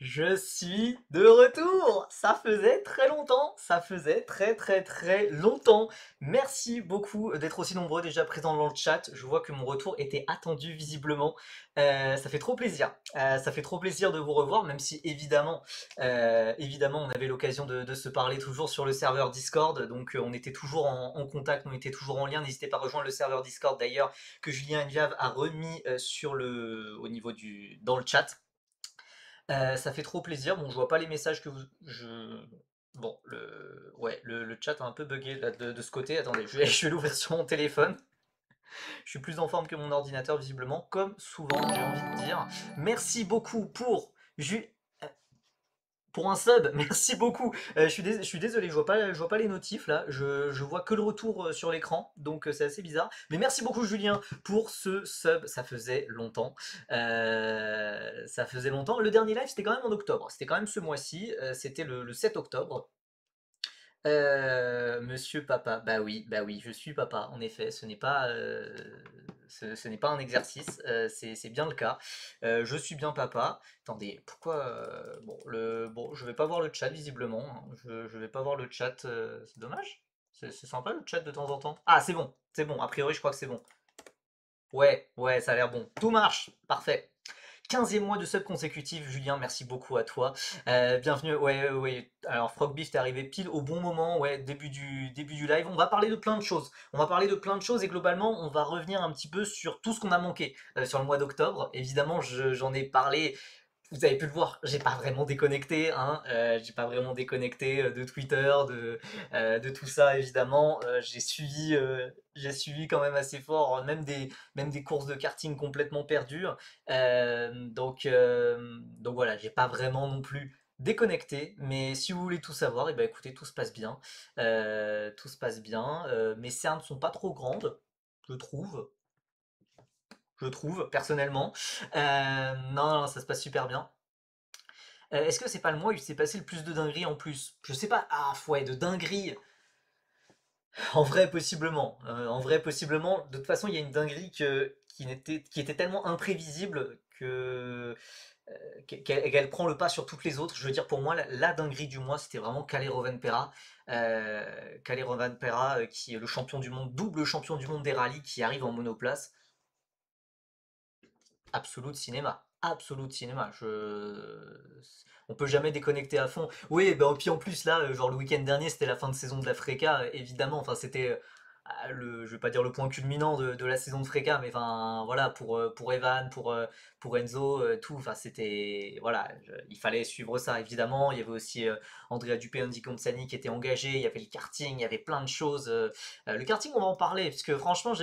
Je suis de retour! Ça faisait très longtemps, ça faisait très longtemps. Merci beaucoup d'être aussi nombreux déjà présents dans le chat. Je vois que mon retour était attendu visiblement. Ça fait trop plaisir. Ça fait trop plaisir de vous revoir, même si évidemment on avait l'occasion de se parler toujours sur le serveur Discord. Donc on était toujours en contact, on était toujours en lien. N'hésitez pas à rejoindre le serveur Discord d'ailleurs que Julien Enviave a remis au niveau dans le chat. Ça fait trop plaisir. Bon, je vois pas les messages que vous. Bon, ouais, le chat a un peu bugué là, de ce côté. Attendez, je vais l'ouvrir sur mon téléphone. Je suis plus en forme que mon ordinateur, visiblement, comme souvent, j'ai envie de dire. Merci beaucoup pour un sub, merci beaucoup. Je suis désolé, je vois pas les notifs là. Je vois que le retour sur l'écran, donc c'est assez bizarre. Mais merci beaucoup Julien pour ce sub, ça faisait longtemps. Ça faisait longtemps. Le dernier live c'était quand même en octobre, c'était quand même ce mois-ci, c'était le 7 octobre. Monsieur papa, bah oui, je suis papa, en effet, ce n'est pas un exercice, c'est bien le cas. Je suis bien papa. Attendez, pourquoi bon, je vais pas voir le chat visiblement, hein. Je vais pas voir le chat, c'est dommage. C'est sympa le chat de temps en temps. Ah, c'est bon, a priori je crois que c'est bon. Ouais, ouais, ça a l'air bon. Tout marche, parfait. 15e mois de sub consécutif, Julien, merci beaucoup à toi. Bienvenue, ouais, ouais, ouais. Alors Frogbeef, t'es arrivé pile au bon moment, ouais, début du live. On va parler de plein de choses. On va parler de plein de choses et globalement, on va revenir un petit peu sur tout ce qu'on a manqué sur le mois d'octobre. Évidemment, j'en ai parlé. Vous avez pu le voir, j'ai pas vraiment déconnecté, hein, j'ai pas vraiment déconnecté de Twitter, de tout ça évidemment. J'ai suivi quand même assez fort, même des courses de karting complètement perdues. Donc voilà, j'ai pas vraiment non plus déconnecté, mais si vous voulez tout savoir, et ben écoutez, tout se passe bien. Tout se passe bien. Mes cernes sont pas trop grandes, je trouve. Je trouve, personnellement. Non, ça se passe super bien. Est-ce que c'est pas le mois où il s'est passé le plus de dingueries en plus? Je sais pas. Ah, ouais, de dingueries. En vrai, possiblement. En vrai, possiblement. De toute façon, il y a une dinguerie qui était tellement imprévisible qu'elle prend le pas sur toutes les autres. Je veux dire, pour moi, la dinguerie du mois, c'était vraiment Kalle Rovanperä. Kalle Rovanperä, qui est le champion du monde, double champion du monde des rallyes, qui arrive en monoplace. Absolu de cinéma. Absolu de cinéma. On peut jamais déconnecter à fond. Oui, ben, puis en plus là, genre le week-end dernier, c'était la fin de saison de la Freca, évidemment. Enfin, c'était je vais pas dire le point culminant de la saison de Freca, mais enfin voilà, pour Evan, pour Enzo, tout. Enfin, c'était voilà, il fallait suivre ça évidemment. Il y avait aussi Andrea Dupé, Andy Consani qui était engagé. Il y avait le karting, il y avait plein de choses. Le karting, on va en parler, parce que franchement,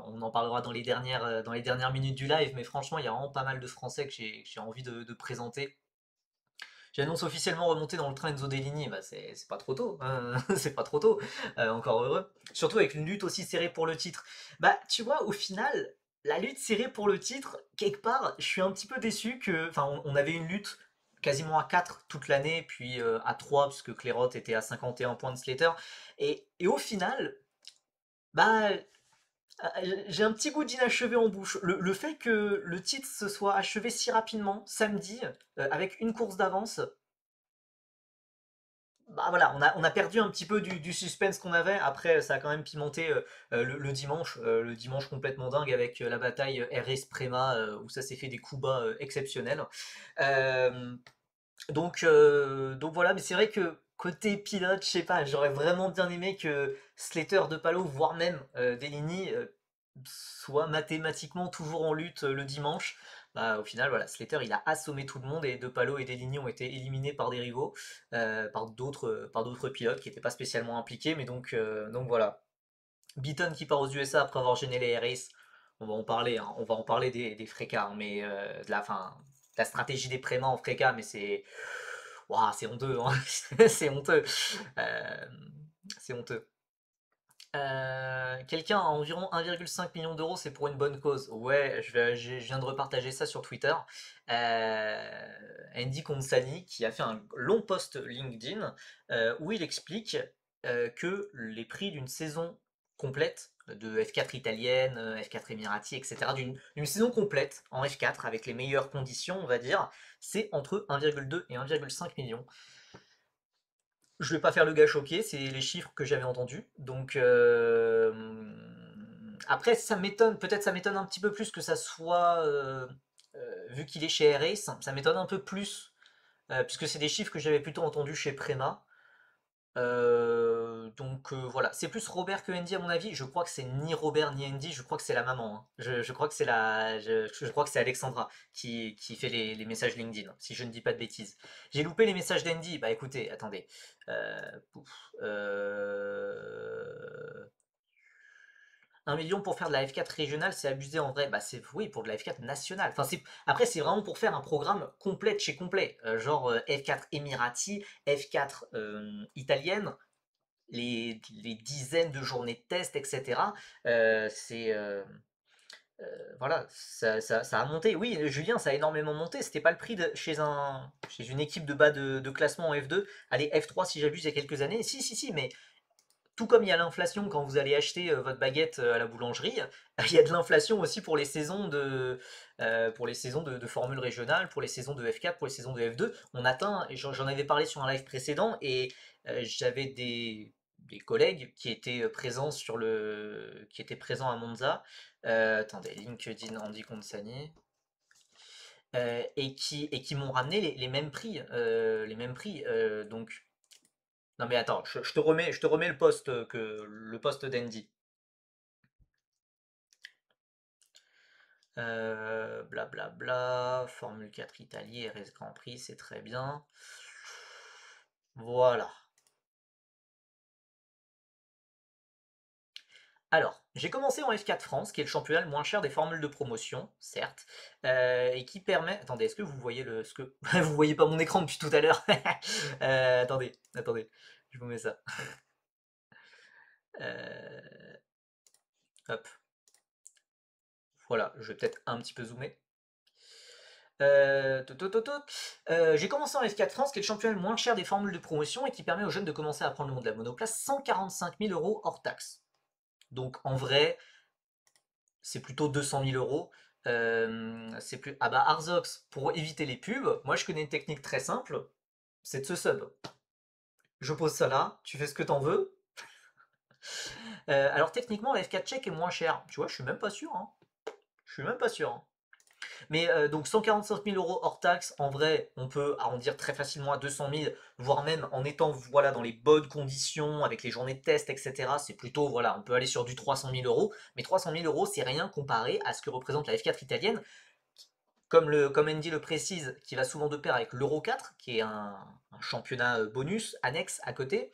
on en parlera dans les dernières minutes du live, mais franchement, il y a vraiment pas mal de Français que j'ai envie de présenter. J'annonce officiellement remonter dans le train Enzo Dell'Igny, bah c'est pas trop tôt, hein, c'est pas trop tôt, encore heureux. Surtout avec une lutte aussi serrée pour le titre. Bah, tu vois, au final, la lutte serrée pour le titre, quelque part, je suis un petit peu déçu que. Enfin, on avait une lutte quasiment à 4 toute l'année, puis à 3, parce que Clairot était à 51 points de Slater. Et au final, bah, j'ai un petit goût d'inachevé en bouche. Le fait que le titre se soit achevé si rapidement, samedi, avec une course d'avance, bah voilà, on a perdu un petit peu du suspense qu'on avait. Après, ça a quand même pimenté le dimanche complètement dingue avec la bataille RS Prema, où ça s'est fait des coups bas exceptionnels. Euh, donc voilà, mais c'est vrai que côté pilote, je sais pas, j'aurais vraiment bien aimé que Slater de Palo, voire même Deligny, soit mathématiquement toujours en lutte le dimanche. Bah, au final, voilà, Slater il a assommé tout le monde et De Palo et Deligny ont été éliminés par des rivaux, par d'autres pilotes qui n'étaient pas spécialement impliqués, mais donc voilà. Beaton qui part aux USA après avoir gêné les RS, on va en parler, hein, on va en parler des Freca, hein, mais la stratégie des Préma en Freca, mais c'est. Ouah, c'est honteux, hein. C'est honteux. Euh, c'est honteux. Quelqu'un a environ 1,5 million d'euros, c'est pour une bonne cause. Ouais, je viens de repartager ça sur Twitter. Andy Consani qui a fait un long post LinkedIn où il explique que les prix d'une saison complète de F4 italienne, F4 émirati, etc. D'une saison complète en F4 avec les meilleures conditions, on va dire, c'est entre 1,2 et 1,5 million. Je vais pas faire le gars choqué, c'est les chiffres que j'avais entendus. Donc après, ça m'étonne, peut-être ça m'étonne un petit peu plus que ça soit vu qu'il est chez R-Ace, ça m'étonne un peu plus puisque c'est des chiffres que j'avais plutôt entendus chez Prema. Donc voilà, c'est plus Robert que Andy à mon avis. Je crois que c'est ni Robert ni Andy, je crois que c'est la maman, hein. Je crois que c'est je crois que c'est Alexandra qui fait les messages LinkedIn, si je ne dis pas de bêtises. J'ai loupé les messages d'Andy. Bah écoutez, attendez. Pouf, 1 million pour faire de la F4 régionale, c'est abusé en vrai. Bah c'est oui pour de la F4 nationale. Enfin après c'est vraiment pour faire un programme complet de chez complet, genre F4 Emirati, F4 italienne, les dizaines de journées de test, etc. C'est voilà, ça a monté. Oui, Julien, ça a énormément monté. C'était pas le prix chez une équipe de bas de classement en F2. Allez, F3 si j'abuse il y a quelques années. Si, si, si, mais tout comme il y a l'inflation quand vous allez acheter votre baguette à la boulangerie, il y a de l'inflation aussi pour les saisons de formule régionale, pour les saisons de F4, pour les saisons de F2. On atteint, et j'en avais parlé sur un live précédent, et j'avais des collègues qui étaient présents qui étaient présents à Monza. Attendez, LinkedIn Andy Consani. Et qui m'ont ramené les mêmes prix. Donc, non mais attends, je te remets le poste d'Andy. Blablabla, Formule 4 Italie, RS Grand Prix, c'est très bien. Voilà. Alors, j'ai commencé en F4 France, qui est le championnat le moins cher des formules de promotion, certes, et qui permet. Attendez, est-ce que vous voyez vous voyez pas mon écran depuis tout à l'heure? Attendez, je vous mets ça. Euh, Hop, voilà, je vais peut-être un petit peu zoomer. Tout, tout, tout, tout. J'ai commencé en F4 France, qui est le championnat le moins cher des formules de promotion et qui permet aux jeunes de commencer à apprendre le monde de la monoplace, 145 000 euros hors taxe. Donc en vrai, c'est plutôt 200 000 euros. C'est plus. Ah bah Arzox, pour éviter les pubs, moi je connais une technique très simple, c'est de se sub. Je pose ça là, tu fais ce que t'en veux. Alors techniquement, la F4 Check est moins cher. Tu vois, je suis même pas sûr, hein. Je suis même pas sûr, hein. Mais donc 145 000 euros hors taxe, en vrai, on peut arrondir très facilement à 200 000, voire même en étant voilà, dans les bonnes conditions, avec les journées de test, etc. C'est plutôt, voilà, on peut aller sur du 300 000 euros, mais 300 000 euros, c'est rien comparé à ce que représente la F4 italienne, comme Andy le précise, qui va souvent de pair avec l'Euro 4, qui est un championnat bonus annexe à côté.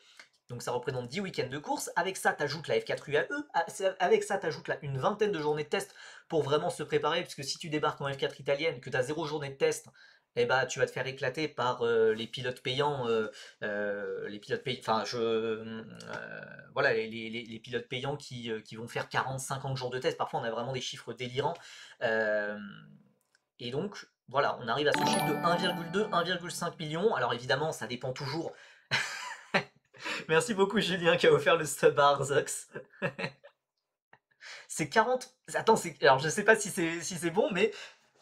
Donc ça représente 10 week-ends de course. Avec ça, tu ajoutes la F4 UAE. Avec ça, tu ajoutes une vingtaine de journées de test pour vraiment se préparer. Puisque si tu débarques en F4 italienne, que tu as 0 journée de test, eh ben, tu vas te faire éclater par les pilotes payants. Les pilotes payants. Enfin, voilà, les pilotes payants qui vont faire 40-50 jours de test. Parfois, on a vraiment des chiffres délirants. Euh, et donc, voilà, on arrive à ce chiffre de 1,2, 1,5 million. Alors évidemment, ça dépend toujours. Merci beaucoup Julien qui a offert le sub à Arzox. C'est 40. Attends, alors je sais pas si c'est bon, mais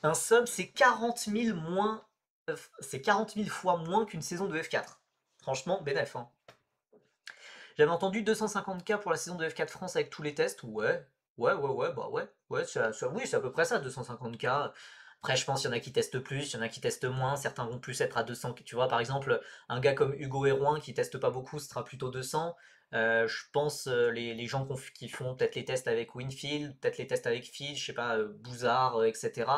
un sub c'est 40 000 moins. C'est 40 000 fois moins qu'une saison de F4. Franchement, bénef, hein. J'avais entendu 250K pour la saison de F4 France avec tous les tests. Ouais, ouais, ouais, ouais, bah ouais. Ouais, oui, c'est à peu près ça, 250K. Après, je pense qu'il y en a qui testent plus, il y en a qui testent moins. Certains vont plus être à 200. Tu vois, par exemple, un gars comme Hugo Hérouin qui teste pas beaucoup, ce sera plutôt 200. Je pense les gens qui font peut-être les tests avec Winfield, peut-être les tests avec Field, je sais pas, Bouzard, etc.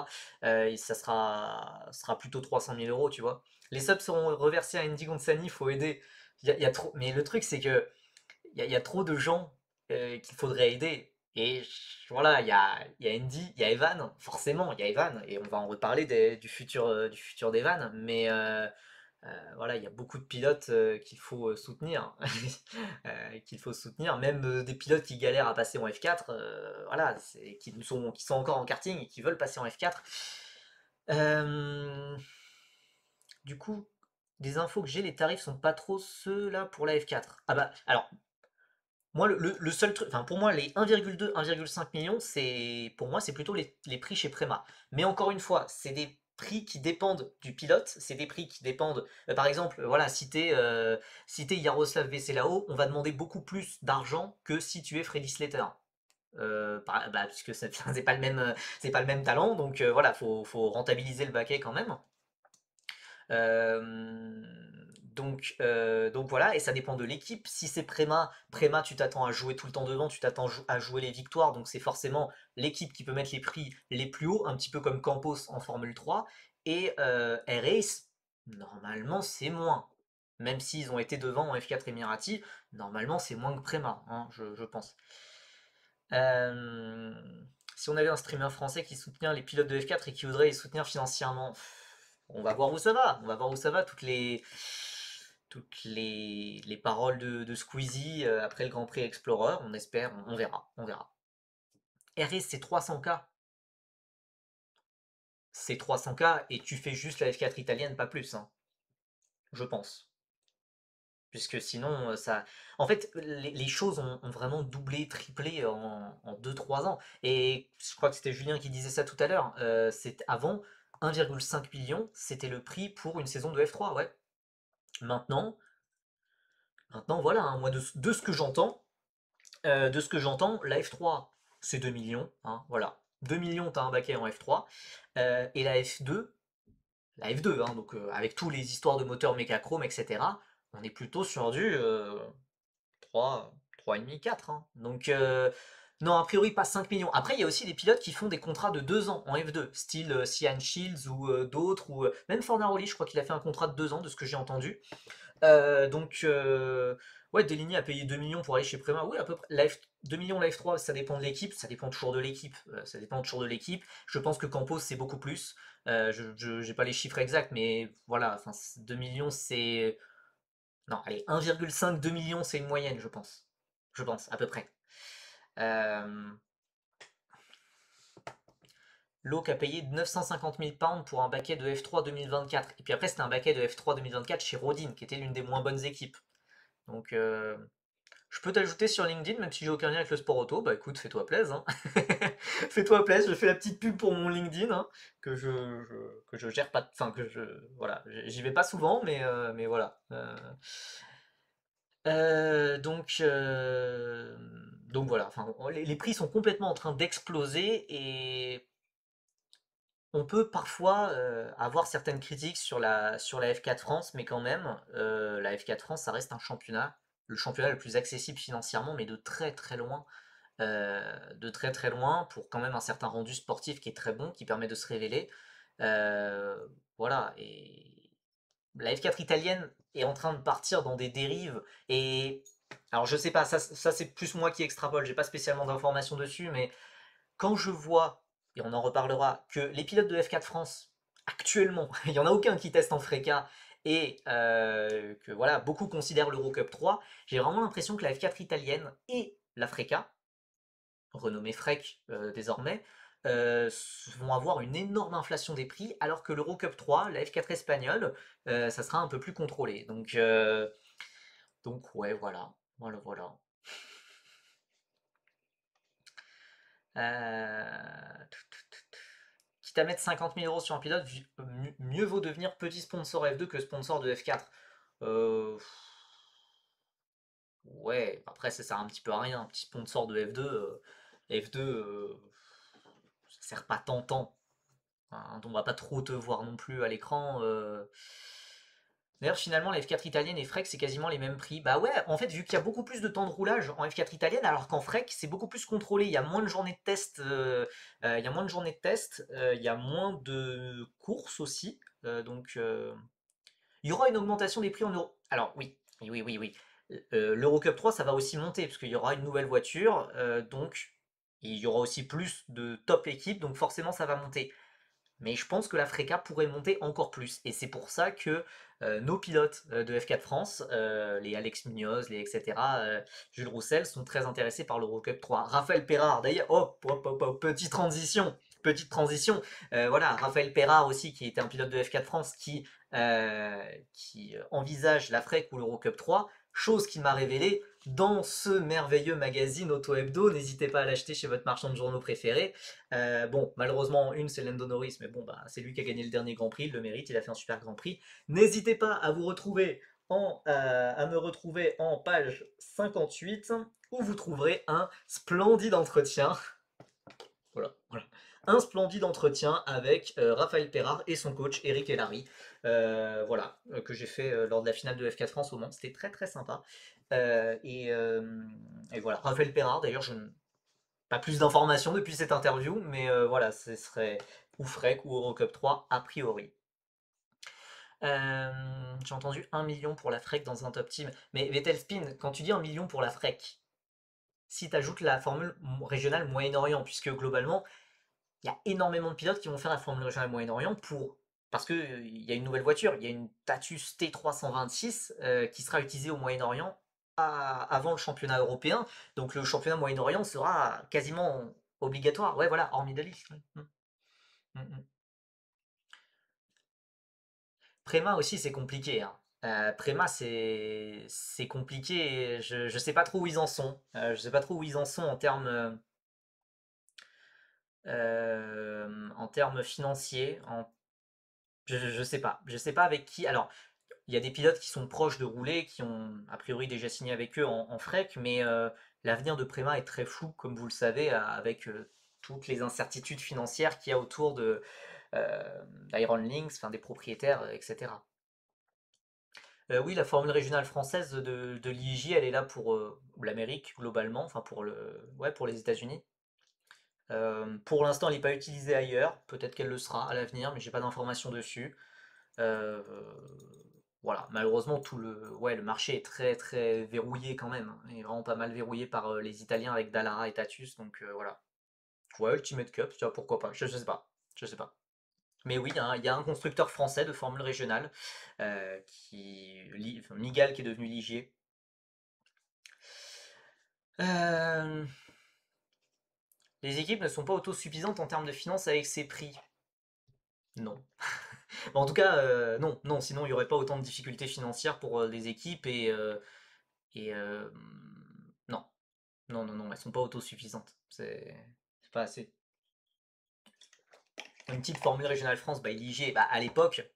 Ça sera plutôt 300 000 euros, tu vois. Les subs seront reversés à Andy Gonzani, faut aider. Il y a trop. Mais le truc, c'est que il y a trop de gens qu'il faudrait aider. Et voilà, il y a Andy, il y a Evan, forcément, il y a Evan, et on va en reparler du futur d'Evan, mais voilà, il y a beaucoup de pilotes qu'il faut soutenir, qu'il faut soutenir, même des pilotes qui galèrent à passer en F4, voilà, qui sont encore en karting et qui veulent passer en F4. Euh, du coup, des infos que j'ai, les tarifs sont pas trop ceux là pour la F4. Ah bah, alors, Moi, le seul truc, enfin pour moi, les 1,2, 1,5 millions, pour moi, c'est plutôt les prix chez Prema. Mais encore une fois, c'est des prix qui dépendent du pilote, c'est des prix qui dépendent, par exemple, voilà, si t'es Yaroslav Vesselao, on va demander beaucoup plus d'argent que si tu es Freddy Slater. Puisque c'est pas le même, c'est pas le même talent, donc voilà, faut rentabiliser le baquet quand même. Euh, donc voilà, et ça dépend de l'équipe. Si c'est Préma, tu t'attends à jouer tout le temps devant, tu t'attends à jouer les victoires, donc c'est forcément l'équipe qui peut mettre les prix les plus hauts, un petit peu comme Campos en Formule 3. Et R-Ace, normalement c'est moins. Même s'ils ont été devant en F4 Emirati, normalement c'est moins que Préma, hein, je pense. Euh, Si on avait un streamer français qui soutient les pilotes de F4 et qui voudrait les soutenir financièrement, on va voir où ça va. On va voir où ça va. Les paroles de Squeezie après le Grand Prix Explorer, on espère, on verra. On verra. RS, c'est 300K. C'est 300K et tu fais juste la F4 italienne, pas plus, hein, je pense. Puisque sinon, ça. En fait, les choses ont vraiment doublé, triplé en 2-3 ans. Et je crois que c'était Julien qui disait ça tout à l'heure. Avant, 1,5 million, c'était le prix pour une saison de F3, ouais. Maintenant, maintenant voilà, hein, moi de ce que j'entends, la F3, c'est 2 millions, hein, voilà. 2 millions, t'as un baquet en F3. Et la F2, hein, donc avec tous les histoires de moteurs mécachrome, etc., on est plutôt sur du 3, 3,5, 4. Hein. Donc, non, a priori pas 5 millions. Après, il y a aussi des pilotes qui font des contrats de 2 ans en F2, style Cian Shields ou d'autres, ou même Fornaroli, je crois qu'il a fait un contrat de 2 ans, de ce que j'ai entendu. Ouais, Deligny a payé 2 millions pour aller chez Prema. Oui, à peu près. 2 millions la F3, ça dépend de l'équipe, ça dépend toujours de l'équipe. Ça dépend toujours de l'équipe. Je pense que Campos, c'est beaucoup plus. Je j'ai pas les chiffres exacts, mais voilà, enfin, 2 millions, c'est. Non, allez, 1,5, 2 millions, c'est une moyenne, je pense. Je pense, à peu près. Euh, Locke a payé 950 000 pounds pour un baquet de F3 2024. Et puis après, c'était un baquet de F3 2024 chez Rodin, qui était l'une des moins bonnes équipes. Donc, je peux t'ajouter sur LinkedIn, même si j'ai aucun lien avec le sport auto. Bah écoute, fais-toi plaisir. Hein. Fais-toi plaisir, je fais la petite pub pour mon LinkedIn, hein, que je gère pas. Enfin, voilà, j'y vais pas souvent, mais voilà. Euh, donc, euh, donc voilà, enfin, les prix sont complètement en train d'exploser et on peut parfois avoir certaines critiques sur la F4 France, mais quand même, la F4 France, ça reste un championnat, le championnat le plus accessible financièrement, mais de très très loin, pour quand même un certain rendu sportif qui est très bon, qui permet de se révéler. Euh, voilà, et la F4 italienne est en train de partir dans des dérives et alors je sais pas, ça c'est plus moi qui extrapole, j'ai pas spécialement d'informations dessus, mais quand je vois, et on en reparlera, que les pilotes de F4 France, actuellement, il n'y en a aucun qui teste en Freca, et que voilà, beaucoup considèrent l'Eurocup 3, j'ai vraiment l'impression que la F4 italienne et la Freca, renommée Frec désormais, vont avoir une énorme inflation des prix, alors que l'Eurocup 3, la F4 espagnole, ça sera un peu plus contrôlé. Donc ouais, voilà. Voilà, voilà. Euh, Quitte à mettre 50 000 euros sur un pilote, mieux vaut devenir petit sponsor F2 que sponsor de F4. Euh, ouais, après ça sert un petit peu à rien, un petit sponsor de F2, ça sert pas tant. Hein, on va pas trop te voir non plus à l'écran. D'ailleurs, finalement, la F4 italienne et Freck, c'est quasiment les mêmes prix. Bah ouais, en fait, vu qu'il y a beaucoup plus de temps de roulage en F4 italienne, alors qu'en Freck, c'est beaucoup plus contrôlé. Il y a moins de journées de test, il y a moins de journées de test, il y a moins de courses aussi. Il y aura une augmentation des prix en euros. Alors oui, oui, oui, oui, oui. L'Eurocup 3, ça va aussi monter, parce qu'il y aura une nouvelle voiture, donc il y aura aussi plus de top équipes, donc forcément ça va monter. Mais je pense que la Freca pourrait monter encore plus. Et c'est pour ça que nos pilotes de F4 France, les Alex Munoz, les etc., Jules Roussel, sont très intéressés par l'Eurocup 3. Raphaël Perrard, d'ailleurs, petite transition. Petite transition. Voilà, Raphaël Perrard aussi, qui était un pilote de F4 France, qui envisage la FREC ou l'Eurocup 3. chose qui m'a révélé dans ce merveilleux magazine Auto Hebdo. N'hésitez pas à l'acheter chez votre marchand de journaux préféré. Bon, malheureusement, une c'est Lando Norris, mais bon, bah, c'est lui qui a gagné le dernier Grand Prix, il le mérite, il a fait un super Grand Prix. N'hésitez pas à vous retrouver à me retrouver en page 58 où vous trouverez un splendide entretien. Voilà, voilà. Un splendide entretien avec Raphaël Perrard et son coach Eric Elary. Voilà, que j'ai fait lors de la finale de F4 France au Mans. C'était très très sympa. Euh, et, euh, et voilà, Raphaël Perrard, d'ailleurs, je n'ai pas plus d'informations depuis cette interview, mais voilà, ce serait ou Freck ou Eurocup 3 a priori. J'ai entendu 1 million pour la Freck dans un top team. Mais Vettel Spin, quand tu dis 1 million pour la Freck, si tu ajoutes la formule régionale Moyen-Orient, puisque globalement, il y a énormément de pilotes qui vont faire la formule régionale Moyen-Orient parce qu'il y a une nouvelle voiture, il y a une Tatus T326 qui sera utilisée au Moyen-Orient avant le championnat européen. Donc le championnat Moyen-Orient sera quasiment obligatoire. Ouais, voilà, hors Middle East. Mm, mm. Préma aussi, c'est compliqué, hein. Préma, c'est compliqué. Je sais pas trop où ils en sont. Je sais pas trop où ils en sont en termes financiers. Je sais pas. Je sais pas avec qui. Alors, il y a des pilotes qui sont proches de rouler, qui ont a priori déjà signé avec eux en Freck, mais l'avenir de Préma est très flou, comme vous le savez, avec toutes les incertitudes financières qu'il y a autour d'Iron Lynx, enfin des propriétaires, etc. Oui, la formule régionale française de l'IJ, elle est là pour l'Amérique globalement, enfin ouais, pour les États-Unis. Pour l'instant, elle n'est pas utilisée ailleurs. Peut-être qu'elle le sera à l'avenir, mais j'ai pas d'informations dessus. Euh, voilà, malheureusement, ouais, le marché est très très verrouillé quand même, hein. Il est vraiment pas mal verrouillé par les Italiens avec Dallara et Tatus, donc voilà. Ouais, Ultimate Cup, tu vois, pourquoi pas. Je sais pas. Je sais pas. Mais oui, il y a un constructeur français de formule régionale, enfin, Migal qui est devenu Ligier. Euh, les équipes ne sont pas autosuffisantes en termes de finances avec ces prix. Non. Bon, en tout cas, non, non, sinon il n'y aurait pas autant de difficultés financières pour les équipes et non, non, non, non, elles sont pas autosuffisantes. C'est pas assez. Une petite formule régionale France, bah, Ligier, bah, à l'époque,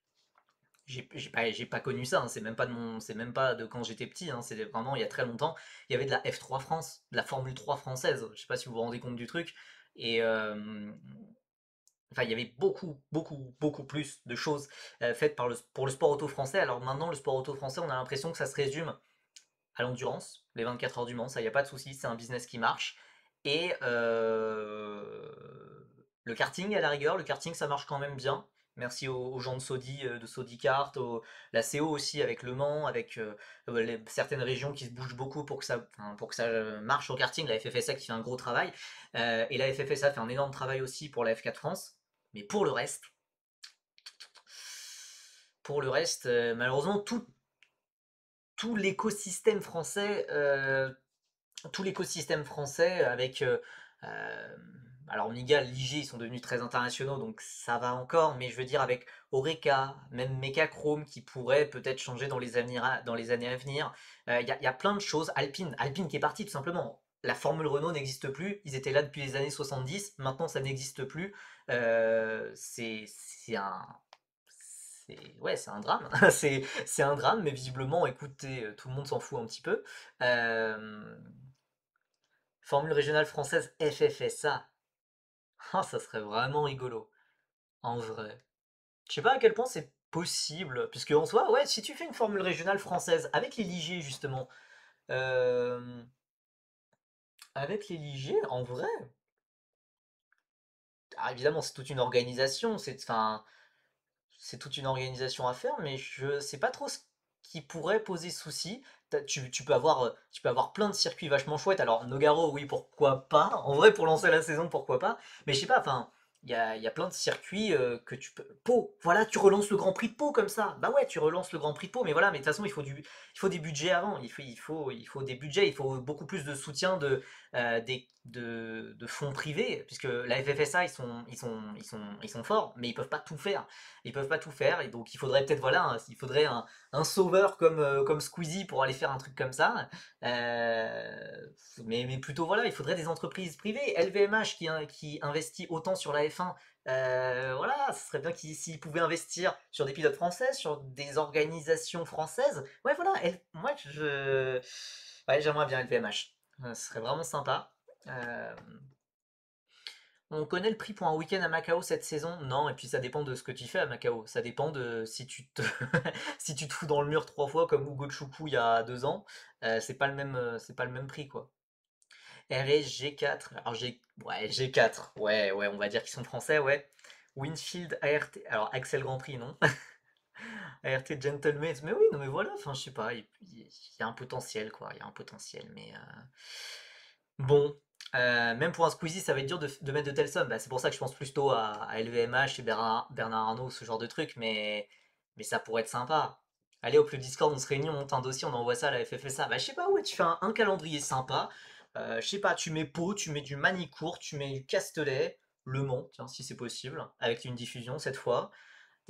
j'ai pas connu ça, hein, c'est même pas de quand j'étais petit, hein, c'est vraiment il y a très longtemps. Il y avait de la F3 France, de la Formule 3 française, je sais pas si vous vous rendez compte du truc. Et enfin, il y avait beaucoup, beaucoup, beaucoup plus de choses faites pour le sport auto français. Alors maintenant, le sport auto français, on a l'impression que ça se résume à l'endurance, les 24 heures du Mans, ça, il n'y a pas de souci, c'est un business qui marche. Et le karting, à la rigueur, le karting, ça marche quand même bien. Merci aux gens de Saudi Kart, la CO aussi avec Le Mans, avec certaines régions qui se bougent beaucoup enfin, pour que ça marche au karting. La FFSA qui fait un gros travail. Et la FFSA fait un énorme travail aussi pour la F4 France. Mais pour le reste, malheureusement, tout l'écosystème français, tout l'écosystème français avec euh, alors Migal, Ligier, ils sont devenus très internationaux, donc ça va encore, mais je veux dire avec Oreca, même Mecachrome qui pourrait peut-être changer dans les années à venir. Il y a plein de choses. Alpine qui est parti tout simplement. La Formule Renault n'existe plus. Ils étaient là depuis les années 70. Maintenant, ça n'existe plus. C'est un, ouais, c'est un drame. C'est un drame, mais visiblement, écoutez, tout le monde s'en fout un petit peu. Euh, Formule régionale française FFSA. Ah, ça serait vraiment rigolo, en vrai. Je sais pas à quel point c'est possible, puisque en soi, ouais, si tu fais une formule régionale française avec les ligiers, justement, euh, avec les ligiers, en vrai, ah, évidemment, c'est toute une organisation, enfin, c'est toute une organisation à faire, mais je sais pas trop ce qui pourrait poser souci. Tu peux avoir plein de circuits vachement chouettes. Alors, Nogaro, oui, pourquoi pas. En vrai, pour lancer la saison, pourquoi pas. Mais je sais pas, enfin, il y a plein de circuits que tu peux. Pau, voilà, tu relances le Grand Prix de Pau comme ça. Bah ouais, tu relances le Grand Prix de Pau, mais voilà, mais de toute façon, il faut des budgets avant. Il faut des budgets, il faut beaucoup plus de soutien de fonds privés, puisque la FFSA, ils sont forts, mais ils peuvent pas tout faire. Ils peuvent pas tout faire, et donc il faudrait peut-être, voilà, il faudrait un sauveur comme Squeezie pour aller faire un truc comme ça. Mais plutôt, voilà, il faudrait des entreprises privées. LVMH qui investit autant sur la F1, voilà, ce serait bien s'ils pouvaient investir sur des pilotes français, sur des organisations françaises. Ouais, voilà, moi, ouais, j'aimerais bien LVMH. Ce serait vraiment sympa. Euh, on connaît le prix pour un week-end à Macao cette saison? Non, et puis ça dépend de ce que tu fais à Macao. Ça dépend de si tu te, si tu te fous dans le mur 3 fois comme Hugo Choukou il y a 2 ans, c'est pas le même prix, quoi. RS G4, alors ouais, G4, ouais, ouais, on va dire qu'ils sont français, ouais. Winfield ART, alors Axel Grand Prix, non. ART Gentleman, mais oui, non, mais voilà, enfin, je sais pas, il y a un potentiel, quoi, il y a un potentiel, mais bon, même pour un Squeezie, ça va être dur de mettre de telles sommes. Bah, c'est pour ça que je pense plutôt à LVMH et Bernard Arnault, ce genre de truc, mais ça pourrait être sympa. Allez, au Club Discord, on se réunit, on monte un dossier, on envoie ça à la FFSA. Bah, je sais pas, ouais, tu fais un calendrier sympa. Je sais pas, tu mets Pau, tu mets du Manicourt, tu mets du Castellet, Le Mans, tiens, si c'est possible, avec une diffusion cette fois.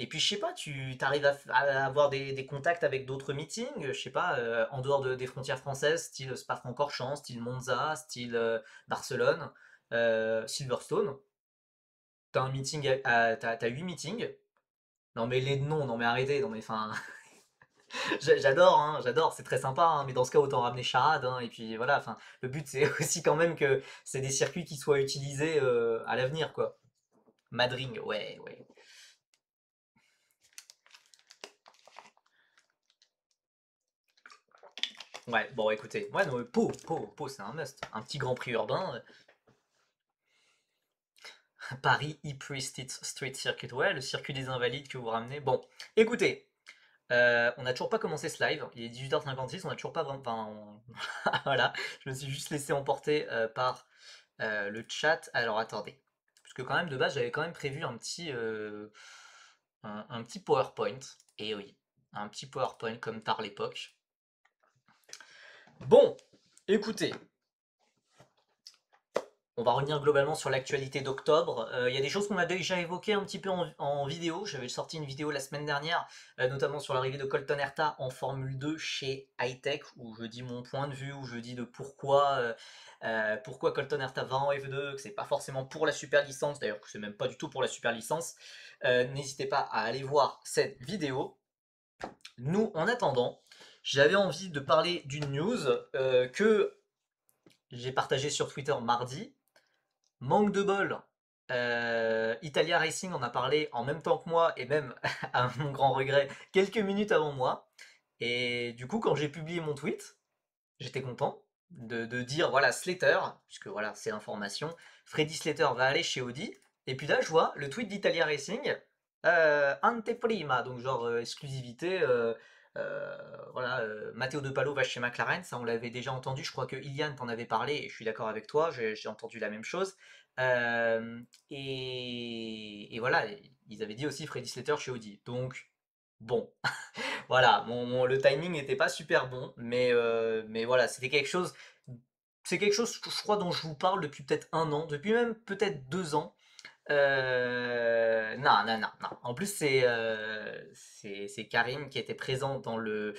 Et puis, je sais pas, tu arrives à avoir des contacts avec d'autres meetings, je sais pas, en dehors des frontières françaises, style Spa-Francorchamps, style Monza, style Barcelone, Silverstone. T'as un meeting, t'as 8 meetings. Non mais non, non mais arrêtez, non mais enfin, j'adore, hein, j'adore, c'est très sympa, hein, mais dans ce cas autant ramener Charade, hein, et puis voilà, enfin, le but c'est aussi quand même que c'est des circuits qui soient utilisés à l'avenir, quoi. Madring, ouais, ouais. Ouais, bon écoutez, ouais, non, mais Pau, c'est un must. Un petit Grand Prix urbain, Paris Ypres Street Circuit, ouais, le circuit des Invalides que vous ramenez. Bon, écoutez, on n'a toujours pas commencé ce live, il est 18h56, on n'a toujours pas vraiment. Enfin, voilà, je me suis juste laissé emporter par le chat. Alors attendez, parce que quand même de base j'avais quand même prévu un petit PowerPoint. Et oui, un petit PowerPoint comme tard l'époque. Bon, écoutez, on va revenir globalement sur l'actualité d'octobre. Il y a des choses qu'on a déjà évoquées un petit peu en vidéo. J'avais sorti une vidéo la semaine dernière, notamment sur l'arrivée de Colton Herta en Formule 2 chez Hightech, où je dis mon point de vue, où je dis de pourquoi Colton Herta va en F2, que c'est pas forcément pour la super licence, d'ailleurs que c'est même pas du tout pour la super licence. N'hésitez pas à aller voir cette vidéo. Nous, en attendant, j'avais envie de parler d'une news que j'ai partagée sur Twitter mardi. Manque de bol. Italia Racing en a parlé en même temps que moi et même, à mon grand regret, quelques minutes avant moi. Et du coup, quand j'ai publié mon tweet, j'étais content de dire, voilà, Slater, puisque voilà, c'est l'information, Freddy Slater va aller chez Audi. Et puis là, je vois le tweet d'Italia Racing, anteprima, donc genre exclusivité. Voilà, Matteo De Palo va chez McLaren, ça on l'avait déjà entendu, je crois que Ilian t'en avait parlé et je suis d'accord avec toi, j'ai entendu la même chose. Et voilà, ils avaient dit aussi Freddy Slater chez Audi. Donc, bon, voilà, le timing n'était pas super bon, mais voilà, c'est quelque chose, je crois, dont je vous parle depuis peut-être un an, depuis même peut-être 2 ans. Non, non, non, non. En plus, c'est Karim qui était présent dans le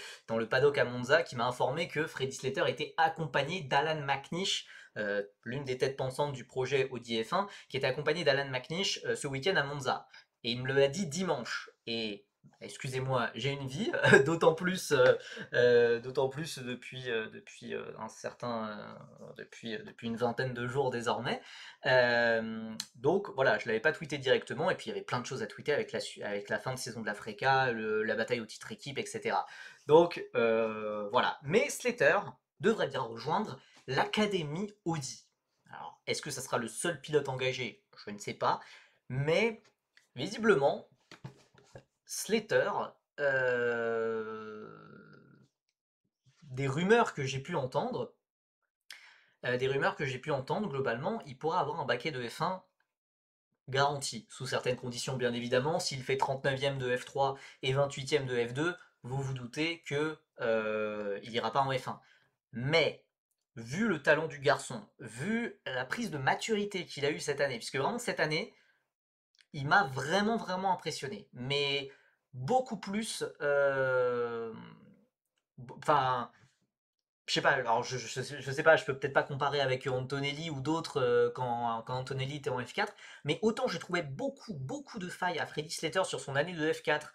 paddock à Monza qui m'a informé que Freddy Slater était accompagné d'Alan McNish, l'une des têtes pensantes du projet Audi F1, qui était accompagné d'Alan McNish ce week-end à Monza. Et il me l'a dit dimanche. Et excusez-moi, j'ai une vie, d'autant plus depuis une vingtaine de jours désormais. Donc voilà, je l'avais pas tweeté directement, et puis il y avait plein de choses à tweeter avec la fin de saison de la FRECA, la bataille au titre équipe, etc. Donc voilà. Mais Slater devrait bien rejoindre l'académie Audi. Alors, est-ce que ça sera le seul pilote engagé? Je ne sais pas. Mais visiblement, Slater, euh, des rumeurs que j'ai pu entendre, globalement, il pourra avoir un baquet de F1 garanti, sous certaines conditions bien évidemment. S'il fait 39e de F3 et 28e de F2, vous vous doutez que il ira pas en F1. Mais vu le talent du garçon, vu la prise de maturité qu'il a eu cette année, puisque vraiment cette année, il m'a vraiment vraiment impressionné, mais beaucoup plus. Enfin, je sais pas, alors je sais pas, je peux peut-être pas comparer avec Antonelli ou d'autres quand Antonelli était en F4, mais autant j'ai trouvé beaucoup de failles à Freddy Slater sur son année de F4,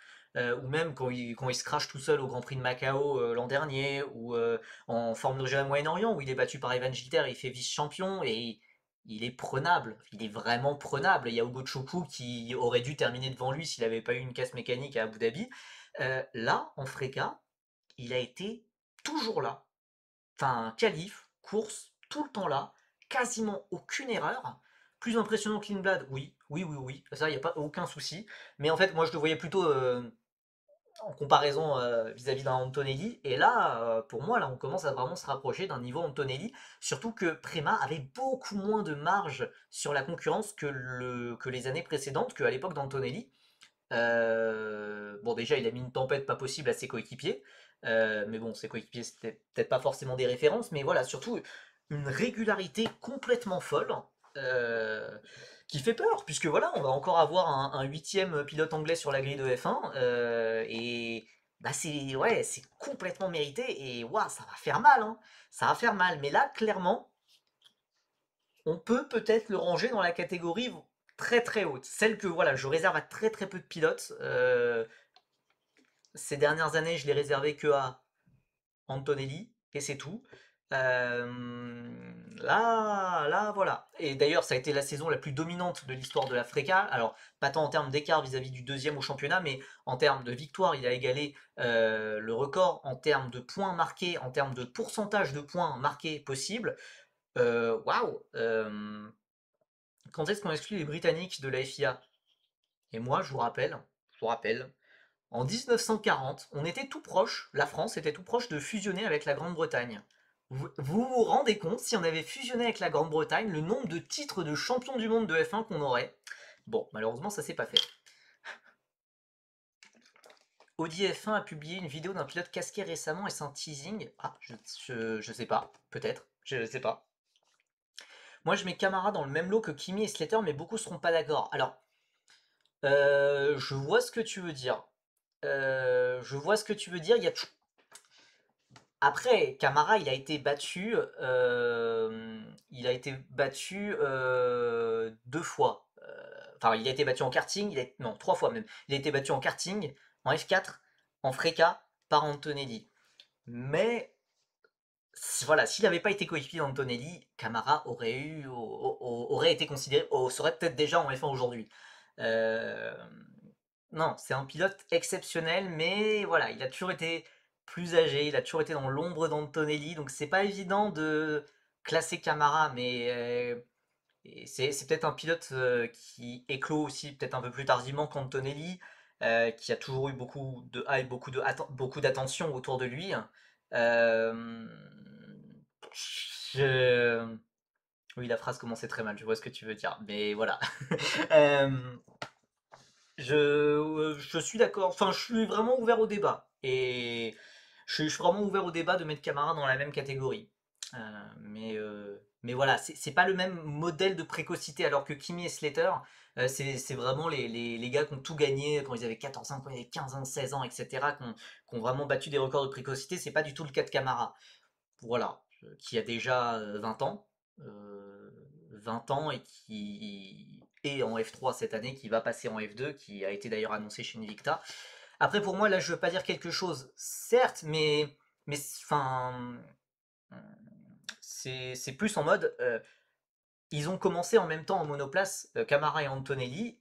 ou même quand il se crache tout seul au Grand Prix de Macao l'an dernier, ou en Formule G à Moyen-Orient, où il est battu par Evan Gilter et il fait vice-champion, et il est prenable, il est vraiment prenable. Il y a Hugo Choukou qui aurait dû terminer devant lui s'il n'avait pas eu une casse mécanique à Abu Dhabi. Là, en Freca, il a été toujours là, enfin qualif, course, tout le temps là, quasiment aucune erreur. Plus impressionnant que Lindblad, oui, ça, il n'y a pas aucun souci. Mais en fait, moi, je le voyais plutôt en comparaison vis-à-vis d'un Antonelli. Et là, pour moi, là, on commence à vraiment se rapprocher d'un niveau Antonelli. Surtout que Prema avait beaucoup moins de marge sur la concurrence que les années précédentes, qu'à l'époque d'Antonelli. Bon, déjà, il a mis une tempête pas possible à ses coéquipiers. Mais bon, ses coéquipiers, c'était peut-être pas forcément des références. Mais voilà, surtout une régularité complètement folle. euh, qui fait peur, puisque voilà, on va encore avoir un huitième pilote anglais sur la grille de F1. Et bah, c'est ouais, c'est complètement mérité. Et waouh, ça va faire mal. Hein. Ça va faire mal. Mais là, clairement, on peut peut-être le ranger dans la catégorie très haute. Celle que voilà, je réserve à très peu de pilotes. Ces dernières années, je l'ai réservé que à Antonelli, et c'est tout. Là, voilà. Et d'ailleurs, ça a été la saison la plus dominante de l'histoire de la FRECA. Alors, pas tant en termes d'écart vis-à-vis du deuxième au championnat, mais en termes de victoire, il a égalé le record en termes de points marqués, en termes de pourcentage de points marqués possible. Waouh! Quand est-ce qu'on exclut les Britanniques de la FIA? Et moi, je vous rappelle, en 1940, on était tout proche, la France était tout proche de fusionner avec la Grande-Bretagne. Vous rendez compte, si on avait fusionné avec la Grande-Bretagne, le nombre de titres de champion du monde de F1 qu'on aurait? Bon, malheureusement, ça s'est pas fait. Audi F1 a publié une vidéo d'un pilote casqué récemment et c'est un teasing. Ah, je sais pas, peut-être, je sais pas. Moi, je mets Camara dans le même lot que Kimi et Slater, mais beaucoup seront pas d'accord. Alors, je vois ce que tu veux dire. Je vois ce que tu veux dire. Après, Camara, il a été battu deux fois. Enfin, il a été battu en karting, non, trois fois même. Il a été battu en karting, en F4, en Freca, par Antonelli. Mais voilà, s'il n'avait pas été coéquipier d'Antonelli, Camara aurait été considéré, serait peut-être déjà en F1 aujourd'hui. Euh, non, c'est un pilote exceptionnel, mais voilà, il a toujours été plus âgé, il a toujours été dans l'ombre d'Antonelli, donc c'est pas évident de classer Camara, mais et c'est peut-être un pilote qui éclot aussi peut-être un peu plus tardivement qu'Antonelli, qui a toujours eu beaucoup de hype, beaucoup d'attention autour de lui. Euh, je- Oui, la phrase commençait très mal, je vois ce que tu veux dire, mais voilà. Euh, je suis d'accord, enfin je suis vraiment ouvert au débat. Et je suis vraiment ouvert au débat de mettre Camara dans la même catégorie. Mais voilà, c'est pas le même modèle de précocité, alors que Kimi et Slater, c'est vraiment les gars qui ont tout gagné quand ils avaient 14 ans, quand ils avaient 15 ans, 16 ans, etc., qui ont vraiment battu des records de précocité. C'est pas du tout le cas de Camara. Voilà, qui a déjà 20 ans. 20 ans et qui est en F3 cette année, qui va passer en F2, qui a été d'ailleurs annoncé chez Invicta. Après, pour moi, là, je veux pas dire quelque chose, certes, mais enfin, c'est plus en mode, ils ont commencé en même temps en monoplace, Camara et Antonelli,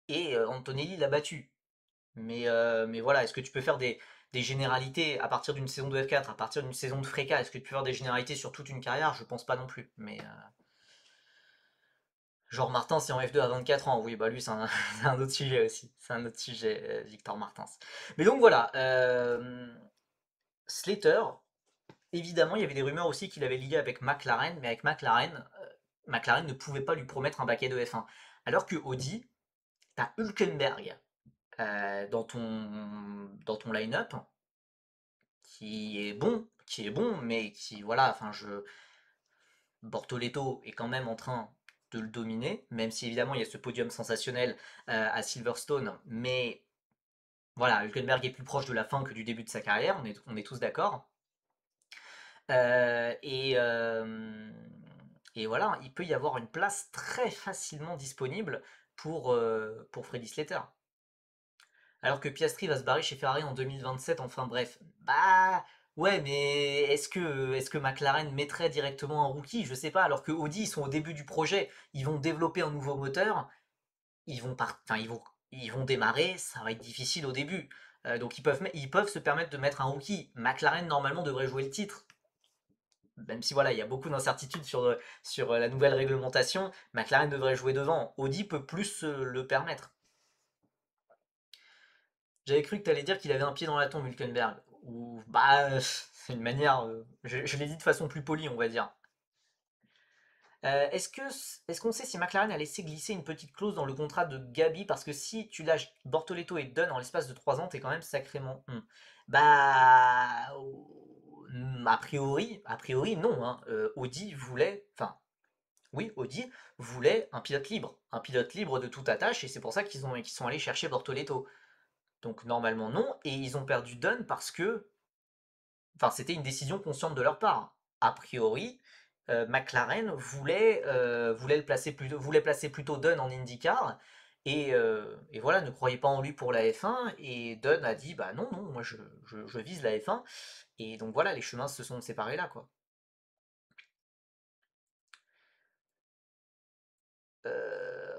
et Antonelli l'a battu. Mais voilà, est-ce que tu peux faire des généralités à partir d'une saison de F4, à partir d'une saison de Freca? Est-ce que tu peux faire des généralités sur toute une carrière? Je pense pas non plus. Mais genre Martins, c'est en F2 à 24 ans. Oui, bah lui, c'est un, c'est un autre sujet aussi. C'est un autre sujet, Victor Martins. Mais donc voilà, Slater, évidemment, il y avait des rumeurs aussi qu'il avait lié avec McLaren, mais avec McLaren, McLaren ne pouvait pas lui promettre un baquet de F1. Alors que Audi, t'as Hülkenberg dans ton line-up qui est bon, mais qui, voilà, enfin, Bortoleto est quand même en train de le dominer, même si évidemment il y a ce podium sensationnel à Silverstone, mais voilà, Hülkenberg est plus proche de la fin que du début de sa carrière, on est tous d'accord. Euh, et, euh, et voilà, il peut y avoir une place très facilement disponible pour Freddy Slater. Alors que Piastri va se barrer chez Ferrari en 2027, enfin bref. Bah ouais, mais est-ce que McLaren mettrait directement un rookie? Je sais pas, alors que Audi, ils sont au début du projet, ils vont développer un nouveau moteur, enfin, ils vont démarrer, ça va être difficile au début. Donc ils peuvent se permettre de mettre un rookie. McLaren, normalement, devrait jouer le titre. Même si voilà, il y a beaucoup d'incertitudes sur la nouvelle réglementation, McLaren devrait jouer devant. Audi peut plus se le permettre. J'avais cru que tu allais dire qu'il avait un pied dans la tombe, Hülkenberg. Ou bah, c'est une manière. Je l'ai dit de façon plus polie, on va dire. Est-ce qu'on sait si McLaren a laissé glisser une petite clause dans le contrat de Gabi? Parce que si tu lâches Bortoleto et Dunn en l'espace de 3 ans, t'es quand même sacrément. Bah. A priori, non, hein. Audi voulait. Enfin, oui, Audi voulait un pilote libre. Un pilote libre de toute attache, et c'est pour ça qu'ils sont allés chercher Bortoleto. Donc normalement non, et ils ont perdu Dunn parce que, enfin c'était une décision consciente de leur part. A priori, McLaren voulait placer plutôt Dunn en IndyCar, et voilà, ne croyait pas en lui pour la F1, et Dunn a dit bah non, non, moi je vise la F1, et donc voilà, les chemins se sont séparés là, quoi.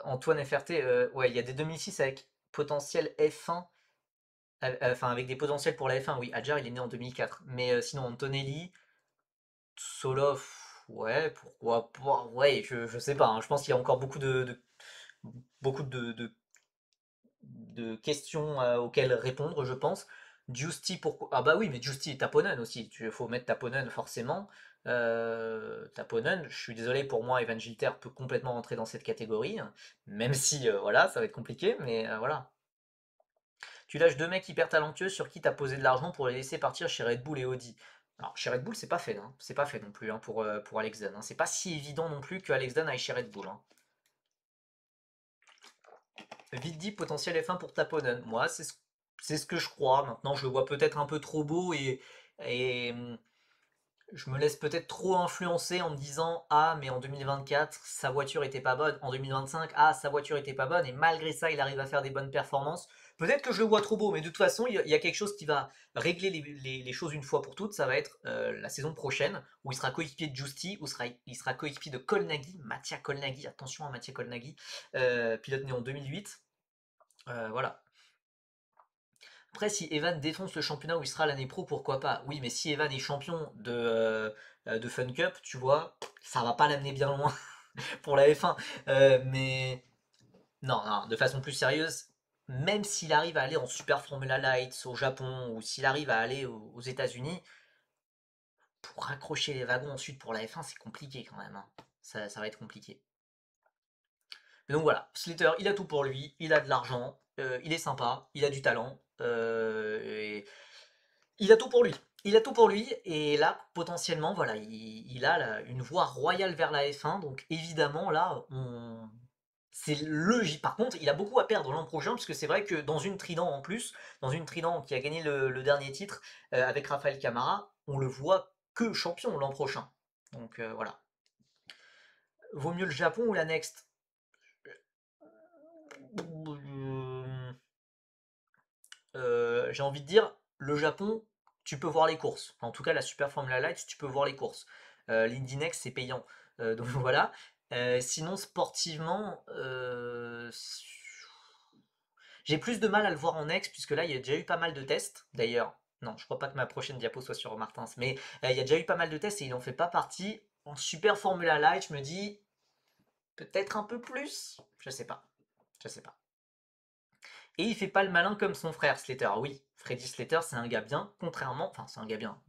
Antoine FRT, ouais, il y a des 2006 avec potentiel F1, enfin avec des potentiels pour la F1, oui, Adjar il est né en 2004, mais sinon Antonelli, Soloff, ouais, pourquoi pas, ouais, je sais pas, hein, je pense qu'il y a encore beaucoup de questions auxquelles répondre, je pense. Giusti, pourquoi? Ah bah oui, mais Giusti et Taponen aussi, il faut mettre Taponen forcément. Taponen, je suis désolé, pour moi, Evan Gilter peut complètement rentrer dans cette catégorie, hein, même si, voilà, ça va être compliqué, mais voilà. Tu lâches deux mecs hyper talentueux sur qui t'as posé de l'argent pour les laisser partir chez Red Bull et Audi. Alors, chez Red Bull, c'est pas fait, hein. C'est pas fait non plus, hein, pour Alex Dunn, hein. C'est pas si évident non plus que Alex Dunn aille chez Red Bull, hein. Vite dit, potentiel F1 pour Taponen. Moi, c'est ce que je crois. Maintenant, je le vois peut-être un peu trop beau, et je me laisse peut-être trop influencer en me disant ah, mais en 2024 sa voiture était pas bonne, en 2025 ah, sa voiture était pas bonne, et malgré ça il arrive à faire des bonnes performances. Peut-être que je le vois trop beau, mais de toute façon il y a quelque chose qui va régler les choses une fois pour toutes. Ça va être la saison prochaine où il sera coéquipier de Giusti, où il sera coéquipier de Colnaghi, Mattia Colnaghi, attention à Mattia Colnaghi, pilote né en 2008. Voilà. Après, si Evan défonce le championnat où il sera l'année pro, pourquoi pas? Oui, mais si Evan est champion de Fun Cup, tu vois, ça va pas l'amener bien loin pour la F1. Mais non, non, de façon plus sérieuse, même s'il arrive à aller en Super Formula Lights au Japon, ou s'il arrive à aller aux États-Unis, pour raccrocher les wagons ensuite pour la F1, c'est compliqué quand même, hein. Ça va être compliqué. Mais donc voilà, Slater, il a tout pour lui, il a de l'argent, il est sympa, il a du talent, et il a tout pour lui. Il a tout pour lui, et là, potentiellement, voilà, il a une voie royale vers la F1, donc évidemment, là, c'est le Par contre, il a beaucoup à perdre l'an prochain, parce que c'est vrai que dans une Trident en plus, dans une Trident qui a gagné le dernier titre avec Rafael Camara, on le voit que champion l'an prochain. Donc voilà. Vaut mieux le Japon ou la Next? J'ai envie de dire, le Japon, tu peux voir les courses. En tout cas, la Super Formula Light, tu peux voir les courses. L'Indy Next, c'est payant. Donc voilà. Sinon, sportivement, j'ai plus de mal à le voir en Next, puisque là, il y a déjà eu pas mal de tests. D'ailleurs, non, je crois pas que ma prochaine diapo soit sur Martins, mais il y a déjà eu pas mal de tests et il en fait pas partie. En Super Formula Light, je me dis, peut-être un peu plus. Je sais pas. Je sais pas. Et il fait pas le malin comme son frère Slater. Oui, Freddy Slater, c'est un gars bien, contrairement. Enfin, c'est un gars bien.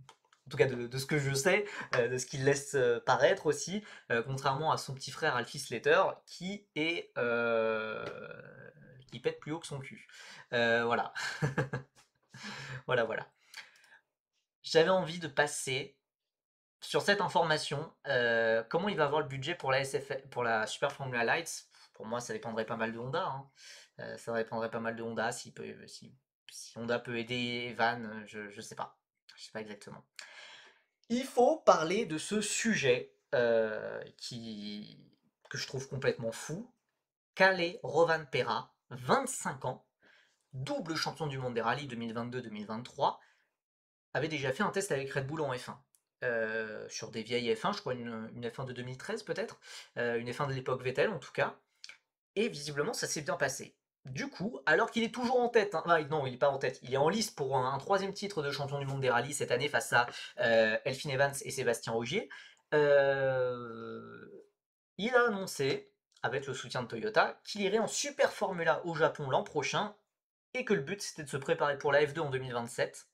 en tout cas de ce que je sais, de ce qu'il laisse paraître aussi, contrairement à son petit frère Alfie Slater, qui pète plus haut que son cul. Voilà, voilà, voilà. J'avais envie de passer sur cette information. Comment il va avoir le budget pour la pour la Super Formula Lights? Pour moi, ça dépendrait pas mal de Honda, hein. Ça dépendrait pas mal de Honda, si Honda peut aider Evan, je sais pas. Je sais pas exactement. Il faut parler de ce sujet que je trouve complètement fou. Kalle Rovanperä, 25 ans, double champion du monde des rallyes 2022-2023, avait déjà fait un test avec Red Bull en F1. Sur des vieilles F1, je crois une F1 de 2013 peut-être, une F1 de l'époque Vettel en tout cas, et visiblement ça s'est bien passé. Du coup, alors qu'il est toujours en tête, hein, non, il n'est pas en tête, il est en lice pour un troisième titre de champion du monde des rallyes cette année face à Elfyn Evans et Sébastien Ogier, il a annoncé, avec le soutien de Toyota, qu'il irait en Super Formula au Japon l'an prochain, et que le but c'était de se préparer pour la F2 en 2027,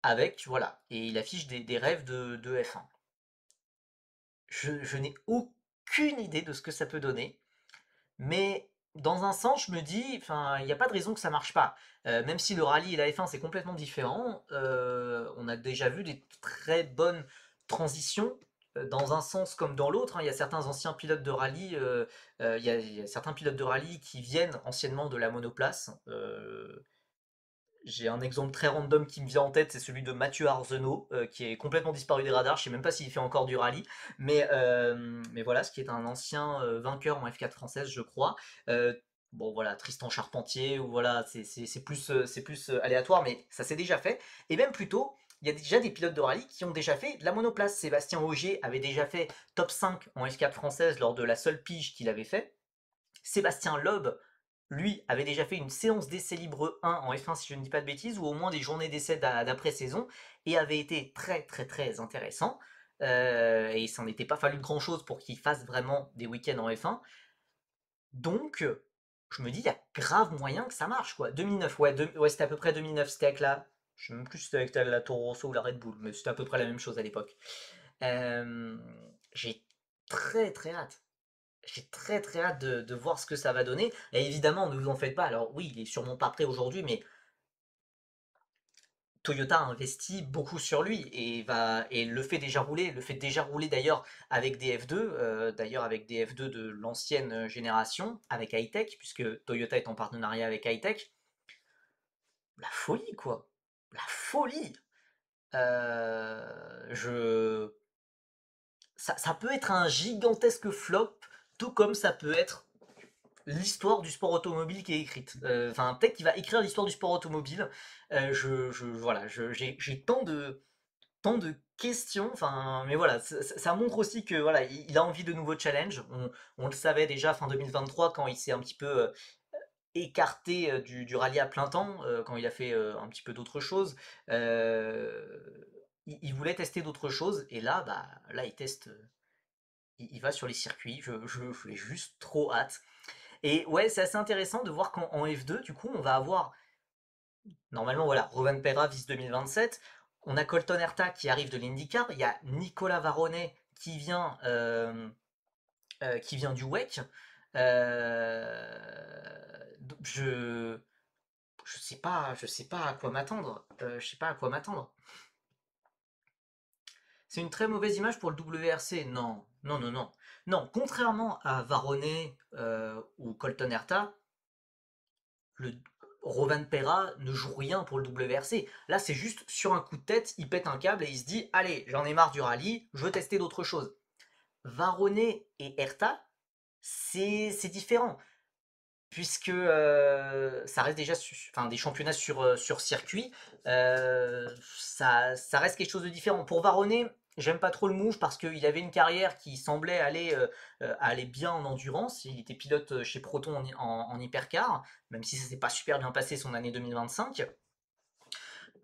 avec, voilà, et il affiche des rêves de F1. Je n'ai aucune idée de ce que ça peut donner, mais dans un sens, je me dis, enfin, il n'y a pas de raison que ça marche pas. Même si le rallye et la F1 c'est complètement différent, on a déjà vu des très bonnes transitions dans un sens comme dans l'autre, hein. Il y a certains anciens pilotes de rallye, il y a certains pilotes de rallye qui viennent anciennement de la monoplace. J'ai un exemple très random qui me vient en tête, c'est celui de Mathieu Arsenault, qui est complètement disparu des radars. Je sais même pas s'il fait encore du rallye, mais voilà, ce qui est un ancien vainqueur en F4 française, je crois. Euh, bon voilà, Tristan Charpentier, ou voilà, c'est plus aléatoire, mais ça s'est déjà fait. Et même plus tôt, il y a déjà des pilotes de rallye qui ont déjà fait de la monoplace. Sébastien Ogier avait déjà fait top 5 en F4 française lors de la seule pige qu'il avait fait. Sébastien Loeb, lui, avait déjà fait une séance d'essai libre 1 en F1, si je ne dis pas de bêtises, ou au moins des journées d'essai d'après-saison, et avait été très très très intéressant. Et il s'en était pas fallu de grand chose pour qu'il fasse vraiment des week-ends en F1. Donc, je me dis, il y a grave moyen que ça marche, quoi. 2009, ouais, c'était à peu près 2009, c'était avec la. Je sais même plus si c'était avec la Toro Rosso ou la Red Bull, mais c'était à peu près la même chose à l'époque. Euh, j'ai très très hâte. J'ai très très hâte de voir ce que ça va donner. Et évidemment, ne vous en faites pas. Alors oui, il est sûrement pas prêt aujourd'hui, mais Toyota a investi beaucoup sur lui et le fait déjà rouler d'ailleurs avec des F2, d'ailleurs avec des F2 de l'ancienne génération, avec Hightech, puisque Toyota est en partenariat avec Hightech. La folie quoi, la folie. Je ça peut être un gigantesque flop, tout comme ça peut être l'histoire du sport automobile qui est écrite. Enfin, peut-être qu'il va écrire l'histoire du sport automobile. Voilà, j'ai tant de questions. Enfin, mais voilà, ça montre aussi que voilà, il a envie de nouveaux challenges. On le savait déjà fin 2023 quand il s'est un petit peu écarté du rallye à plein temps, quand il a fait un petit peu d'autres choses. Euh, il voulait tester d'autres choses et là, bah, là, il teste. Il va sur les circuits. J'ai juste trop hâte. Et ouais, c'est assez intéressant de voir qu'en F2, du coup, on va avoir, normalement, voilà, Rovanperä vise 2027, on a Colton Herta qui arrive de l'IndyCar, il y a Nicolas Varronnet qui vient du WEC. Donc je sais pas à quoi m'attendre. Je sais pas à quoi m'attendre. C'est une très mauvaise image pour le WRC. Non, non, non, non. Non, contrairement à Varronnet ou Colton Herta, le Rovanperä ne joue rien pour le WRC. Là, c'est juste sur un coup de tête, il pète un câble et il se dit allez, j'en ai marre du rallye, je veux tester d'autres choses. Varronnet et Herta, c'est différent, puisque ça reste déjà enfin, des championnats sur circuit, ça reste quelque chose de différent. Pour Varronnet, j'aime pas trop le move parce qu'il avait une carrière qui semblait aller bien en endurance. Il était pilote chez Proton en hypercar, même si ça s'est pas super bien passé son année 2025.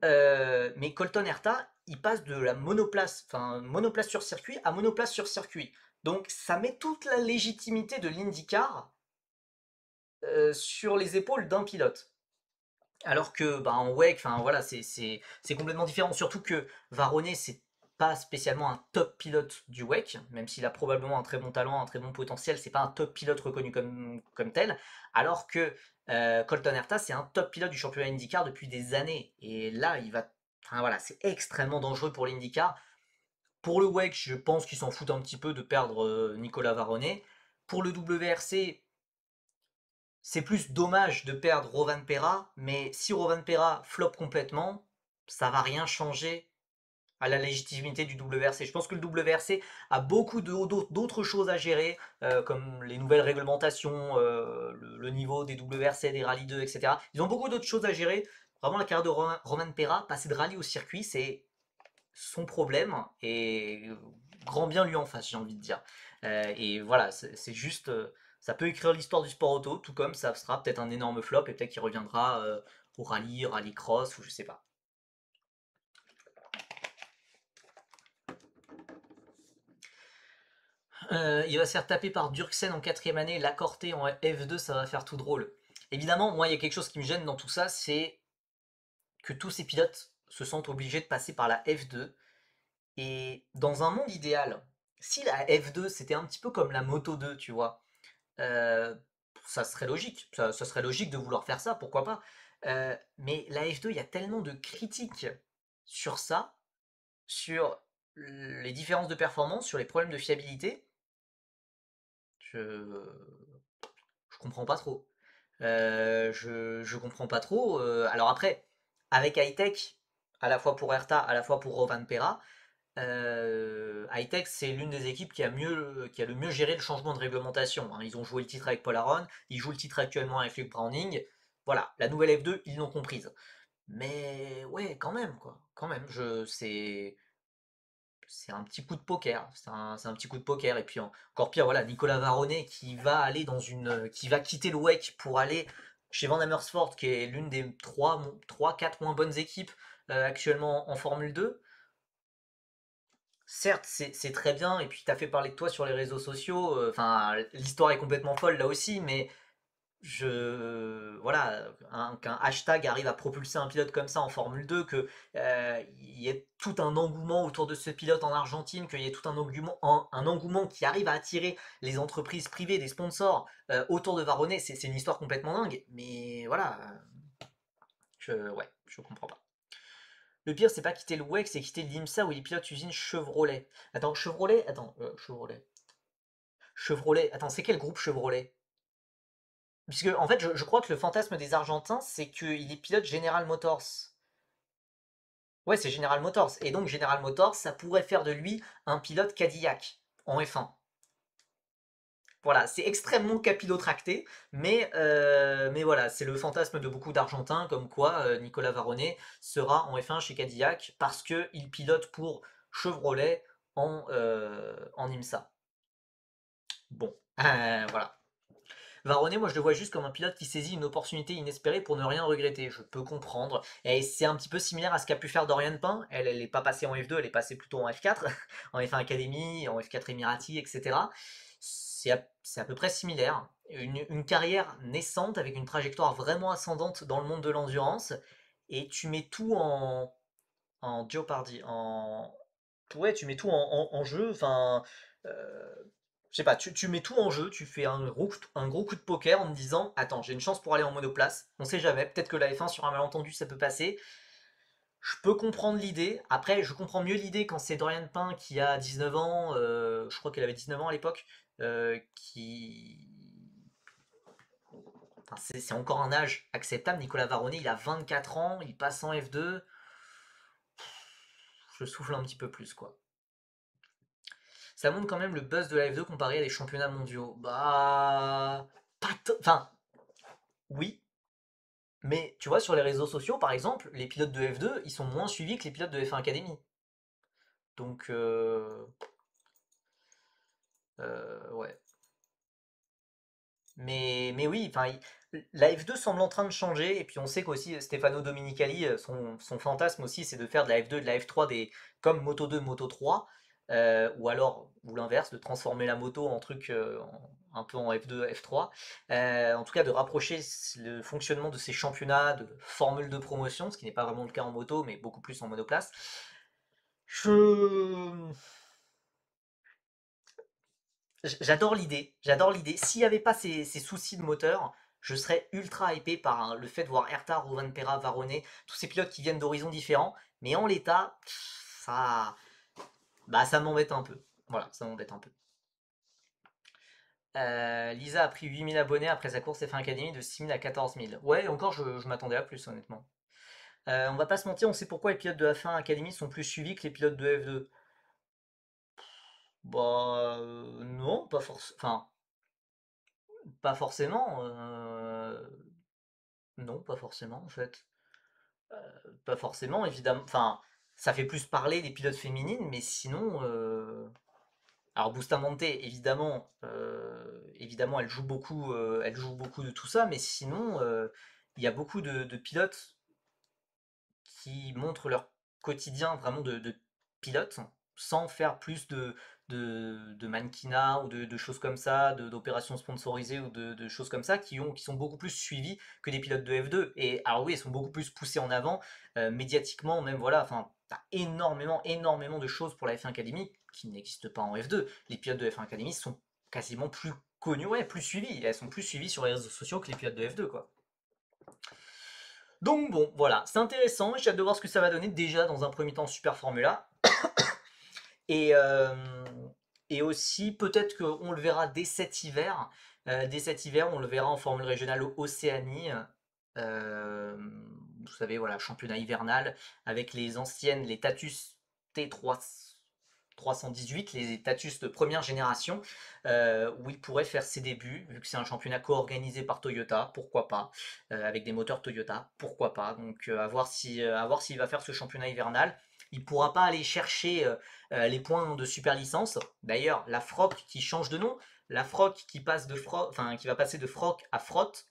Mais Colton Herta, il passe de la monoplace, enfin monoplace sur circuit à monoplace sur circuit. Donc ça met toute la légitimité de l'IndyCar sur les épaules d'un pilote. Alors que bah, en WEC, enfin voilà, c'est complètement différent. Surtout que Varone, c'est pas spécialement un top pilote du WEC, même s'il a probablement un très bon talent, un très bon potentiel, c'est pas un top pilote reconnu comme tel. Alors que Colton Herta, c'est un top pilote du championnat IndyCar depuis des années. Et là, enfin voilà, c'est extrêmement dangereux pour l'IndyCar. Pour le WEC, je pense qu'ils s'en foutent un petit peu de perdre Nicolas Varone. Pour le WRC, c'est plus dommage de perdre Rovan Pera, mais si Rovan Pera flop complètement, ça va rien changer à la légitimité du WRC. Je pense que le WRC a beaucoup d'autres choses à gérer, comme les nouvelles réglementations, le niveau des WRC, des Rallye 2, etc. Ils ont beaucoup d'autres choses à gérer. Vraiment, la carrière de Roman Pera, passer de rallye au circuit, c'est son problème, et grand bien lui en face, j'ai envie de dire. Et voilà, c'est juste, ça peut écrire l'histoire du sport auto, tout comme ça sera peut-être un énorme flop, et peut-être qu'il reviendra au rallye cross, ou je sais pas. Il va se faire taper par Durksen en quatrième année, l'accorté en F2, ça va faire tout drôle. Évidemment, moi, il y a quelque chose qui me gêne dans tout ça, c'est que tous ces pilotes se sentent obligés de passer par la F2. Et dans un monde idéal, si la F2 c'était un petit peu comme la Moto 2, tu vois, euh, ça serait logique. Ça serait logique de vouloir faire ça, pourquoi pas. Mais la F2, il y a tellement de critiques sur ça, sur les différences de performance, sur les problèmes de fiabilité, je, je comprends pas trop. Je comprends pas trop. Alors après, avec Hightech, à la fois pour Erta, à la fois pour Rovan Pera, Hightech, c'est l'une des équipes qui a le mieux géré le changement de réglementation, hein. Ils ont joué le titre avec Polaron, ils jouent le titre actuellement avec Luke Browning. Voilà, la nouvelle F2, ils l'ont comprise. Mais ouais, quand même, quoi. Quand même, c'est un petit coup de poker. C'est un petit coup de poker. Et puis encore pire, voilà, Nicolas Varone qui va quitter le WEC pour aller chez Van Amersfoort, qui est l'une des 3-4 moins bonnes équipes actuellement en Formule 2. Certes, c'est très bien, et puis t'as fait parler de toi sur les réseaux sociaux, enfin, l'histoire est complètement folle là aussi, mais voilà, qu'un hashtag arrive à propulser un pilote comme ça en Formule 2, que il y ait tout un engouement autour de ce pilote en Argentine, qu'il y ait tout un engouement qui arrive à attirer les entreprises privées, des sponsors autour de Varone, c'est une histoire complètement dingue, mais voilà, ouais, je comprends pas. Le pire, c'est pas quitter le WEC, c'est quitter l'IMSA où il pilote usine Chevrolet. Attends, Chevrolet? Attends, Chevrolet. Chevrolet, attends, c'est quel groupe Chevrolet? Puisque, en fait, je crois que le fantasme des Argentins, c'est qu'il est pilote General Motors. Ouais, c'est General Motors. Et donc, General Motors, ça pourrait faire de lui un pilote Cadillac en F1. Voilà, c'est extrêmement capillotracté, mais voilà, c'est le fantasme de beaucoup d'Argentins, comme quoi Nicolas Varone sera en F1 chez Cadillac parce qu'il pilote pour Chevrolet en IMSA. Bon, voilà. Varone, moi je le vois juste comme un pilote qui saisit une opportunité inespérée pour ne rien regretter. Je peux comprendre. Et c'est un petit peu similaire à ce qu'a pu faire Dorian Pain. Elle n'est pas passée en F2, elle est passée plutôt en F4, en F1 Academy, en F4 Emirati, etc. C'est à peu près similaire. Une carrière naissante avec une trajectoire vraiment ascendante dans le monde de l'endurance. Et tu mets tout en Jeopardy, ouais, tu mets tout en jeu. Enfin, euh, je sais pas, tu mets tout en jeu, tu fais un gros coup de poker en me disant, attends, j'ai une chance pour aller en monoplace, on sait jamais, peut-être que la F1 sur un malentendu ça peut passer. Je peux comprendre l'idée. Après, je comprends mieux l'idée quand c'est Dorian Pain qui a 19 ans, je crois qu'elle avait 19 ans à l'époque, qui. Enfin, c'est encore un âge acceptable. Nicolas Varone, il a 24 ans, il passe en F2. Je souffle un petit peu plus, quoi. Ça montre quand même le buzz de la F2 comparé à des championnats mondiaux. Bah. Enfin, oui, mais tu vois, sur les réseaux sociaux, par exemple, les pilotes de F2, ils sont moins suivis que les pilotes de F1 Academy. Donc, ouais. Mais oui, enfin, la F2 semble en train de changer, et puis on sait qu'aussi Stefano Domenicali, son fantasme aussi, c'est de faire de la F2 et de la F3 comme Moto 2, Moto 3. ou alors, ou l'inverse, de transformer la moto en truc un peu en F2, F3. En tout cas, de rapprocher le fonctionnement de ces championnats de formules de promotion, ce qui n'est pas vraiment le cas en moto, mais beaucoup plus en monoplace. Je... J'adore l'idée, j'adore l'idée. S'il n'y avait pas ces soucis de moteur, je serais ultra hypé par le fait de voir Erta, Rovanpera, Varone, tous ces pilotes qui viennent d'horizons différents. Mais en l'état, ça, bah, ça m'embête un peu. Voilà, ça m'embête un peu. Lisa a pris 8000 abonnés après sa course F1 Academy de 6000 à 14000. Ouais, encore, je m'attendais à plus, honnêtement. On va pas se mentir, on sait pourquoi les pilotes de F1 Academy sont plus suivis que les pilotes de F2. Bah, non, pas forcément. Enfin, pas forcément. Non, pas forcément, en fait. Pas forcément, évidemment. Enfin, ça fait plus parler des pilotes féminines, mais sinon. Alors Bustamante, évidemment, évidemment, elle joue beaucoup de tout ça, mais sinon, il y a beaucoup de pilotes qui montrent leur quotidien vraiment de pilote, sans faire plus de mannequinat ou de choses comme ça, d'opérations sponsorisées ou de choses comme ça, qui sont beaucoup plus suivies que des pilotes de F2. Et alors oui, ils sont beaucoup plus poussés en avant, médiatiquement, même voilà, enfin, t'as énormément de choses pour la F1 Academy qui n'existent pas en F2. Les pilotes de F1 Academy sont quasiment plus connus, ouais, plus suivis. Elles sont plus suivies sur les réseaux sociaux que les pilotes de F2, quoi. Donc bon, voilà, c'est intéressant, j'ai hâte de voir ce que ça va donner déjà dans un premier temps Super Formula. Et, euh, et aussi, peut-être qu'on le verra dès cet hiver. Dès cet hiver, on le verra en Formule régionale Océanie. Euh, Vous savez, voilà, championnat hivernal avec les anciennes, les Tatus T3 318, les Tatus de première génération, où il pourrait faire ses débuts, vu que c'est un championnat co-organisé par Toyota, pourquoi pas, avec des moteurs Toyota, pourquoi pas. Donc à voir s'il va faire ce championnat hivernal. Il ne pourra pas aller chercher les points de super licence. D'ailleurs, la Froc qui change de nom, la Froc qui passe de enfin qui va passer de Froc à Frotte.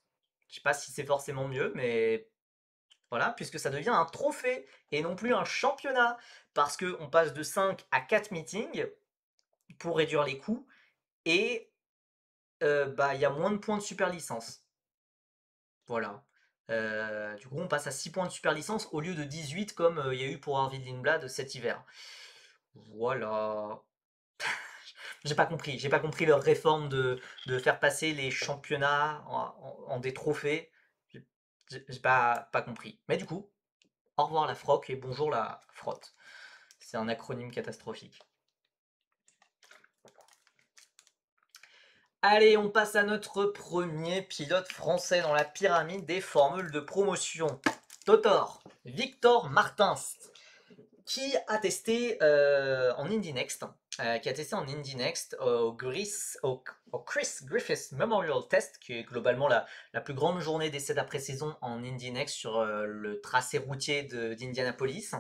Je sais pas si c'est forcément mieux, mais voilà, puisque ça devient un trophée et non plus un championnat, parce qu'on passe de 5 à 4 meetings pour réduire les coûts, et bah, il y a moins de points de super licence. Voilà. Du coup, on passe à 6 points de super licence au lieu de 18 comme il y a eu pour Arvid Lindblad cet hiver. Voilà. J'ai pas compris leur réforme de faire passer les championnats en des trophées. J'ai pas compris. Mais du coup, au revoir la froc et bonjour la frotte. C'est un acronyme catastrophique. Allez, on passe à notre premier pilote français dans la pyramide des formules de promotion. Totor, Victor Martins, qui a testé en Indy Next, au Chris Griffiths Memorial Test, qui est globalement la plus grande journée d'essai d'après-saison en Indy Next sur le tracé routier d'Indianapolis.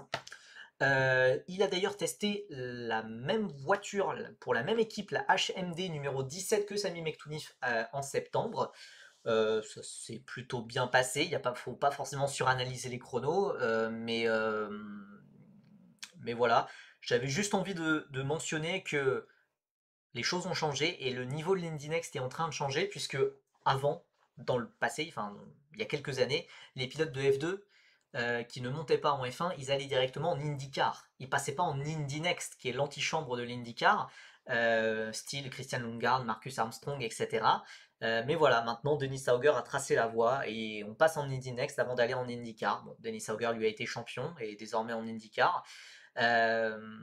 Il a d'ailleurs testé la même voiture pour la même équipe, la HMD numéro 17 que Sami Mektounif en septembre. Ça s'est plutôt bien passé, il ne faut pas forcément suranalyser les chronos, mais voilà, j'avais juste envie de mentionner que les choses ont changé et le niveau de l'Indy Next est en train de changer puisque avant, dans le passé, enfin il y a quelques années, les pilotes de F2 qui ne montaient pas en F1, ils allaient directement en IndyCar. Ils passaient pas en Indy Next, qui est l'antichambre de l'IndyCar, style Christian Lundgaard, Marcus Armstrong, etc. Mais voilà, maintenant Denis Sauger a tracé la voie et on passe en Indy Next avant d'aller en IndyCar. Bon, Denis Sauger lui a été champion et est désormais en IndyCar. Euh,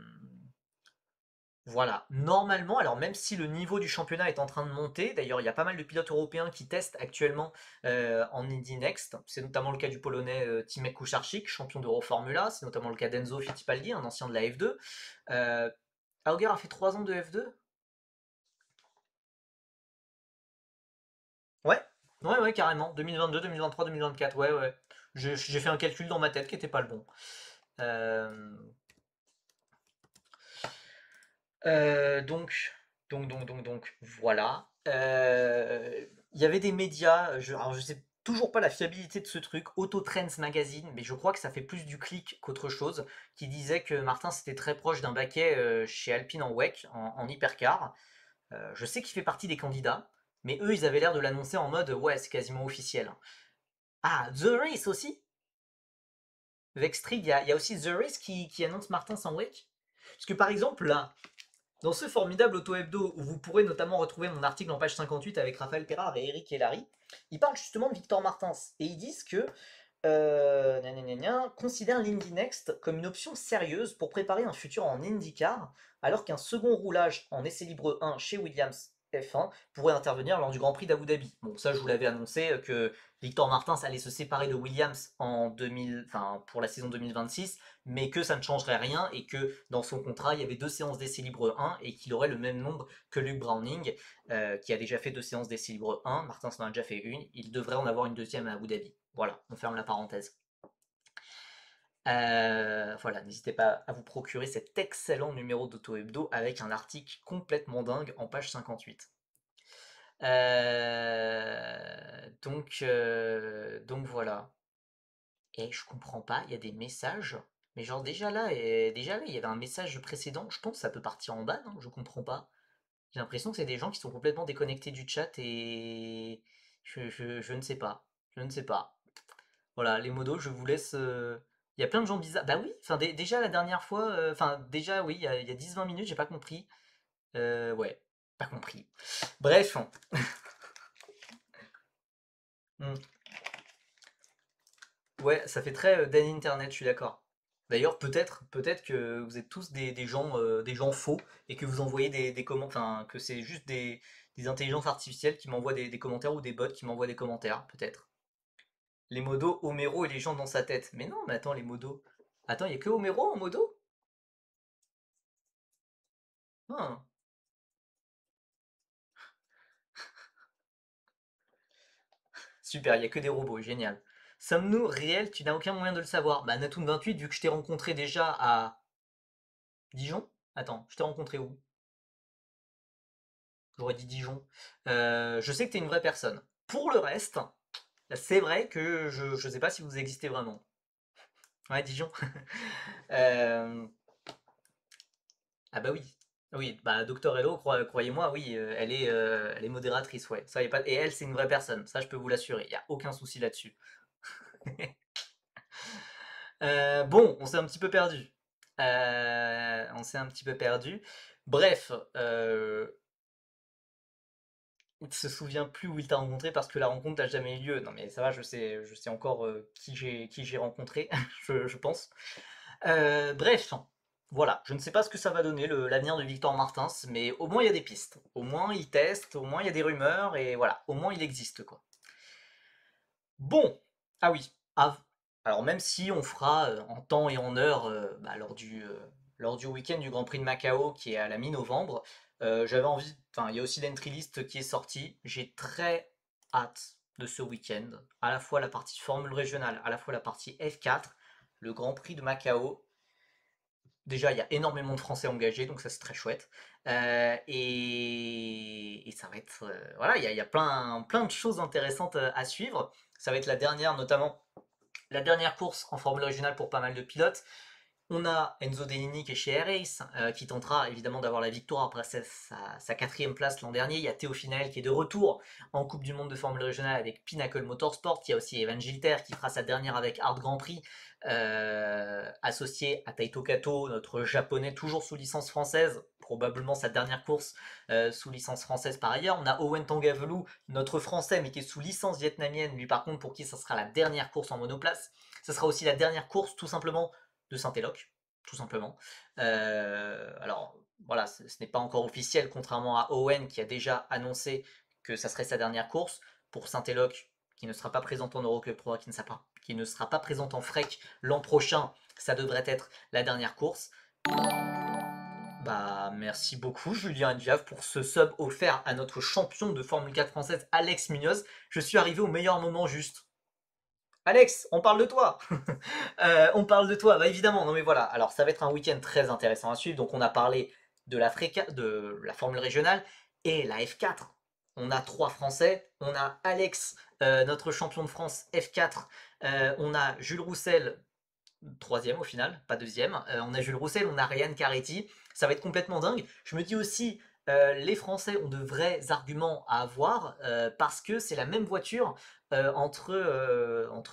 voilà, normalement, alors même si le niveau du championnat est en train de monter, d'ailleurs il y a pas mal de pilotes européens qui testent actuellement en Indy Next, c'est notamment le cas du Polonais Timek Kucharczyk, champion d'Euroformula, c'est notamment le cas d'Enzo Fittipaldi, un ancien de la F2. Euh, Auger a fait 3 ans de F2? Ouais, ouais, carrément, 2022, 2023, 2024, ouais, ouais. J'ai fait un calcul dans ma tête qui était pas le bon. Euh, donc, voilà. Il y avait des médias, alors je sais toujours pas la fiabilité de ce truc, Auto Trends Magazine, mais je crois que ça fait plus du clic qu'autre chose, qui disait que Martin c'était très proche d'un baquet chez Alpine en WEC, en hypercar. Je sais qu'il fait partie des candidats, mais eux ils avaient l'air de l'annoncer en mode ouais c'est quasiment officiel. Ah, The Race aussi? Vextrig, il y a aussi The Race qui annonce Martin sans WEC? Parce que par exemple là, dans ce formidable auto-hebdo, où vous pourrez notamment retrouver mon article en page 58 avec Raphaël Perrard et Eric Hellary, ils parlent justement de Victor Martins. Et ils disent que considère l'Indy Next comme une option sérieuse pour préparer un futur en IndyCar, alors qu'un second roulage en essai libre 1 chez Williams F1 pourrait intervenir lors du Grand Prix d'Abu Dhabi. Bon, ça je vous l'avais annoncé que Victor Martins allait se séparer de Williams en 2000, enfin, pour la saison 2026, mais que ça ne changerait rien et que dans son contrat il y avait 2 séances d'essai libre 1 et qu'il aurait le même nombre que Luke Browning, qui a déjà fait 2 séances d'essai libre 1. Martins en a déjà fait une, il devrait en avoir une deuxième à Abu Dhabi. Voilà, on ferme la parenthèse. Voilà, n'hésitez pas à vous procurer cet excellent numéro d'Auto Hebdo avec un article complètement dingue en page 58. Donc voilà. Et je comprends pas, il y a des messages, mais genre déjà là, il y avait un message précédent, je pense que ça peut partir en bas, non? Je comprends pas. J'ai l'impression que c'est des gens qui sont complètement déconnectés du chat et je ne sais pas. Je ne sais pas. Voilà, les modos, je vous laisse. Il y a plein de gens bizarres. Bah oui, enfin, déjà la dernière fois, enfin, déjà, oui, il y a 10-20 minutes, j'ai pas compris. Ouais, pas compris. Bref, hmm. Ouais, ça fait très Dan Internet, je suis d'accord. D'ailleurs, peut-être que vous êtes tous des gens faux et que vous envoyez des commentaires, enfin, que c'est juste des intelligences artificielles qui m'envoient des commentaires ou des bots qui m'envoient des commentaires, peut-être. Les modos, Homero et les gens dans sa tête. Mais non, mais attends, les modos. Attends, il y a que Homero en modo? Ah. Super, il n'y a que des robots, génial. Sommes-nous réels? Tu n'as aucun moyen de le savoir. Bah, Natoon 28, vu que je t'ai rencontré déjà à Dijon. Attends, je t'ai rencontré où? J'aurais dit Dijon. Je sais que t'es une vraie personne. Pour le reste, c'est vrai que je ne sais pas si vous existez vraiment. Ouais, Dijon. Euh, ah bah oui. Oui, bah Docteur Hello, croyez-moi, oui, elle est modératrice, ouais. Ça y est pas... Et elle, c'est une vraie personne, ça je peux vous l'assurer, il n'y a aucun souci là-dessus. Bon, on s'est un petit peu perdu. On s'est un petit peu perdu. Bref, il se souvient plus où il t'a rencontré parce que la rencontre n'a jamais eu lieu. Non mais ça va, je sais encore qui j'ai rencontré, je pense. Bref, voilà, je ne sais pas ce que ça va donner l'avenir de Victor Martins, mais au moins il y a des pistes. Au moins il teste, au moins il y a des rumeurs, et voilà, au moins il existe quoi. Bon, ah oui, alors même si on fera en temps et en heure bah, lors du week-end du Grand Prix de Macao qui est à la mi-novembre, j'avais envie, enfin il y a aussi l'entry list qui est sortie, j'ai très hâte de ce week-end, à la fois la partie Formule régionale, à la fois la partie F4, le Grand Prix de Macao. Déjà, il y a énormément de Français engagés, donc ça c'est très chouette. Et ça va être, voilà, il y a plein de choses intéressantes à suivre. Ça va être la dernière, notamment la dernière course en Formule régionale pour pas mal de pilotes. On a Enzo Dellini qui est chez Air-Race, qui tentera évidemment d'avoir la victoire après sa quatrième place l'an dernier. Il y a Théo Finel qui est de retour en Coupe du Monde de Formule Régionale avec Pinnacle Motorsport. Il y a aussi Evan Gilter qui fera sa dernière avec Hard Grand Prix, associé à Taito Kato, notre japonais toujours sous licence française, probablement sa dernière course sous licence française par ailleurs. On a Owen Tangavelou, notre français mais qui est sous licence vietnamienne, lui par contre pour qui ça sera la dernière course en monoplace. Ça sera aussi la dernière course tout simplement de Saint-Éloque, tout simplement. Alors voilà, ce n'est pas encore officiel, contrairement à Owen qui a déjà annoncé que ça serait sa dernière course. Pour Saint-Éloque, qui ne sera pas présente en Euroclub 3, qui ne sera pas présente en Freak l'an prochain, ça devrait être la dernière course. Bah merci beaucoup Julien Diave pour ce sub offert à notre champion de Formule 4 française Alex Munoz. Je suis arrivé au meilleur moment juste. Alex, on parle de toi. On parle de toi, bah évidemment. Non mais voilà. Alors ça va être un week-end très intéressant à suivre. Donc on a parlé de la Formule régionale et la F4. on a trois Français, on a Alex, notre champion de France F4, on a Jules Roussel, troisième au final, pas deuxième. On a Jules Roussel, on a Ryan Caretti. Ça va être complètement dingue. Je me dis aussi, les Français ont de vrais arguments à avoir parce que c'est la même voiture entre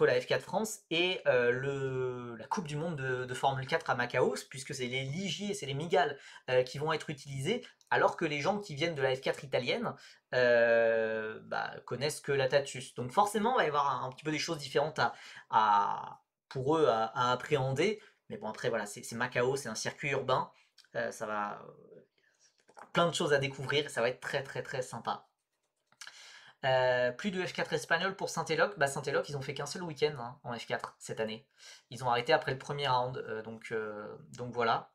la F4 France et la Coupe du Monde de Formule 4 à Macao, puisque c'est les Ligier, c'est les Mygales qui vont être utilisés, alors que les gens qui viennent de la F4 italienne connaissent que la Tatus. Donc forcément, il va y avoir un petit peu des choses différentes à, pour eux à appréhender. Mais bon, après, voilà, c'est Macao, c'est un circuit urbain. Ça va. Plein de choses à découvrir. Ça va être très, très, très sympa. Plus de F4 espagnol pour Saint-Eloc. Bah, Saint-Eloc, ils ont fait qu'un seul week-end hein, en F4 cette année. Ils ont arrêté après le premier round. Donc voilà.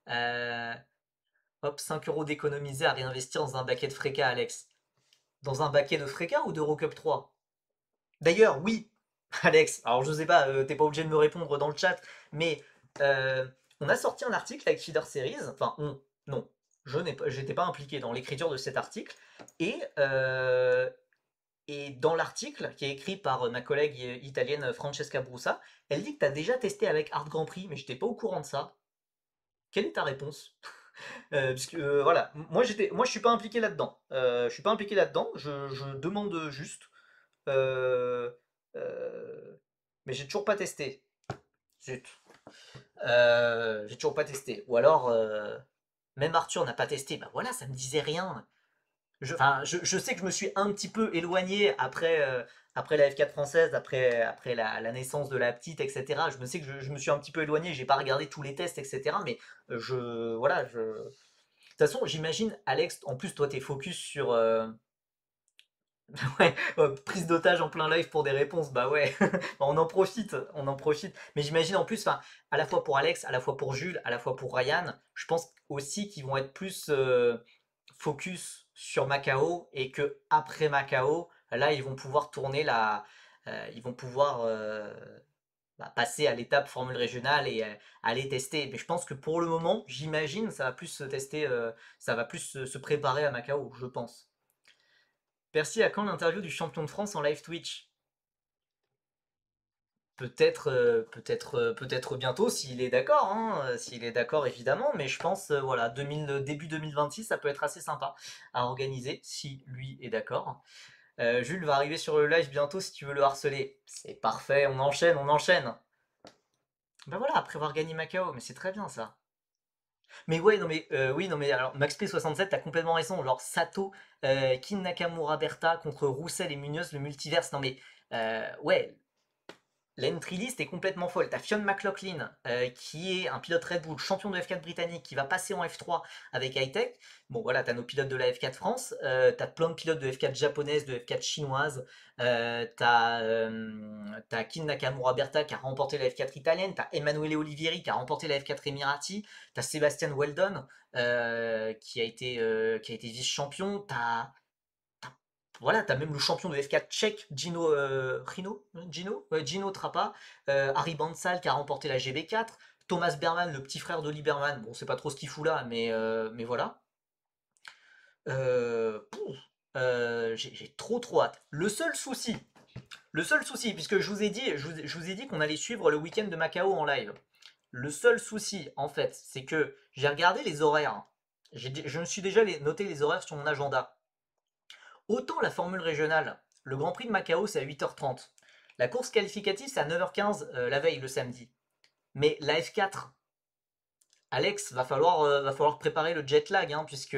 Euh, Hop, 5 euros d'économiser à réinvestir dans un baquet de Freca, Alex. Dans un baquet de Freca ou d'Eurocup 3? D'ailleurs, oui, Alex, alors je sais pas, t'es pas obligé de me répondre dans le chat, mais euh, on a sorti un article avec Feeder Series, enfin non, j'étais pas impliqué dans l'écriture de cet article, et, euh, et dans l'article, qui est écrit par ma collègue italienne Francesca Brussa, elle dit que t'as déjà testé avec Art Grand Prix, mais j'étais pas au courant de ça. Quelle est ta réponse? Puisque voilà, moi je suis pas impliqué là-dedans. Je suis pas impliqué là-dedans, je demande juste. Euh, euh, mais j'ai toujours pas testé. Zut. J'ai toujours pas testé. Ou alors, même Arthur n'a pas testé. Bah voilà, ça me disait rien. Enfin, je sais que je me suis un petit peu éloigné après la F4 française, après la naissance de la petite, etc. Je me sais que je me suis un petit peu éloigné, j'ai pas regardé tous les tests, etc. Mais voilà, de toute façon, j'imagine, Alex, en plus, toi, t'es focus sur, ouais, prise d'otage en plein live pour des réponses, bah ouais, on en profite, on en profite. Mais j'imagine en plus, enfin, à la fois pour Alex, à la fois pour Jules, à la fois pour Ryan, je pense aussi qu'ils vont être plus focus sur Macao et que après Macao, là, ils vont pouvoir tourner ils vont pouvoir passer à l'étape formule régionale et aller tester. Mais je pense que pour le moment, j'imagine, ça va plus se tester, ça va plus se préparer à Macao, je pense. Percy, à quand l'interview du champion de France en live Twitch? Peut-être bientôt s'il est d'accord, hein, s'il est d'accord évidemment, mais je pense voilà début 2026 ça peut être assez sympa à organiser si lui est d'accord. Jules va arriver sur le live bientôt si tu veux le harceler. C'est parfait, on enchaîne, on enchaîne. Ben voilà, après avoir gagné Macao, mais c'est très bien ça. Mais ouais, non mais oui, non mais alors MaxP67, t'as complètement raison. Genre Sato, Kin Nakamura Berta contre Roussel et Munoz, le multiverse. Non mais ouais, l'entry list est complètement folle. T'as Fionn McLaughlin, qui est un pilote Red Bull, champion de F4 britannique, qui va passer en F3 avec Hightech. Bon voilà, t'as nos pilotes de la F4 France, t'as plein de pilotes de F4 japonaises, de F4 chinoises, t'as Kin Nakamura Berta qui a remporté la F4 italienne, t'as Emanuele Olivieri qui a remporté la F4 Emirati, t'as Sébastien Weldon qui a été vice-champion, voilà, t'as même le champion de F4 tchèque, Gino Trappa, Harry Bansal qui a remporté la GB4, Thomas Berman, le petit frère d'Oli Berman, bon, c'est pas trop ce qu'il fout là, mais voilà. J'ai trop hâte. Le seul souci, puisque je vous ai dit qu'on allait suivre le week-end de Macao en live. Le seul souci, en fait, c'est que j'ai regardé les horaires. Je me suis déjà noté les horaires sur mon agenda. Autant la formule régionale, le Grand Prix de Macao c'est à 8h30. La course qualificative c'est à 9h15 la veille, le samedi. Mais la F4, Alex, va falloir préparer le jet lag, hein, puisque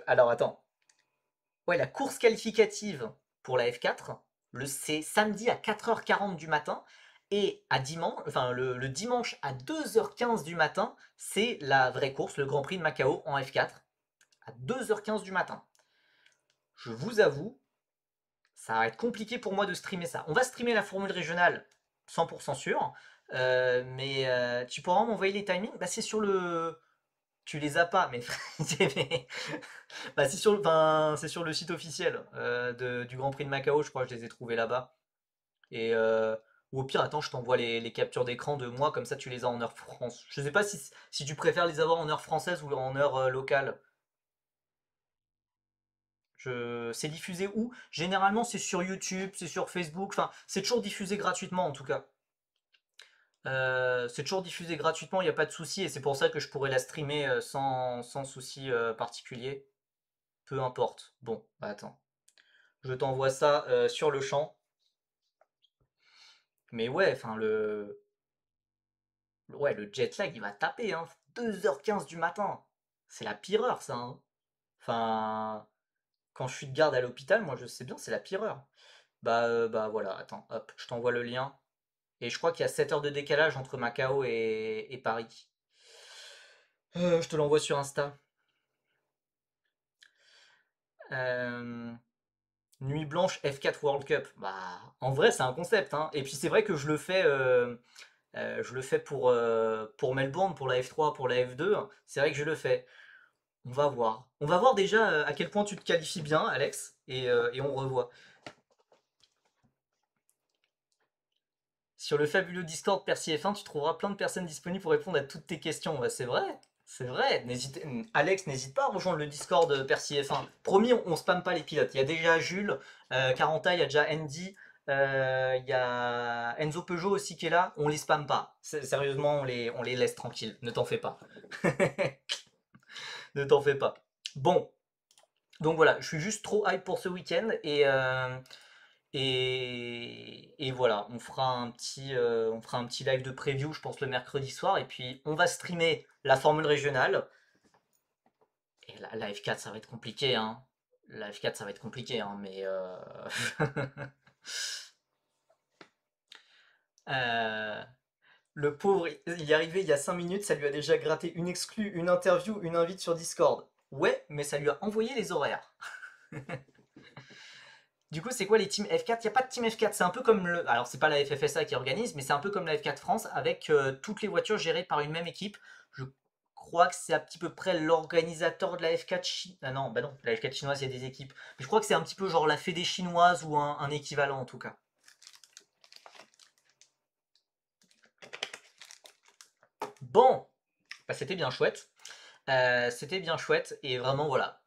Alors attends. Ouais, la course qualificative pour la F4, c'est samedi à 4h40 du matin. Et à dimanche, enfin le dimanche à 2h15 du matin, c'est la vraie course, le Grand Prix de Macao en F4. À 2h15 du matin. Je vous avoue, ça va être compliqué pour moi de streamer ça. On va streamer la formule régionale, 100% sûr. Mais tu pourras m'envoyer les timings. Bah, c'est sur le. Tu les as pas, mais bah, c'est sur le site officiel du Grand Prix de Macao, je crois que je les ai trouvés là-bas. Et ou au pire, attends, je t'envoie les captures d'écran de moi, comme ça tu les as en heure France. Je sais pas si tu préfères les avoir en heure française ou en heure locale. C'est diffusé où? Généralement, c'est sur YouTube, c'est sur Facebook. Enfin, c'est toujours diffusé gratuitement en tout cas. C'est toujours diffusé gratuitement, il n'y a pas de souci, et c'est pour ça que je pourrais la streamer sans souci particulier. Peu importe. Bon, bah attends. Je t'envoie ça sur le champ. Mais ouais, enfin, ouais, le jet lag, il va taper, hein. 2h15 du matin. C'est la pire heure, ça, hein. Enfin, quand je suis de garde à l'hôpital, moi, je sais bien, c'est la pire heure. Bah voilà, attends, hop, je t'envoie le lien. Et je crois qu'il y a 7 heures de décalage entre Macao et Paris. Je te l'envoie sur Insta. Euh, Nuit blanche F4 World Cup. Bah, en vrai, c'est un concept, hein. Et puis c'est vrai que je le fais pour Melbourne, pour la F3, pour la F2. C'est vrai que je le fais. On va voir. On va voir déjà à quel point tu te qualifies bien, Alex, et on revoit. Sur le fabuleux Discord Percy F1, tu trouveras plein de personnes disponibles pour répondre à toutes tes questions. Bah, c'est vrai, c'est vrai. Alex, n'hésite pas à rejoindre le Discord Percy F1. Promis, on spamme pas les pilotes. Il y a déjà Jules, Caranta, il y a déjà Andy, il y a Enzo Peugeot aussi qui est là. On les spamme pas. Sérieusement, on les laisse tranquilles. Ne t'en fais pas. Ne t'en fais pas. Bon, donc voilà, je suis juste trop hype pour ce week-end et voilà, on fera un petit live de preview, je pense, le mercredi soir. Et puis, on va streamer la Formule régionale. Et la F4, ça va être compliqué, hein. La F4, ça va être compliqué, hein, mais euh, le pauvre, il y est arrivé il y a 5 minutes, ça lui a déjà gratté une exclue, une interview, une invite sur Discord. Ouais, mais ça lui a envoyé les horaires. Du coup, c'est quoi les teams F4? Il n'y a pas de team F4, c'est un peu comme le. Alors, c'est pas la FFSA qui organise, mais c'est un peu comme la F4 France avec toutes les voitures gérées par une même équipe. Je crois que c'est à petit peu près l'organisateur de la F4 Ah non, bah non, la F4 chinoise, il y a des équipes. Mais je crois que c'est un petit peu genre la Fédé chinoise ou un équivalent en tout cas. Bon, bah, c'était bien chouette. C'était bien chouette et vraiment voilà,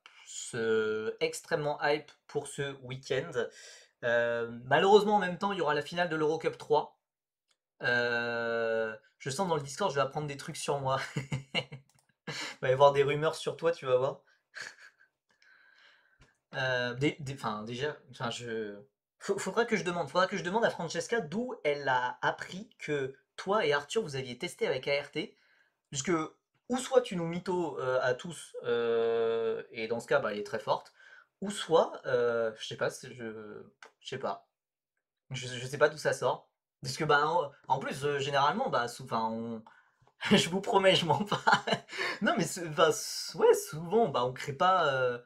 extrêmement hype pour ce week-end. Malheureusement, en même temps, il y aura la finale de l'Eurocup 3. Je sens dans le Discord, je vais apprendre des trucs sur moi. Il va y avoir des rumeurs sur toi, tu vas voir. Enfin, déjà, enfin, faudra que je demande à Francesca d'où elle a appris que toi et Arthur vous aviez testé avec ART, puisque ou soit tu nous mythos à tous, et dans ce cas, bah, elle est très forte, ou soit, je sais pas, je sais pas. Je sais pas d'où ça sort. Parce que bah en plus généralement bah enfin je vous promets je mens pas. Non mais enfin, ouais souvent bah on crée pas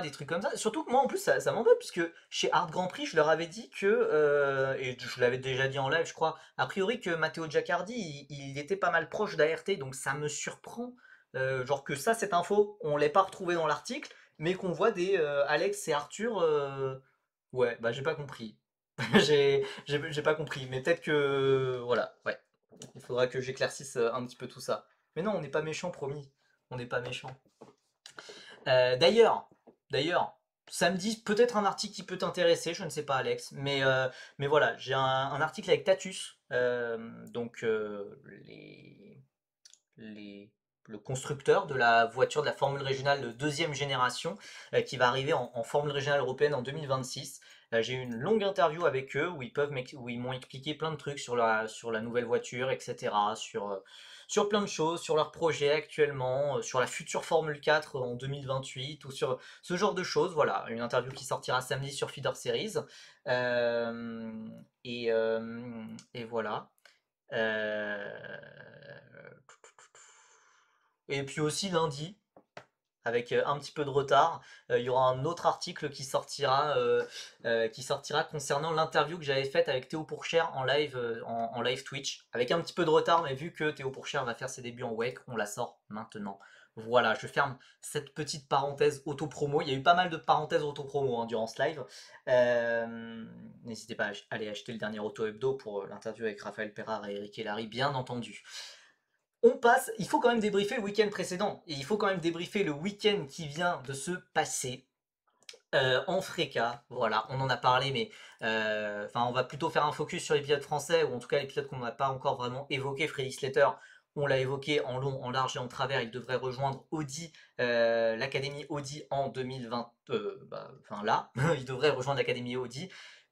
des trucs comme ça. Surtout que moi en plus ça m'embête puisque chez Art Grand Prix je leur avais dit que et je l'avais déjà dit en live je crois a priori que Matteo Giacardi il était pas mal proche d'ART donc ça me surprend genre que ça cette info on l'ait pas retrouvé dans l'article mais qu'on voit des Alex et Arthur ouais bah j'ai pas compris. J'ai pas compris, mais peut-être que. Voilà, ouais. Il faudra que j'éclaircisse un petit peu tout ça. Mais non, on n'est pas méchant, promis. On n'est pas méchant. D'ailleurs, samedi, peut-être un article qui peut t'intéresser, je ne sais pas, Alex. Mais voilà, j'ai un article avec Tatus, donc les- le constructeur de la voiture de la Formule régionale de deuxième génération qui va arriver en Formule régionale européenne en 2026. J'ai eu une longue interview avec eux où ils m'ont expliqué plein de trucs sur la nouvelle voiture, etc. Sur plein de choses, sur leurs projets actuellement, sur la future Formule 4 en 2028 ou sur ce genre de choses. Voilà, une interview qui sortira samedi sur Feeder Series. Euh, et voilà. Euh, et puis aussi lundi, avec un petit peu de retard, il y aura un autre article qui sortira concernant l'interview que j'avais faite avec Théo Pourchère en live, en live Twitch, avec un petit peu de retard, mais vu que Théo Pourchère va faire ses débuts en WEC, on la sort maintenant. Voilà, je ferme cette petite parenthèse auto-promo. Il y a eu pas mal de parenthèses auto-promo hein, durant ce live. N'hésitez pas à aller acheter le dernier Auto Hebdo pour l'interview avec Raphaël Perrard et Eric Helary, bien entendu. On passe, il faut quand même débriefer le week-end précédent, et il faut quand même débriefer le week-end qui vient de se passer. En Freca, voilà, on en a parlé, mais enfin, on va plutôt faire un focus sur les pilotes français, ou en tout cas les pilotes qu'on n'a pas encore vraiment évoqués. Freddy Slater, on l'a évoqué en long, en large et en travers, il devrait rejoindre Audi, l'académie Audi en 2020, enfin là, il devrait rejoindre l'académie Audi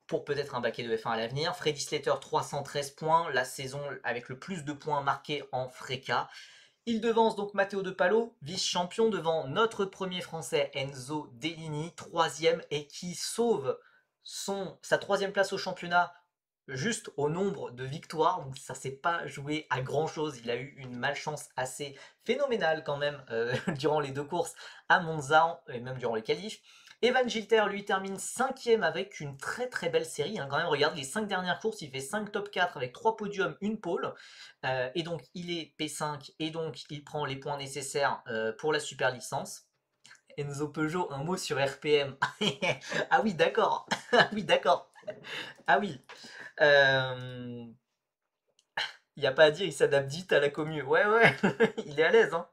pour peut-être un baquet de F1 à l'avenir. Freddy Slater, 313 points, la saison avec le plus de points marqués en Freca. Il devance donc Matteo De Palo, vice-champion devant notre premier français Enzo Dellini, troisième, et qui sauve sa troisième place au championnat juste au nombre de victoires. Donc ça s'est pas joué à grand chose. Il a eu une malchance assez phénoménale quand même durant les deux courses à Monza et même durant les qualifs. Evan Gilter, lui, termine cinquième avec une très très belle série. Hein. Quand même, regarde les 5 dernières courses, il fait 5 top 4 avec 3 podiums, une pole. Et donc, il est P5 et donc il prend les points nécessaires pour la super licence. Enzo Peugeot, un mot sur RPM. Ah oui, d'accord. Ah oui, d'accord. Ah oui. Il n'y a pas à dire, il s'adapte vite à la commu. Ouais, ouais, il est à l'aise. Hein.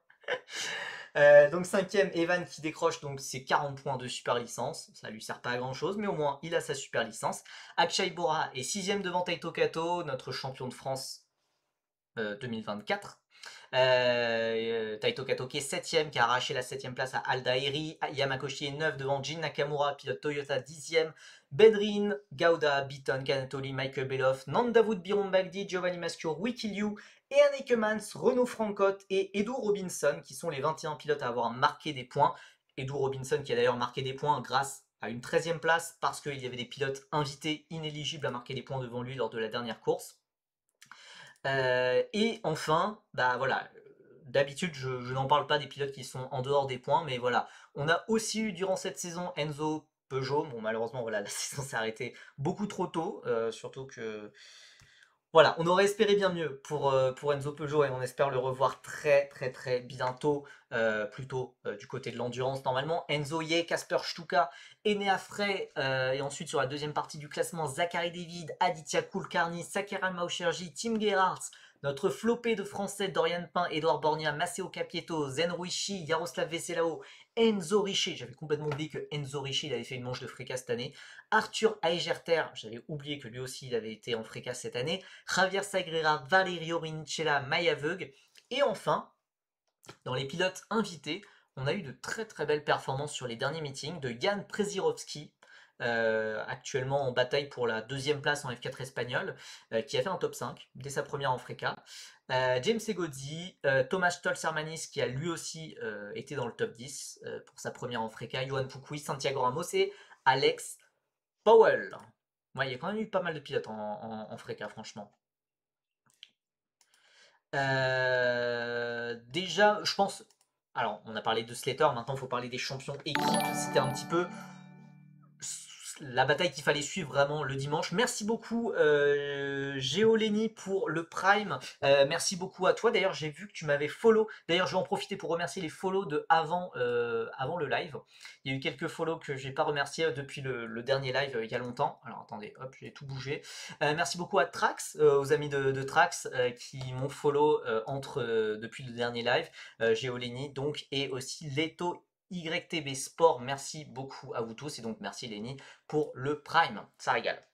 Donc cinquième, Evan qui décroche donc ses 40 points de super licence. Ça lui sert pas à grand chose, mais au moins il a sa super licence. Akshay Bora est sixième devant Taito Kato, notre champion de France 2024. Taito Kato qui est 7ème, qui a arraché la 7ème place à Aldairi. Yamakoshi est 9 devant Jin Nakamura, pilote Toyota 10ème. Bedrin, Gauda, Beaton, Canatoli, Michael Beloff, Nandavoud Birombagdi, Giovanni Maschio, Wikiliu, et Anneke Mans, Renaud Francotte et Edu Robinson, qui sont les 21 pilotes à avoir marqué des points. Edu Robinson qui a d'ailleurs marqué des points grâce à une 13ème place, parce qu'il y avait des pilotes invités inéligibles à marquer des points devant lui lors de la dernière course. Et enfin, bah voilà, d'habitude je n'en parle pas des pilotes qui sont en dehors des points, mais voilà, on a aussi eu durant cette saison Enzo Peugeot. Bon, malheureusement, voilà, la saison s'est arrêtée beaucoup trop tôt, surtout que voilà, on aurait espéré bien mieux pour Enzo Peugeot et on espère le revoir très très très bientôt, plutôt du côté de l'endurance normalement. Enzo Ye, Kasper Stuka, Enea Frey, et ensuite sur la deuxième partie du classement, Zachary David, Aditya Kulkarni, Sakara Maucherji, Tim Gerhardt, notre flopé de français Dorian Pain, Edouard Borgna, Matteo Capieto, Zen Ruichi, Yaroslav Veselao, Enzo Richer, j'avais complètement oublié que Enzo Richer il avait fait une manche de fracas cette année, Arthur Aigerter, j'avais oublié que lui aussi il avait été en fracas cette année, Javier Sagrera, Valerio Rinicella, Maya Veug, et enfin, dans les pilotes invités, on a eu de très très belles performances sur les derniers meetings de Jan Przezirovski, actuellement en bataille pour la deuxième place en F4 espagnol, qui a fait un top 5 dès sa première en Freca. James Egozzi, Thomas Stolz-Hermanis qui a lui aussi été dans le top 10 pour sa première en Freca, Johan Poukoui, Santiago Ramos et Alex Powell. Ouais, il y a quand même eu pas mal de pilotes en Freca, franchement. Déjà, je pense. Alors, on a parlé de Slater, maintenant il faut parler des champions équipes. C'était un petit peu la bataille qu'il fallait suivre vraiment le dimanche. Merci beaucoup Géolénie pour le Prime. Merci beaucoup à toi. D'ailleurs, j'ai vu que tu m'avais follow. D'ailleurs, je vais en profiter pour remercier les follow de avant le live. Il y a eu quelques follow que j'ai pas remercié depuis le dernier live il y a longtemps. Alors attendez, hop, j'ai tout bougé. Merci beaucoup à Trax, aux amis de Trax qui m'ont follow depuis le dernier live. Géolénie donc, et aussi Leto YTB Sport, merci beaucoup à vous tous et donc merci Lenny pour le Prime, ça régale.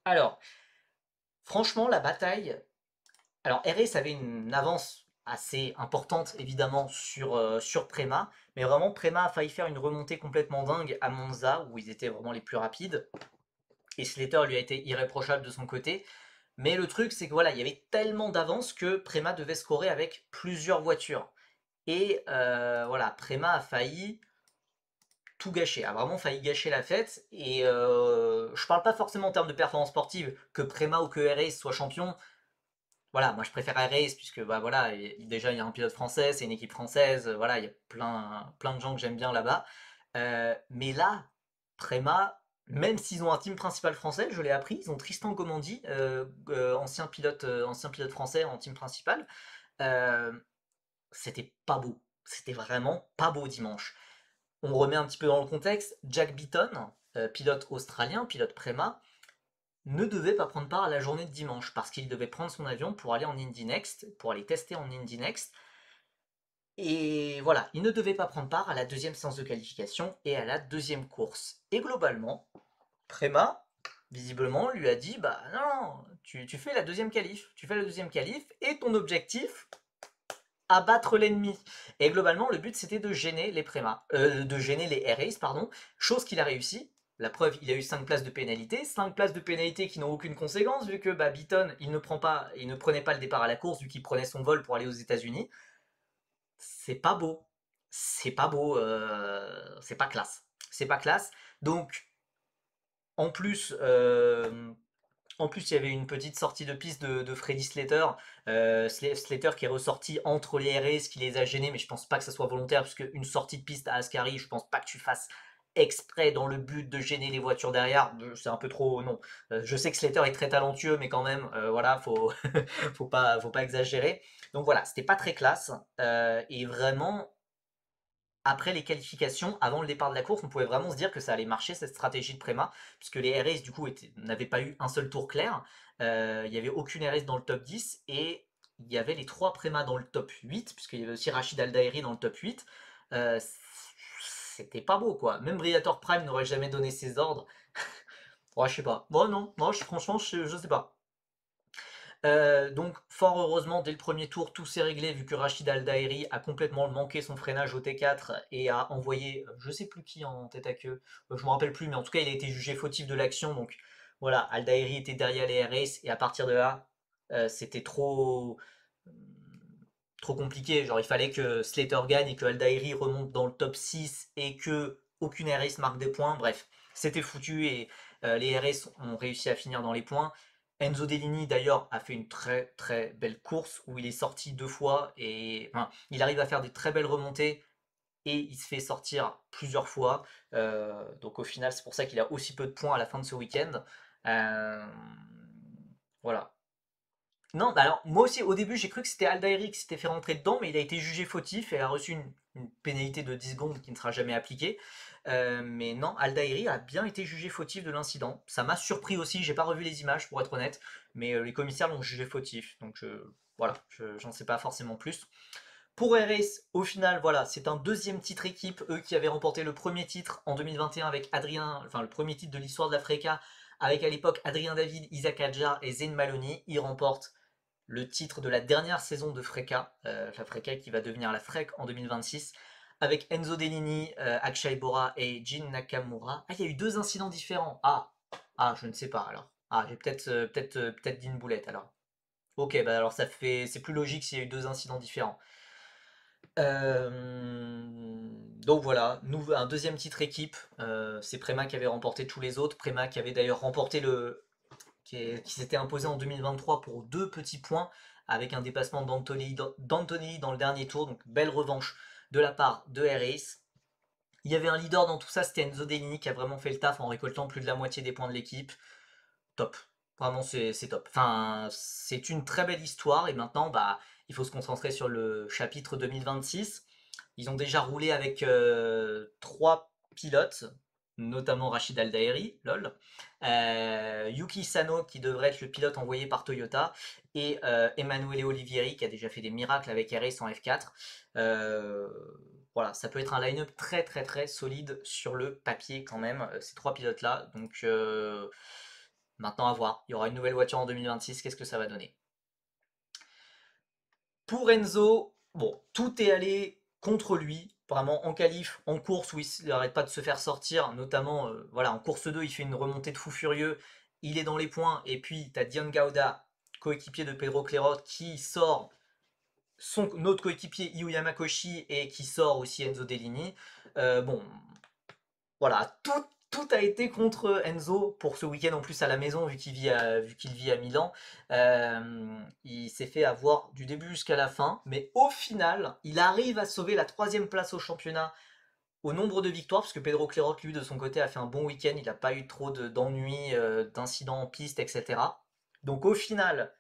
Alors, franchement la bataille, alors RS avait une avance assez importante évidemment sur Prema, mais vraiment Prema a failli faire une remontée complètement dingue à Monza où ils étaient vraiment les plus rapides et Slater lui a été irréprochable de son côté. Mais le truc c'est que voilà, il y avait tellement d'avance que Prema devait scorer avec plusieurs voitures. Et voilà, Prema a failli tout gâché, a vraiment failli gâcher la fête. Et je parle pas forcément en termes de performance sportive, que Prema ou que RAce soit champion. Voilà, moi je préfère RAce puisque bah voilà, déjà il y a un pilote français, c'est une équipe française, voilà, il y a plein de gens que j'aime bien là-bas. Mais là, Prema, même s'ils ont un team principal français, je l'ai appris, ils ont Tristan Gomandi, ancien pilote français en team principal. Euh, C'était pas beau, c'était vraiment pas beau dimanche. On remet un petit peu dans le contexte, Jack Beaton, pilote australien, pilote Prema, ne devait pas prendre part à la journée de dimanche parce qu'il devait prendre son avion pour aller en Indy Next, pour aller tester en Indy Next. Et voilà, il ne devait pas prendre part à la deuxième séance de qualification et à la deuxième course. Et globalement, Préma, visiblement, lui a dit, bah non, tu fais la deuxième qualif, tu fais la deuxième qualif, et ton objectif, abattre l'ennemi. Et globalement, le but c'était de gêner les Préma, de gêner les Air Ace, pardon, chose qu'il a réussi. La preuve, il a eu 5 places de pénalité, 5 places de pénalité qui n'ont aucune conséquence, vu que bah, Beaton, il ne prenait pas le départ à la course, vu qu'il prenait son vol pour aller aux États-Unis. C'est pas beau. C'est pas beau, c'est pas classe. C'est pas classe. Donc, en plus, il y avait une petite sortie de piste de Freddy Slater. Slater qui est ressorti entre les RS, qui les a gênés, mais je pense pas que ça soit volontaire, parce qu'une sortie de piste à Ascari, je pense pas que tu fasses exprès dans le but de gêner les voitures derrière. C'est un peu trop. Non. Je sais que Slater est très talentueux, mais quand même, voilà, faut pas exagérer. Donc voilà, c'était pas très classe. Et vraiment, après les qualifications, avant le départ de la course, on pouvait vraiment se dire que ça allait marcher cette stratégie de Préma, puisque les RS du coup n'avaient pas eu un seul tour clair. Il n'y avait aucune RS dans le top 10 et il y avait les trois Préma dans le top 8, puisqu'il y avait aussi Rachid Aldairi dans le top 8. Euh, C'était pas beau quoi. Même Briator Prime n'aurait jamais donné ses ordres. Ouais, je sais pas. Bon, non, moi franchement, je sais pas. Donc, fort heureusement, dès le premier tour, tout s'est réglé vu que Rachid Al-Daïri a complètement manqué son freinage au T4 et a envoyé, je sais plus qui en tête à queue, je me rappelle plus, mais en tout cas, il a été jugé fautif de l'action. Donc, voilà, Al-Daïri était derrière les RS et à partir de là, c'était trop compliqué. Genre, il fallait que Slater gagne et que Al-Daïri remonte dans le top 6 et que aucune RS marque des points. Bref, c'était foutu et les RS ont réussi à finir dans les points. Enzo Dellini d'ailleurs a fait une très très belle course où il est sorti 2 fois et enfin, il arrive à faire des très belles remontées et il se fait sortir plusieurs fois. Donc au final c'est pour ça qu'il a aussi peu de points à la fin de ce week-end. Euh, voilà. Non, bah alors moi aussi au début j'ai cru que c'était Aldairi qui s'était fait rentrer dedans, mais il a été jugé fautif et a reçu une pénalité de 10 secondes qui ne sera jamais appliquée. Mais non, Aldairi a bien été jugé fautif de l'incident. Ça m'a surpris aussi, j'ai pas revu les images pour être honnête, mais les commissaires l'ont jugé fautif. Donc voilà, j'en sais pas forcément plus. Pour RS, au final, voilà, c'est un deuxième titre équipe, eux qui avaient remporté le premier titre en 2021 avec Adrien, enfin le premier titre de l'histoire de la FRECA, avec à l'époque Adrien David, Isaac Adjar et Zayn Maloney. Ils remportent le titre de la dernière saison de Freka, la Freka qui va devenir la Frec en 2026, avec Enzo Dellini, Akshay Bora et Jin Nakamura. Ah, il y a eu 2 incidents différents. Je ne sais pas alors. J'ai peut-être dit une boulette alors. Ok, bah alors c'est plus logique s'il y a eu 2 incidents différents. Donc voilà, un deuxième titre équipe. C'est Prema qui avait remporté tous les autres. Prema qui avait d'ailleurs remporté qui s'était imposé en 2023 pour 2 petits points avec un dépassement d'Antonelli dans le dernier tour. Donc belle revanche de la part de R-Ace. Il y avait un leader dans tout ça, c'était Enzo Dellini qui a vraiment fait le taf en récoltant plus de la moitié des points de l'équipe. Top. Vraiment, c'est top. Enfin, c'est une très belle histoire et maintenant, bah, il faut se concentrer sur le chapitre 2026. Ils ont déjà roulé avec 3 pilotes, notamment Rachid Aldaeri, lol, Yuki Sano qui devrait être le pilote envoyé par Toyota, et Emanuele Olivieri qui a déjà fait des miracles avec RS en F4. Euh, voilà, ça peut être un line-up très très très solide sur le papier quand même, ces 3 pilotes-là. Donc maintenant à voir. Il y aura une nouvelle voiture en 2026, qu'est-ce que ça va donner? Pour Enzo, bon, tout est allé contre lui, vraiment en qualif, en course où il n'arrête pas de se faire sortir, notamment voilà, en course 2, il fait une remontée de fou furieux, il est dans les points, et puis tu as Dion Gauda, coéquipier de Pedro Clerot, qui sort son autre coéquipier Yu Yamakoshi et qui sort aussi Enzo Dellini. Bon, voilà, tout a été contre Enzo pour ce week-end en plus à la maison, vu qu'il vit à Milan. Il s'est fait avoir du début jusqu'à la fin, mais au final, il arrive à sauver la 3e place au championnat au nombre de victoires, parce que Pedro Clerot, lui, de son côté, a fait un bon week-end, il n'a pas eu trop d'ennuis, d'incidents en piste, etc. Donc au final,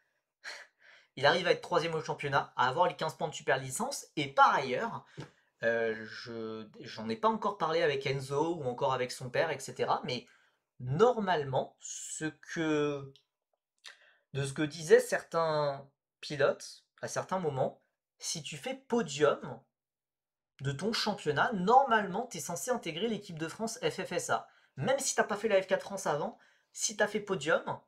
il arrive à être 3e au championnat, à avoir les 15 points de super licence, et par ailleurs, j'en ai pas encore parlé avec Enzo ou encore avec son père, etc. Mais normalement, de ce que disaient certains pilotes à certains moments, si tu fais podium, de ton championnat, normalement, tu es censé intégrer l'équipe de France FFSA. Même si t'as pas fait la F4 France avant, si tu as fait podium,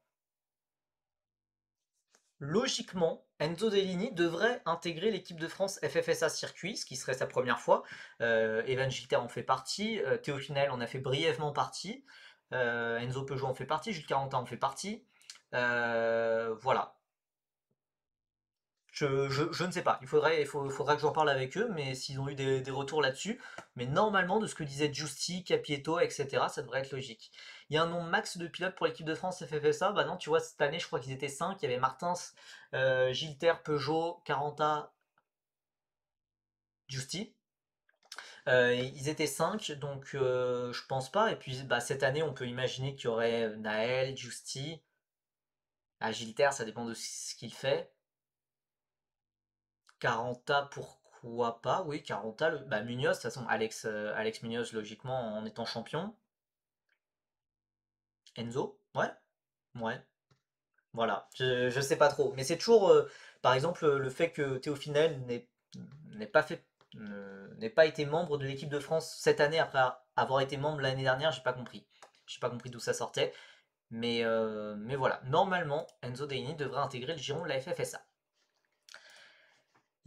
logiquement, Enzo Dell'Igny devrait intégrer l'équipe de France FFSA Circuit, ce qui serait sa première fois. Evan Gilter en fait partie, Théo Finel en a fait brièvement partie, Enzo Peugeot en fait partie, Jules Carentin en fait partie. Voilà. Je ne sais pas, faudra que j'en parle avec eux, mais s'ils ont eu des retours là-dessus. Mais normalement, de ce que disaient Giusti, Capieto, etc., ça devrait être logique. Il y a un nombre max de pilotes pour l'équipe de France FFSA. Bah non, tu vois, cette année, je crois qu'ils étaient 5. Il y avait Martins, Gilter, Peugeot, Caranta, Giusti. Ils étaient 5, donc je pense pas. Et puis bah, cette année, on peut imaginer qu'il y aurait Naël, Giusti. Ah, Gilter, ça dépend de ce qu'il fait. Caranta, pourquoi pas? Oui, Caranta, bah, Munoz, de toute façon, Alex Munoz, logiquement, en étant champion. Enzo, ouais, ouais, voilà. Je sais pas trop. Mais c'est toujours, par exemple, le fait que Théophile n'ait pas fait, n'ait pas été membre de l'équipe de France cette année après avoir été membre l'année dernière, j'ai pas compris. J'ai pas compris d'où ça sortait. Mais voilà. Normalement, Enzo Deini devrait intégrer le giron de la FFSA.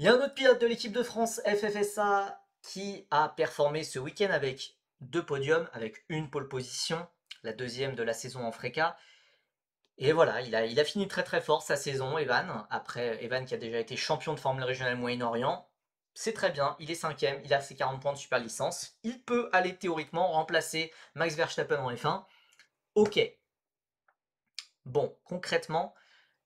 Il y a un autre pilote de l'équipe de France FFSA qui a performé ce week-end avec 2 podiums, avec une pole position, la deuxième de la saison en Freca. Et voilà, il a fini très très fort sa saison, Evan. Après, Evan qui a déjà été champion de Formule Régionale Moyen-Orient. C'est très bien, il est cinquième, il a ses 40 points de super licence. Il peut aller théoriquement remplacer Max Verstappen en F1. Ok. Bon, concrètement,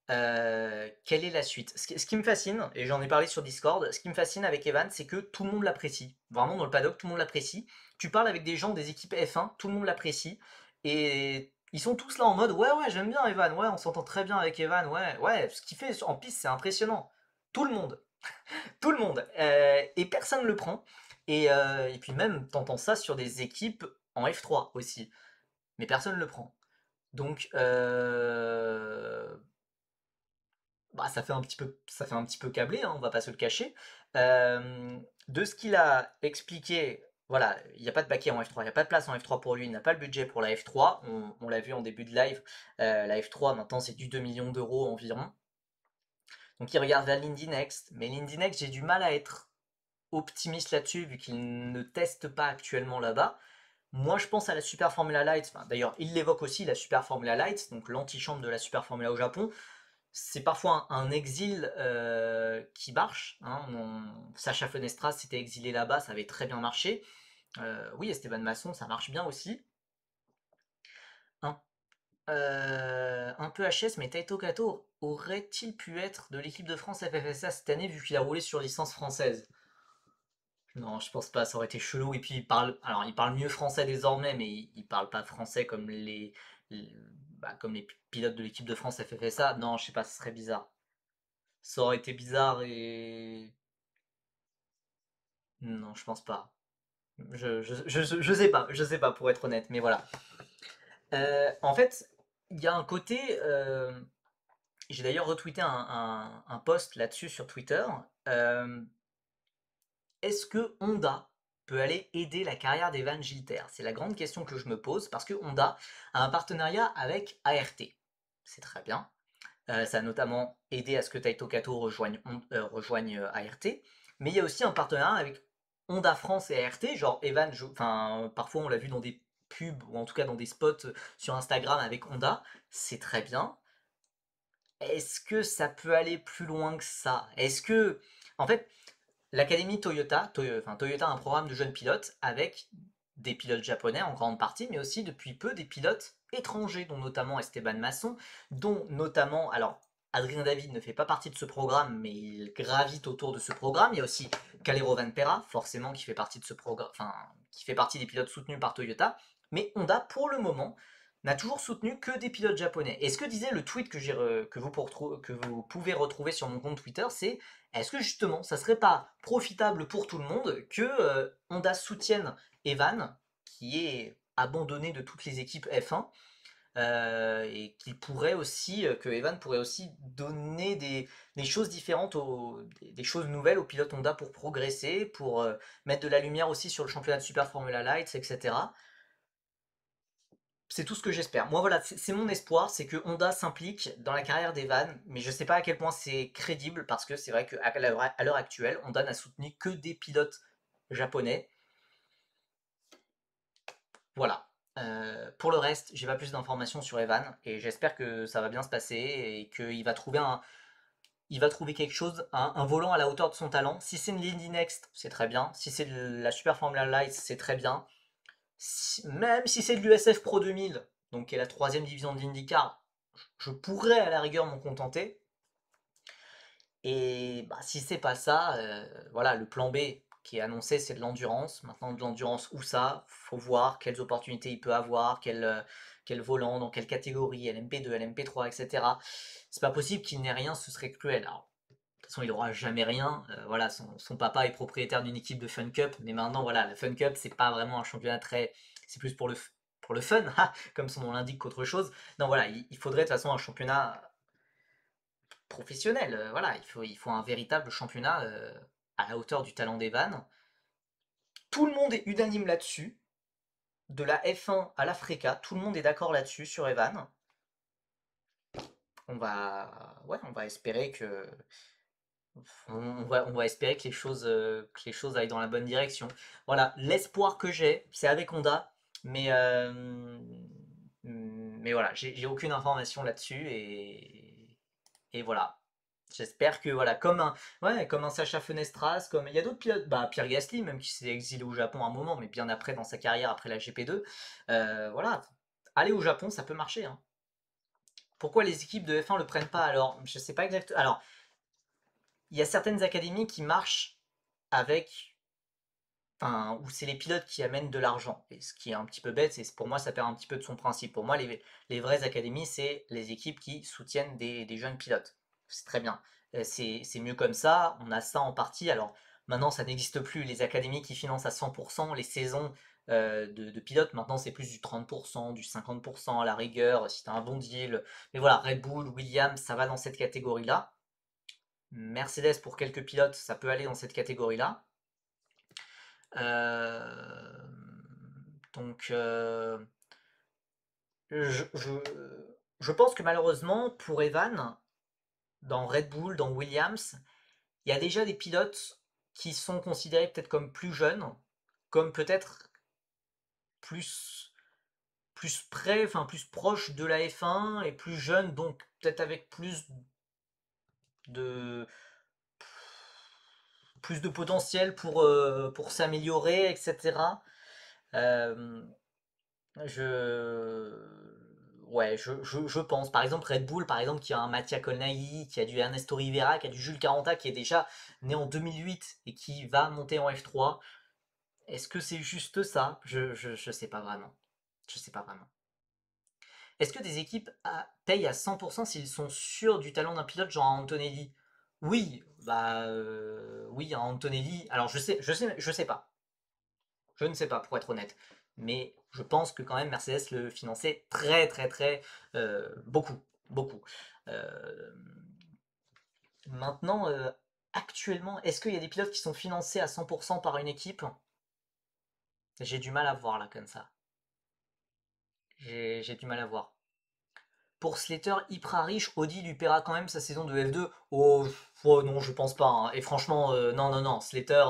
quelle est la suite? Ce qui me fascine, et j'en ai parlé sur Discord, ce qui me fascine avec Evan, c'est que tout le monde l'apprécie. Vraiment, dans le paddock, tout le monde l'apprécie. Tu parles avec des gens des équipes F1, tout le monde l'apprécie. Et ils sont tous là en mode ouais, ouais, j'aime bien Evan, ouais, on s'entend très bien avec Evan, ouais, ouais, ce qu'il fait en piste, c'est impressionnant. Tout le monde, tout le monde. Et personne ne le prend. Et puis même, t'entends ça sur des équipes en F3 aussi. Mais personne ne le prend. Donc, bah, ça fait un petit peu câblé, hein, on va pas se le cacher. De ce qu'il a expliqué, voilà, il n'y a pas de baquet en F3, il n'y a pas de place en F3 pour lui, il n'a pas le budget pour la F3. On l'a vu en début de live, la F3 maintenant c'est du 2 millions d'euros environ. Donc il regarde vers l'Indy Next, mais l'Indy Next, j'ai du mal à être optimiste là-dessus vu qu'il ne teste pas actuellement là-bas. Moi, je pense à la Super Formula Light. Enfin, d'ailleurs, il l'évoque aussi, la Super Formula Light, donc l'antichambre de la Super Formula au Japon. C'est parfois un exil qui marche, hein. Sacha Fenestras s'était exilé là-bas, ça avait très bien marché. Oui, Esteban Masson, ça marche bien aussi. Un, un peu HS, mais Taito Kato aurait-il pu être de l'équipe de France FFSA cette année vu qu'il a roulé sur licence française? Non, je pense pas, ça aurait été chelou. Et puis alors il parle mieux français désormais, mais il parle pas français comme les- comme les pilotes de l'équipe de France FFSA. Non, je sais pas, ce serait bizarre. Ça aurait été bizarre et non, je pense pas. Je sais pas pour être honnête, mais voilà. En fait, il y a un côté. J'ai d'ailleurs retweeté un post là-dessus sur Twitter. Euh, Est-ce que Honda peut aller aider la carrière d'Evan Gilter? C'est la grande question que je me pose parce que Honda a un partenariat avec ART. C'est très bien. Ça a notamment aidé à ce que Taito Kato rejoigne ART. Mais il y a aussi un partenariat avec Honda France et ART. Genre Evan, enfin, parfois on l'a vu dans des pubs ou en tout cas dans des spots sur Instagram avec Honda. C'est très bien. Est-ce que ça peut aller plus loin que ça? Est-ce que, en fait, l'Académie Toyota, enfin, Toyota a un programme de jeunes pilotes avec des pilotes japonais en grande partie, mais aussi depuis peu des pilotes étrangers, dont notamment Esteban Masson, dont notamment, alors Adrien David ne fait pas partie de ce programme, mais il gravite autour de ce programme. Il y a aussi Calero Vanpera, forcément, qui fait partie de ce programme, enfin, qui fait partie des pilotes soutenus par Toyota. Mais Honda, pour le moment, n'a toujours soutenu que des pilotes japonais. Et ce que disait le tweet que vous pouvez retrouver sur mon compte Twitter, c'est est-ce que justement, ça serait pas profitable pour tout le monde que Honda soutienne Evan, qui est abandonné de toutes les équipes F1, et qu'il pourrait aussi, que Evan pourrait aussi donner des choses différentes, des choses nouvelles aux pilotes Honda pour progresser, pour mettre de la lumière aussi sur le championnat de Super Formula Light, etc. C'est tout ce que j'espère. Moi, voilà, c'est mon espoir, c'est que Honda s'implique dans la carrière d'Evan, mais je sais pas à quel point c'est crédible parce que c'est vrai qu'à l'heure actuelle, Honda n'a soutenu que des pilotes japonais. Voilà. Pour le reste, j'ai pas plus d'informations sur Evan et j'espère que ça va bien se passer et qu'il va trouver il va trouver quelque chose, un volant à la hauteur de son talent. Si c'est une Lindy Next, c'est très bien. Si c'est de la Super Formula Light, c'est très bien. Même si c'est de l'USF Pro 2000, donc qui est la troisième division de l'IndyCar, je pourrais à la rigueur m'en contenter. Et bah, si c'est pas ça, voilà, le plan B qui est annoncé, c'est de l'endurance. Maintenant, de l'endurance, où ça? Faut voir quelles opportunités il peut avoir, quel volant, dans quelle catégorie, LMP2, LMP3, etc. C'est pas possible qu'il n'ait rien, ce serait cruel. Alors, de toute façon, il n'aura jamais rien. Voilà, son papa est propriétaire d'une équipe de Fun Cup, mais maintenant, voilà, la Fun Cup, c'est pas vraiment un championnat très. C'est plus pour le fun, comme son nom l'indique, qu'autre chose. Non, voilà, il faudrait de toute façon un championnat professionnel. Voilà, il faut un véritable championnat à la hauteur du talent d'Evan. Tout le monde est unanime là-dessus. De la F1 à la FRECA, tout le monde est d'accord là-dessus sur Evan. Ouais, on va espérer que on va espérer que les choses aillent dans la bonne direction. Voilà, l'espoir que j'ai, c'est avec Honda, mais, mais voilà, j'ai aucune information là-dessus et voilà. J'espère que voilà, ouais, comme un Sacha Fenestras, comme il y a d'autres pilotes, bah, Pierre Gasly, même qui s'est exilé au Japon un moment, mais bien après dans sa carrière, après la GP2, voilà, aller au Japon, ça peut marcher, hein. Pourquoi les équipes de F1 le prennent pas alors? Je sais pas exactement. Alors, il y a certaines académies qui marchent avec, enfin, où c'est les pilotes qui amènent de l'argent. Et ce qui est un petit peu bête, c'est pour moi ça perd un petit peu de son principe. Pour moi, les vraies académies, c'est les équipes qui soutiennent des jeunes pilotes. C'est très bien. C'est mieux comme ça. On a ça en partie. Alors maintenant, ça n'existe plus. Les académies qui financent à 100% les saisons de pilotes. Maintenant, c'est plus du 30%, du 50% à la rigueur, si tu as un bon deal. Mais voilà, Red Bull, Williams, ça va dans cette catégorie-là. Mercedes, pour quelques pilotes, ça peut aller dans cette catégorie-là. Euh, donc, je, je- je pense que malheureusement, pour Evan, dans Red Bull, dans Williams, il y a déjà des pilotes qui sont considérés peut-être comme plus jeunes, comme peut-être plus, plus près, enfin plus proches de la F1 et plus jeunes, donc peut-être avec de, plus de potentiel pour s'améliorer, etc. Euh, Je, ouais, je pense. Par exemple, Red Bull, par exemple, qui a un Mattia Colnaghi, qui a du Ernesto Rivera, qui a du Jules Caranta, qui est déjà né en 2008 et qui va monter en F3. Est-ce que c'est juste ça? Je sais pas vraiment. Je sais pas vraiment. Est-ce que des équipes payent à 100% s'ils sont sûrs du talent d'un pilote, genre un Antonelli? Oui, bah oui, un Antonelli. Alors je sais pas. Je ne sais pas, pour être honnête. Mais je pense que quand même Mercedes le finançait très très très beaucoup. Beaucoup. Euh, maintenant, actuellement, est-ce qu'il y a des pilotes qui sont financés à 100% par une équipe? J'ai du mal à voir là comme ça. J'ai du mal à voir. Pour Slater, hyper riche, Audi lui paiera quand même sa saison de F2. Oh, oh, non, je pense pas, hein. Et franchement, non, non, non. Slater,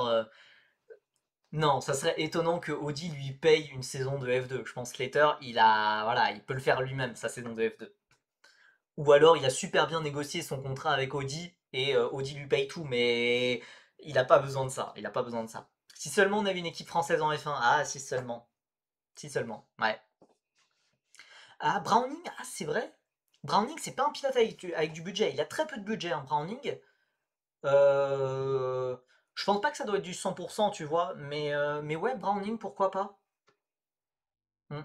non, ça serait étonnant que Audi lui paye une saison de F2. Je pense que Slater, voilà, il peut le faire lui-même, sa saison de F2. Ou alors il a super bien négocié son contrat avec Audi et Audi lui paye tout, mais il n'a pas besoin de ça. Il n'a pas besoin de ça. Si seulement on avait une équipe française en F1. Ah, si seulement. Si seulement. Ouais. Ah, Browning, ah, c'est vrai. Browning, c'est pas un pilote avec du budget. Il a très peu de budget, hein, Browning. Euh, je pense pas que ça doit être du 100%, tu vois. Mais ouais, Browning, pourquoi pas. Hmm.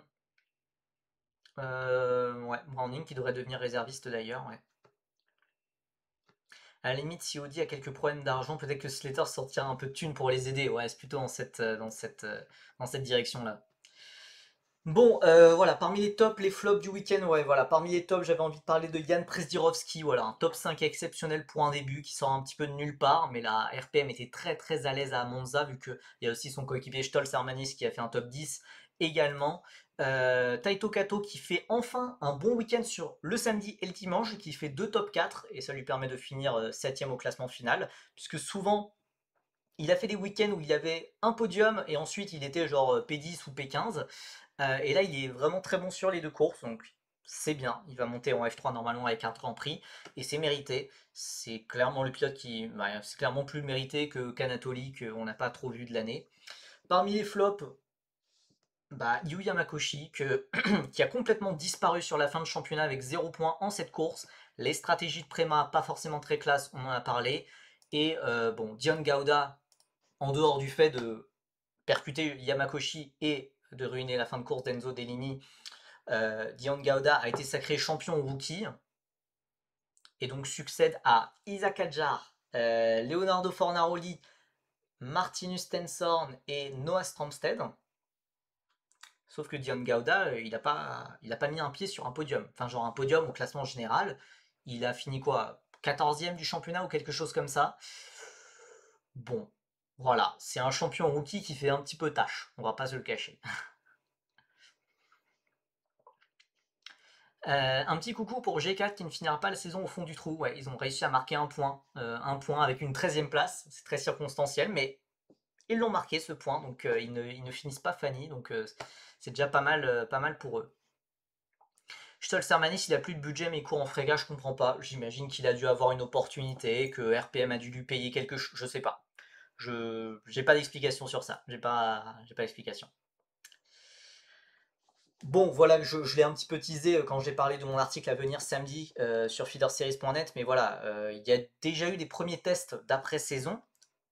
Ouais, Browning qui devrait devenir réserviste d'ailleurs, ouais. À la limite, si Audi a quelques problèmes d'argent, peut-être que Slater sortira un peu de thunes pour les aider. Ouais, c'est plutôt dans cette direction-là. Bon, voilà, parmi les tops, les flops du week-end, ouais, voilà, parmi les tops, j'avais envie de parler de Yann Prezdirovski, voilà, un top 5 exceptionnel pour un début qui sort un petit peu de nulle part, mais la RPM était très très à l'aise à Monza, vu qu'il y a aussi son coéquipier Stoll Sermanis qui a fait un top 10 également. Taito Kato qui fait enfin un bon week-end sur le samedi et le dimanche, qui fait deux top 4, et ça lui permet de finir 7ème au classement final, puisque souvent il a fait des week-ends où il y avait un podium et ensuite il était genre P10 ou P15. Et là, il est vraiment très bon sur les deux courses, donc c'est bien. Il va monter en F3 normalement avec un Grand Prix et c'est mérité. C'est clairement le pilote qui, bah, c'est clairement plus mérité que Kanatoli qu'on n'a pas trop vu de l'année. Parmi les flops, bah, Yu Yamakoshi qui a complètement disparu sur la fin de championnat avec 0 points en cette course. Les stratégies de Prema, pas forcément très classe, on en a parlé. Et bon, Dion Gauda, en dehors du fait de percuter Yamakoshi et de ruiner la fin de course d'Enzo Dellini, Dion Gauda a été sacré champion rookie et donc succède à Isaac Adjar, Leonardo Fornaroli, Martinus Tensorn et Noah Stromsted. Sauf que Dion Gauda, il a pas mis un pied sur un podium. Enfin, genre un podium au classement général. Il a fini quoi? 14e du championnat ou quelque chose comme ça. Bon, voilà, c'est un champion rookie qui fait un petit peu tâche, on va pas se le cacher. Un petit coucou pour G4 qui ne finira pas la saison au fond du trou. Ouais, ils ont réussi à marquer un point avec une 13e place. C'est très circonstanciel, mais ils l'ont marqué ce point, donc ils ne finissent pas Fanny, donc c'est déjà pas mal pour eux. Stoll Sermanis, il a plus de budget, mais il court en frégat, je comprends pas. J'imagine qu'il a dû avoir une opportunité, que RPM a dû lui payer quelque chose, je sais pas. Je j'ai pas d'explication sur ça. J'ai pas d'explication. Bon, voilà, je l'ai un petit peu teasé quand j'ai parlé de mon article à venir samedi sur feederseries.net, mais voilà, il y a déjà eu des premiers tests d'après-saison,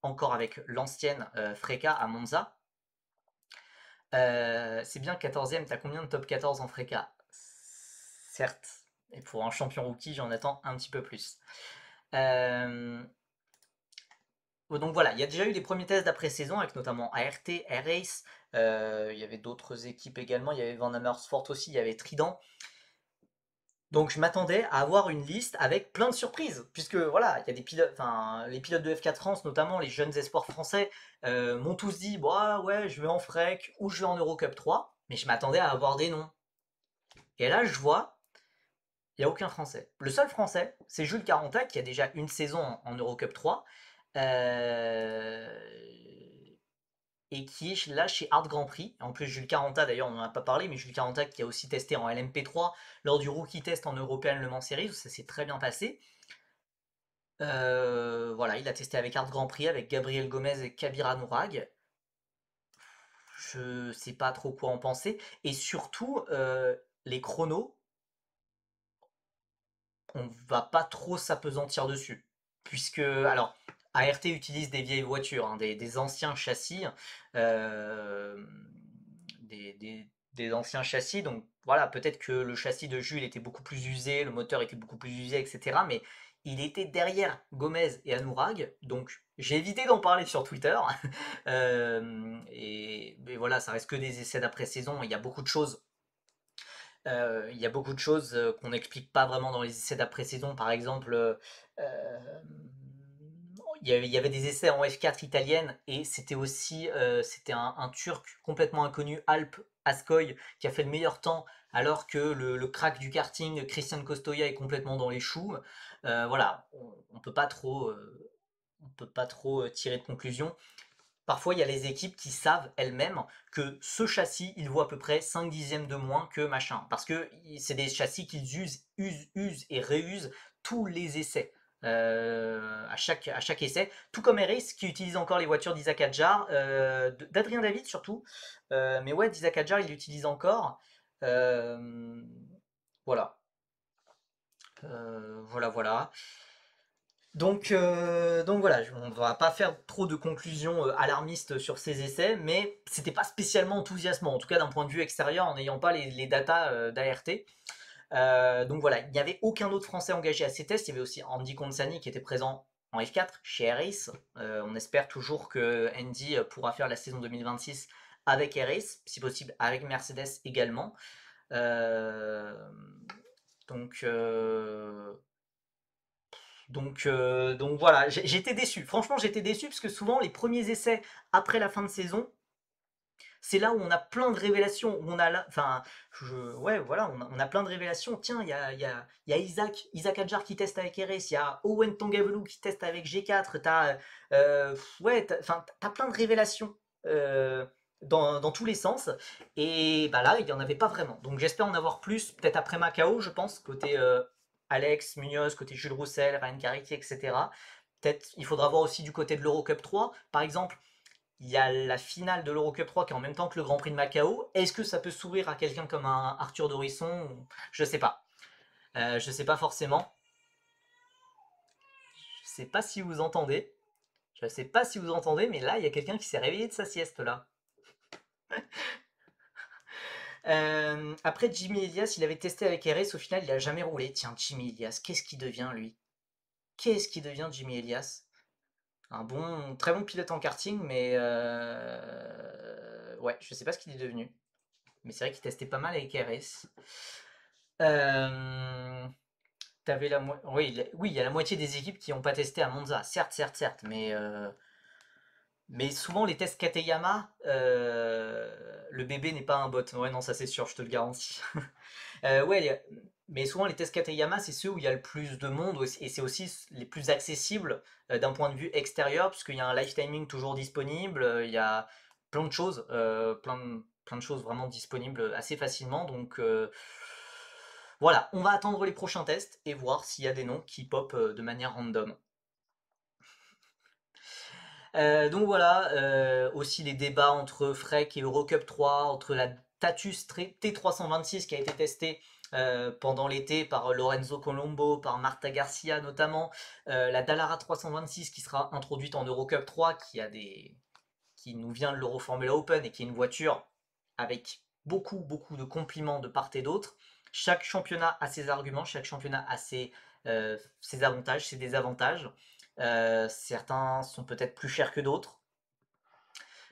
encore avec l'ancienne Freca à Monza. C'est bien 14e, t'as combien de top 14 en Freca? Certes, et pour un champion rookie, j'en attends un petit peu plus. Euh, donc voilà, il y a déjà eu des premiers tests d'après-saison avec notamment ART, AirRace, il y avait d'autres équipes également, il y avait Van Amersfoort aussi, il y avait Trident. Donc je m'attendais à avoir une liste avec plein de surprises, puisque voilà, il y a des pilotes, enfin les pilotes de F4 France, notamment les jeunes espoirs français, m'ont tous dit, bah ouais, je vais en Freak ou je vais en Eurocup 3, mais je m'attendais à avoir des noms. Et là, je vois, il n'y a aucun français. Le seul français, c'est Jules Caranta, qui a déjà une saison en Eurocup 3, euh, et qui est là chez Hard Grand Prix. En plus, Jules Caranta, d'ailleurs, on n'en a pas parlé, mais Jules Caranta qui a aussi testé en LMP3 lors du Rookie Test en European Le Mans Series, où ça s'est très bien passé. Voilà, il a testé avec Hard Grand Prix, avec Gabriel Gomez et Kabir Anourag. Je sais pas trop quoi en penser. Et surtout, les chronos, on va pas trop s'apesantir dessus. Puisque, alors, ART utilise des vieilles voitures, hein, des anciens châssis, euh, des anciens châssis. Donc voilà, peut-être que le châssis de Jules était beaucoup plus usé, le moteur était beaucoup plus usé, etc. Mais il était derrière Gomez et Anourag, donc j'ai évité d'en parler sur Twitter. Mais voilà, ça reste que des essais d'après-saison. Il y a beaucoup de choses qu'on n'explique pas vraiment dans les essais d'après-saison. Par exemple, il y avait des essais en F4 italienne et c'était aussi c'était un Turc complètement inconnu, Alp Askoy, qui a fait le meilleur temps alors que le crack du karting, Christian Costoya, est complètement dans les choux. Voilà, on peut pas trop, on peut pas trop tirer de conclusion. Parfois, il y a les équipes qui savent elles-mêmes que ce châssis, il vaut à peu près 5 dixièmes de moins que machin. Parce que c'est des châssis qu'ils usent et réusent tous les essais. À chaque essai. Tout comme Eris qui utilise encore les voitures d'Isaac Adjar, d'Adrien David surtout. Mais ouais, d'Isaac Adjar, il l'utilise encore. Euh, voilà. Voilà, voilà. Donc voilà, on ne va pas faire trop de conclusions alarmistes sur ces essais, mais c'était pas spécialement enthousiasmant, en tout cas d'un point de vue extérieur, en n'ayant pas les datas d'ART. Donc voilà, il n'y avait aucun autre Français engagé à ces tests, il y avait aussi Andy Consani qui était présent en F4 chez Harris. On espère toujours que Andy pourra faire la saison 2026 avec RS, si possible avec Mercedes également. Euh, donc, donc voilà, j'étais déçu. Franchement, j'étais déçu parce que souvent les premiers essais après la fin de saison, c'est là où on a plein de révélations, où on a enfin, ouais, voilà, on a plein de révélations. Tiens, il y a Isaac Adjar qui teste avec RS, il y a Owen Tongavelu qui teste avec G4, ouais, enfin, t'as plein de révélations dans tous les sens, et bah là, il n'y en avait pas vraiment. Donc j'espère en avoir plus, peut-être après Macao, je pense, côté Alex, Munoz, côté Jules Roussel, Ryan Carity, etc. Peut-être il faudra voir aussi du côté de l'Eurocup 3, par exemple. Il y a la finale de l'Eurocup 3 qui est en même temps que le Grand Prix de Macao. Est-ce que ça peut s'ouvrir à quelqu'un comme un Arthur Dorisson? Je sais pas. Je sais pas forcément. Je sais pas si vous entendez. Je sais pas si vous entendez, mais là, il y a quelqu'un qui s'est réveillé de sa sieste là. Après, Jimmy Elias, il avait testé avec RS, au final, il a jamais roulé. Tiens, Jimmy Elias, qu'est-ce qu'il devient lui? Qu'est-ce qu'il devient Jimmy Elias? Un bon, très bon pilote en karting, mais ouais, je sais pas ce qu'il est devenu. Mais c'est vrai qu'il testait pas mal avec RS. Euh, oui, oui, il y a la moitié des équipes qui n'ont pas testé à Monza, certes, certes, certes, mais souvent les tests Kateyama, le bébé n'est pas un bot. Ouais, non, ça c'est sûr, je te le garantis. Ouais, mais souvent les tests Kateyama, c'est ceux où il y a le plus de monde et c'est aussi les plus accessibles d'un point de vue extérieur, puisqu'il y a un live timing toujours disponible, il y a plein de choses, plein de choses vraiment disponibles assez facilement. Donc voilà, on va attendre les prochains tests et voir s'il y a des noms qui pop de manière random. Donc voilà, aussi les débats entre Freck et Eurocup 3, entre la Tatus T326 qui a été testée pendant l'été par Lorenzo Colombo, par Marta Garcia notamment, la Dallara 326 qui sera introduite en Eurocup 3, qui nous vient de l'Euroformula Open et qui est une voiture avec beaucoup, beaucoup de compliments de part et d'autre. Chaque championnat a ses arguments, chaque championnat a ses avantages, ses désavantages. Certains sont peut-être plus chers que d'autres.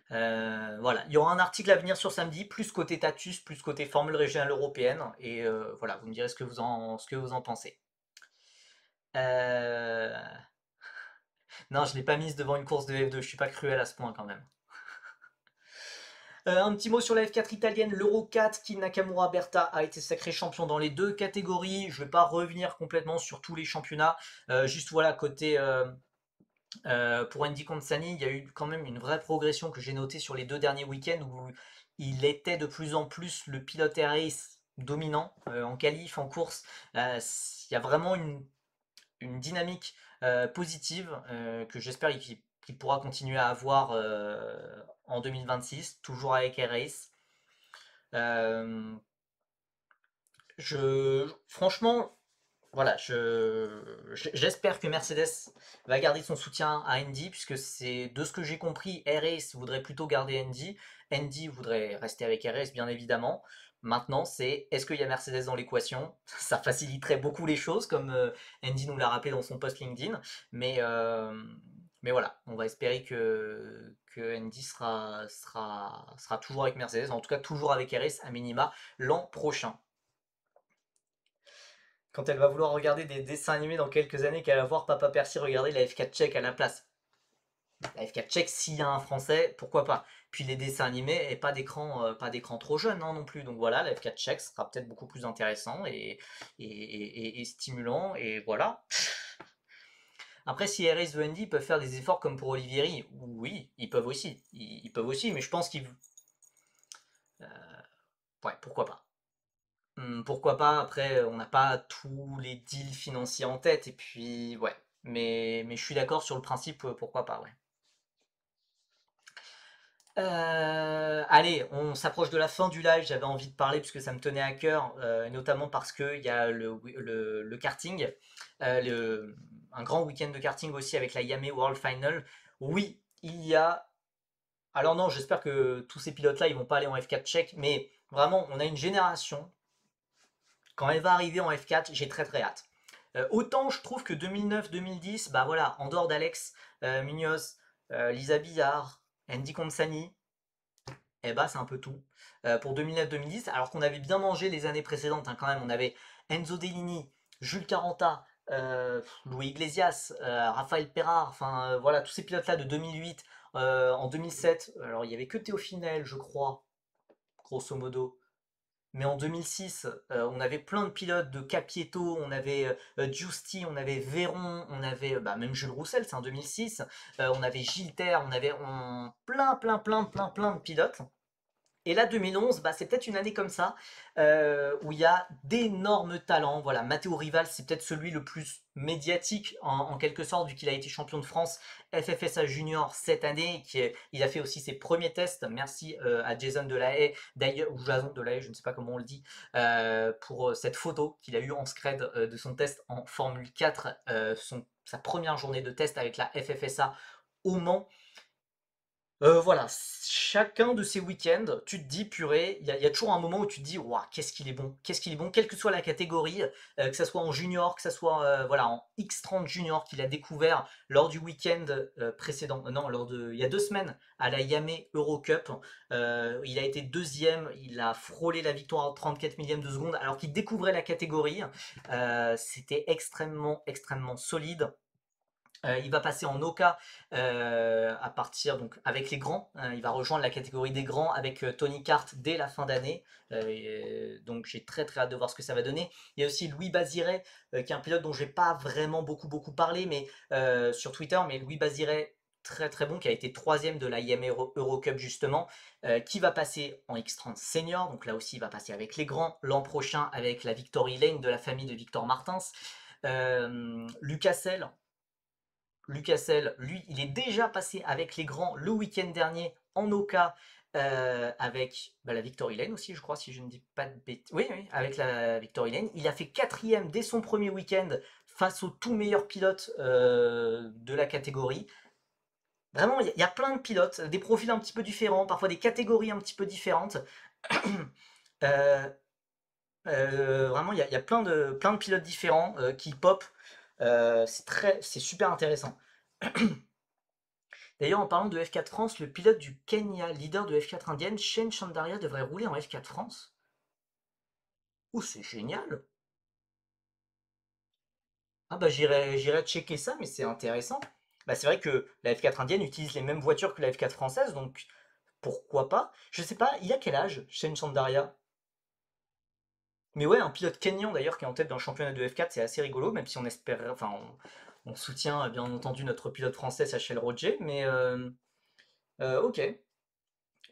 Voilà, il y aura un article à venir sur samedi, plus côté Tatus, plus côté Formule régionale européenne, et voilà, vous me direz ce que vous en pensez. Euh, Non, je l'ai pas mise devant une course de F2, je suis pas cruel à ce point quand même. Un petit mot sur la F4 italienne, l'Euro 4, qui Nakamura Berta a été sacré champion dans les deux catégories. Je ne vais pas revenir complètement sur tous les championnats. Juste voilà, côté pour Andy Consani, il y a eu quand même une vraie progression que j'ai notée sur les deux derniers week-ends où il était de plus en plus le pilote RS dominant en qualif, en course. Il y a vraiment une dynamique positive que j'espère qu'il pourra continuer à avoir en 2026, toujours avec RS. Euh, Franchement, voilà, j'espère que Mercedes va garder son soutien à Andy, puisque c'est de ce que j'ai compris, RS voudrait plutôt garder Andy, Andy voudrait rester avec RS, bien évidemment. Maintenant, c'est est-ce qu'il y a Mercedes dans l'équation? Ça faciliterait beaucoup les choses, comme Andy nous l'a rappelé dans son post LinkedIn. Mais voilà, on va espérer que Andy sera toujours avec Mercedes, en tout cas toujours avec RS à minima l'an prochain. Quand elle va vouloir regarder des dessins animés dans quelques années, qu'elle va voir Papa Percy regarder la F4 tchèque à la place. La F4 tchèque, s'il y a un français, pourquoi pas. Puis les dessins animés, et pas d'écran trop jeune hein, non plus. Donc voilà, la F4 tchèque sera peut-être beaucoup plus intéressant et stimulant. Et voilà. Après, si RS veut Andy, ils peuvent faire des efforts comme pour Olivieri. Oui, ils peuvent aussi. Ils peuvent aussi, mais je pense qu'ils. Ouais, pourquoi pas. Pourquoi pas, après, on n'a pas tous les deals financiers en tête, et puis, ouais. Mais je suis d'accord sur le principe, pourquoi pas, ouais. Allez, on s'approche de la fin du live, j'avais envie de parler puisque ça me tenait à cœur, notamment parce qu'il y a le karting, un grand week-end de karting aussi avec la Yame World Final. Oui, il y a... Alors non, j'espère que tous ces pilotes-là, ils vont pas aller en F4 tchèque, mais vraiment, on a une génération, quand elle va arriver en F4, j'ai très très hâte. Autant je trouve que 2009-2010, bah voilà, en dehors d'Alex Munoz, Lisa Billard, Andy Consani, eh bah c'est un peu tout. Pour 2009-2010, alors qu'on avait bien mangé les années précédentes, hein, quand même, on avait Enzo Dellini, Jules Caranta, Louis Iglesias, Raphaël Perard, enfin voilà, tous ces pilotes-là de 2008, en 2007, alors il y avait que Théophile, je crois, grosso modo. Mais en 2006, on avait plein de pilotes de Capieto, on avait Giusti, on avait Véron, on avait bah, même Jules Roussel, c'est en 2006, on avait Gilter, plein de pilotes. Et là, 2011, bah, c'est peut-être une année comme ça, où il y a d'énormes talents. Voilà, Matteo Rival, c'est peut-être celui le plus médiatique, en quelque sorte, vu qu'il a été champion de France FFSA Junior cette année. Il a fait aussi ses premiers tests. Merci à Jason Delahaye, d'ailleurs, ou Jason Delahaye, je ne sais pas comment on le dit, pour cette photo qu'il a eue en scred de son test en Formule 4, sa première journée de test avec la FFSA au Mans. Voilà, chacun de ces week-ends, tu te dis, purée, il y a toujours un moment où tu te dis, waouh, qu'est-ce qu'il est bon, quelle que soit la catégorie, que ça soit en junior, que ça soit voilà, en X30 junior qu'il a découvert lors du week-end précédent, non, il y a 2 semaines à la Yamé Eurocup. Il a été deuxième, il a frôlé la victoire en 34 millième de seconde alors qu'il découvrait la catégorie. C'était extrêmement solide. Il va passer en Oka à partir donc avec les grands. Il va rejoindre la catégorie des grands avec Tony Kart dès la fin d'année. Donc j'ai très hâte de voir ce que ça va donner. Il y a aussi Louis Baziret, qui est un pilote dont j'ai pas vraiment beaucoup parlé, mais sur Twitter. Mais Louis Baziret, très bon, qui a été troisième de la IM Eurocup justement, qui va passer en X30 senior. Donc là aussi, il va passer avec les grands l'an prochain avec la Victory Lane de la famille de Victor Martins. Lucas Selle, lui, il est déjà passé avec les grands le week-end dernier en Oka, avec bah, la Victory Lane aussi, je crois, si je ne dis pas de bêtises. Oui, avec la Victory Lane. Il a fait quatrième dès son premier week-end face aux tout meilleurs pilotes de la catégorie. Vraiment, il y a plein de pilotes, des profils un petit peu différents, parfois des catégories un petit peu différentes. Euh, Vraiment, il y a plein de pilotes différents qui pop. C'est super intéressant. D'ailleurs, en parlant de F4 France, le pilote du Kenya, leader de F4 indienne, Shane Chandaria, devrait rouler en F4 France. Oh, c'est génial! Ah bah j'irai checker ça, mais c'est intéressant. Bah c'est vrai que la F4 indienne utilise les mêmes voitures que la F4 française, donc pourquoi pas? Je sais pas, il a quel âge, Shane Chandaria? Mais ouais, un pilote kenyan d'ailleurs qui est en tête d'un championnat de F4, c'est assez rigolo, même si on espère, enfin on soutient bien entendu notre pilote français Sachel Roger, mais ok.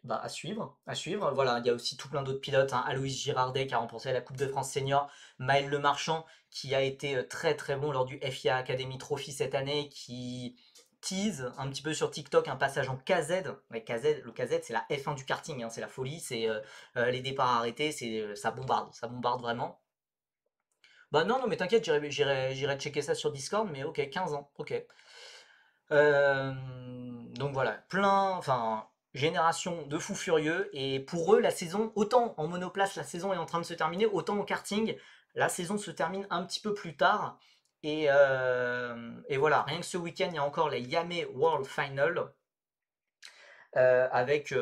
Bah, à suivre, à suivre. Voilà, il y a aussi tout plein d'autres pilotes, hein. Aloïs Girardet qui a remporté la Coupe de France Senior, Maël Lemarchand qui a été très bon lors du FIA Academy Trophy cette année, qui tease un petit peu sur TikTok un passage en KZ. Ouais, KZ, le KZ c'est la F1 du karting, hein, c'est la folie, c'est les départs arrêtés, ça bombarde vraiment. Bah non, non, mais t'inquiète, j'irai checker ça sur Discord, mais ok, 15 ans, ok. Euh, donc voilà, enfin, génération de fous furieux. Et pour eux, la saison, autant en monoplace, la saison est en train de se terminer, autant au karting, la saison se termine un petit peu plus tard. Et voilà, rien que ce week-end, il y a encore la Yame World Final avec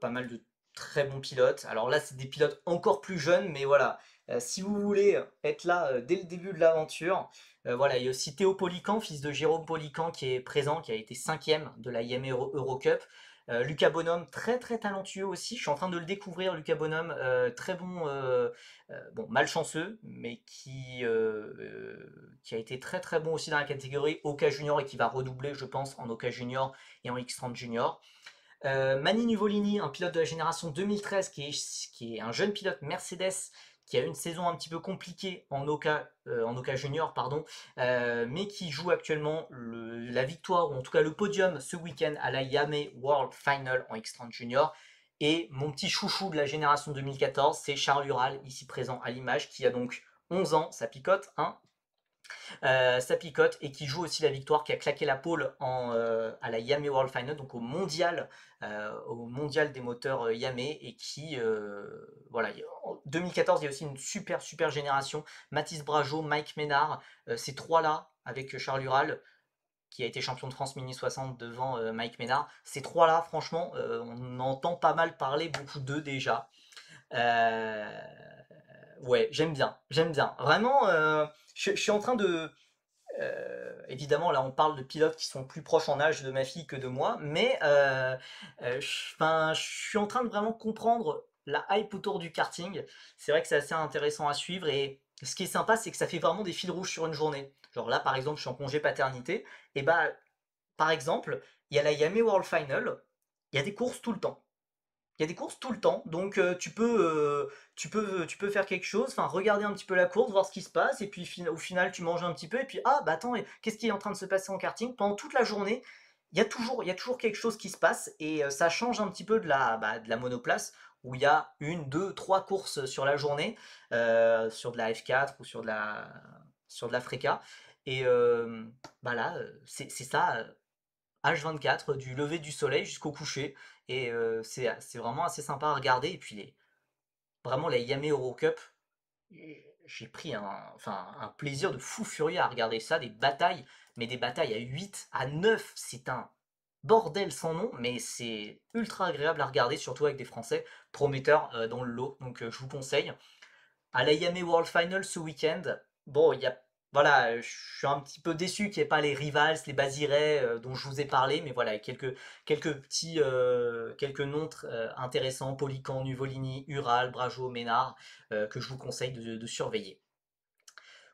pas mal de très bons pilotes. Alors là, c'est des pilotes encore plus jeunes, mais voilà, si vous voulez être là dès le début de l'aventure, voilà, il y a aussi Théo Polican, fils de Jérôme Polican, qui est présent, qui a été cinquième de la IM Eurocup. Lucas Bonhomme, très talentueux aussi. Je suis en train de le découvrir, Lucas Bonhomme, très bon, bon, malchanceux, mais qui a été très bon aussi dans la catégorie Oka Junior et qui va redoubler, je pense, en Oka Junior et en X30 Junior. Mani Nuvolini, un pilote de la génération 2013 qui est un jeune pilote Mercedes qui a eu une saison un petit peu compliquée en Oka Junior, pardon, mais qui joue actuellement la victoire, ou en tout cas le podium ce week-end à la Yame World Final en X30 Junior. Et mon petit chouchou de la génération 2014, c'est Charles Ural, ici présent à l'image, qui a donc 11 ans, ça picote, hein, ça picote, et qui joue aussi la victoire, qui a claqué la pole à la Yame World Final, donc au mondial des moteurs Yame, et qui, voilà, en 2014, il y a aussi une super génération, Mathis Brageau, Mike Ménard, ces trois-là, avec Charles Ural, qui a été champion de France Mini 60 devant Mike Ménard. Ces trois-là, franchement, on entend pas mal parler, beaucoup d'eux déjà. Euh, ouais, j'aime bien, j'aime bien. Vraiment, je suis en train de... évidemment, là, on parle de pilotes qui sont plus proches en âge de ma fille que de moi, mais 'fin, je suis en train de vraiment comprendre la hype autour du karting. C'est vrai que c'est assez intéressant à suivre et ce qui est sympa, c'est que ça fait vraiment des fils rouges sur une journée. Genre là, par exemple, je suis en congé paternité, et bah, par exemple, il y a la Yame World Final, il y a des courses tout le temps. Il y a des courses tout le temps, donc tu peux faire quelque chose, enfin regarder un petit peu la course, voir ce qui se passe, et puis au final tu manges un petit peu, et puis ah bah attends, qu'est-ce qui est en train de se passer en karting? Pendant toute la journée, il y a toujours quelque chose qui se passe, et ça change un petit peu de la monoplace, où il y a une, deux, trois courses sur la journée, sur de la F4 ou sur de la Freca, et bah là, c'est ça, H24, du lever du soleil jusqu'au coucher. Et c'est vraiment assez sympa à regarder. Et puis vraiment la Yame Euro Cup, j'ai pris un plaisir de fou furieux à regarder ça, des batailles, mais des batailles à 8, à 9, c'est un bordel sans nom, mais c'est ultra agréable à regarder, surtout avec des Français prometteurs dans le lot. Donc je vous conseille. À la Yame World Final ce week-end, bon, voilà, je suis un petit peu déçu qu'il n'y ait pas les Rivals, les Basirets dont je vous ai parlé, mais voilà, quelques noms intéressants, Polican, Nuvolini, Ural, Brajo, Ménard, que je vous conseille de surveiller.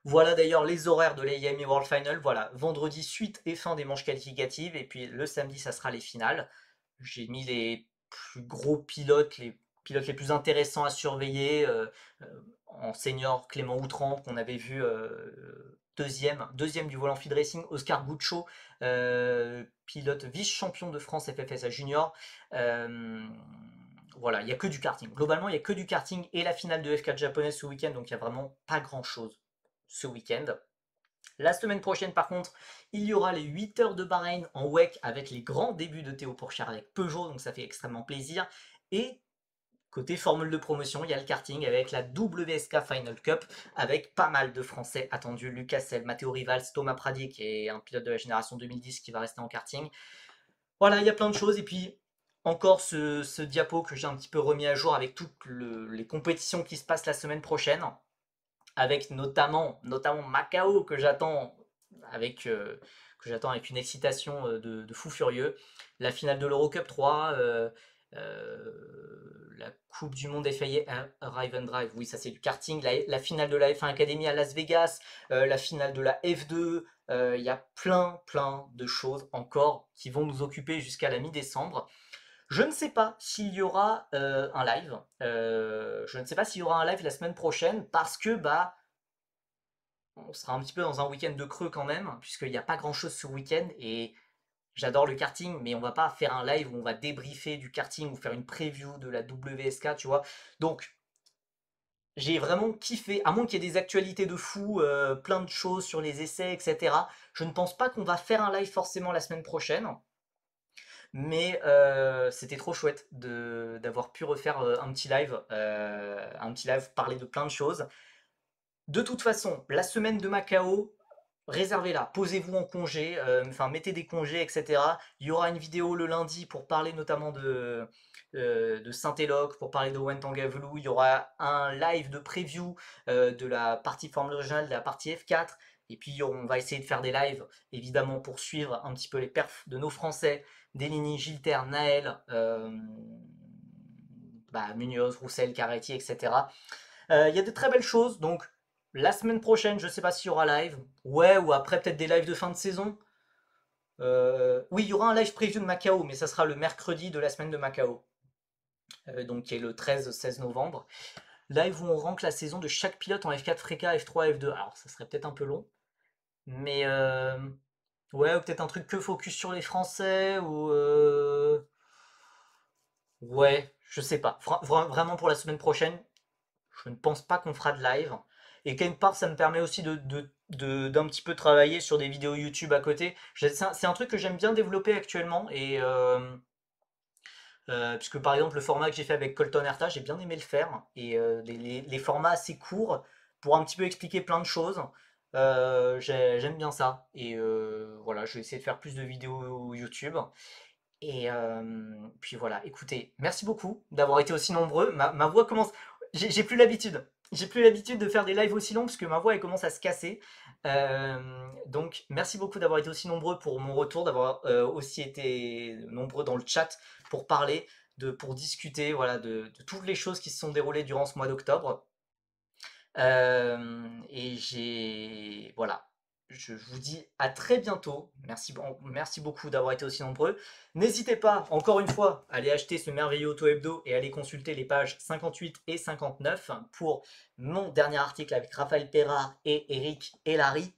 Voilà d'ailleurs les horaires de la Yame World Final. Voilà, vendredi, suite et fin des manches qualificatives, et puis le samedi, ça sera les finales. J'ai mis les plus gros pilotes les plus intéressants à surveiller. Euh, En senior, Clément Outram, qu'on avait vu deuxième du volant Feed Racing, Oscar Guccio, pilote vice-champion de France FFSA Junior. Euh, voilà, il n'y a que du karting. Globalement, il n'y a que du karting et la finale de F4 japonaise ce week-end, donc il n'y a vraiment pas grand-chose ce week-end. La semaine prochaine, par contre, il y aura les 8 heures de Bahreïn en WEC avec les grands débuts de Théo Pourchard avec Peugeot, donc ça fait extrêmement plaisir. Et côté formule de promotion, il y a le karting avec la WSK Final Cup avec pas mal de Français attendus. Lucas Sel, Matteo Rivals, Thomas Pradier qui est un pilote de la génération 2010 qui va rester en karting. Voilà, il y a plein de choses. Et puis encore ce diapo que j'ai un petit peu remis à jour avec toutes les compétitions qui se passent la semaine prochaine avec notamment Macao que j'attends avec une excitation de fou furieux. La finale de l'Eurocup 3, la Coupe du Monde FIA Arrive and Drive, oui, ça c'est du karting, la finale de la F1 Academy à Las Vegas, la finale de la F2, il y a plein de choses encore qui vont nous occuper jusqu'à la mi-décembre. Je ne sais pas s'il y aura un live. Je ne sais pas s'il y aura un live la semaine prochaine parce que bah on sera un petit peu dans un week-end de creux quand même, puisqu'il n'y a pas grand-chose ce week-end et j'adore le karting, mais on va pas faire un live où on va débriefer du karting ou faire une preview de la WSK, tu vois. Donc j'ai vraiment kiffé, à moins qu'il y ait des actualités de fou, plein de choses sur les essais, etc. Je ne pense pas qu'on va faire un live forcément la semaine prochaine, mais c'était trop chouette d'avoir pu refaire un petit live, parler de plein de choses. De toute façon, la semaine de Macao, réservez-la, posez-vous en congé, enfin mettez des congés, etc. Il y aura une vidéo le lundi pour parler notamment de Saint-Éloque, pour parler de Wentangavelu. Il y aura un live de preview de la partie Formule Régionale, de la partie F4. Et puis on va essayer de faire des lives, évidemment, pour suivre un petit peu les perfs de nos Français, Deligny, Gilter, Naël, Munoz, Roussel, Carretti, etc. Il y a de très belles choses, donc la semaine prochaine, je sais pas s'il y aura live. Ouais, ou après peut-être des lives de fin de saison. Oui, il y aura un live preview de Macao, mais ça sera le mercredi de la semaine de Macao, donc qui est le 13-16 novembre. Live où on rank la saison de chaque pilote en F4, Freca, F3, F2. Alors, ça serait peut-être un peu long, mais ouais, ou peut-être un truc que focus sur les Français, ou ouais, je sais pas. Vraiment pour la semaine prochaine, je ne pense pas qu'on fera de live. Et quelque part, ça me permet aussi d'un petit peu travailler sur des vidéos YouTube à côté. C'est un truc que j'aime bien développer actuellement. Et puisque par exemple, le format que j'ai fait avec Colton Herta, j'ai bien aimé le faire. Et les formats assez courts pour un petit peu expliquer plein de choses. J'aime bien ça. Et voilà, je vais essayer de faire plus de vidéos YouTube. Et puis voilà, écoutez, merci beaucoup d'avoir été aussi nombreux. Ma voix commence. J'ai plus l'habitude. J'ai plus l'habitude de faire des lives aussi longs parce que ma voix elle commence à se casser. Donc merci beaucoup d'avoir été aussi nombreux pour mon retour, d'avoir aussi été nombreux dans le chat pour parler, pour discuter, voilà, de toutes les choses qui se sont déroulées durant ce mois d'octobre. Et voilà. Je vous dis à très bientôt. Merci beaucoup d'avoir été aussi nombreux. N'hésitez pas, encore une fois, à aller acheter ce merveilleux auto hebdo et à aller consulter les pages 58 et 59 pour mon dernier article avec Raphaël Perra et Eric et Larry.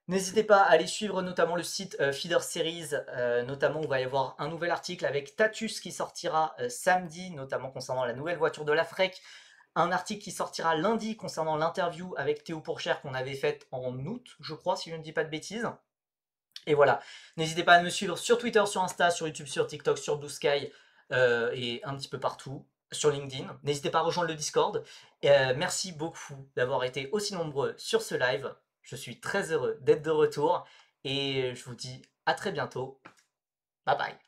N'hésitez pas à aller suivre notamment le site Feeder Series, notamment où il va y avoir un nouvel article avec Tatus qui sortira samedi, notamment concernant la nouvelle voiture de la FREC, un article qui sortira lundi concernant l'interview avec Théo Pourchère qu'on avait faite en août, je crois, si je ne dis pas de bêtises. Et voilà, n'hésitez pas à me suivre sur Twitter, sur Insta, sur YouTube, sur TikTok, sur Blue Sky et un petit peu partout, sur LinkedIn. N'hésitez pas à rejoindre le Discord. Merci beaucoup d'avoir été aussi nombreux sur ce live. Je suis très heureux d'être de retour et je vous dis à très bientôt. Bye bye.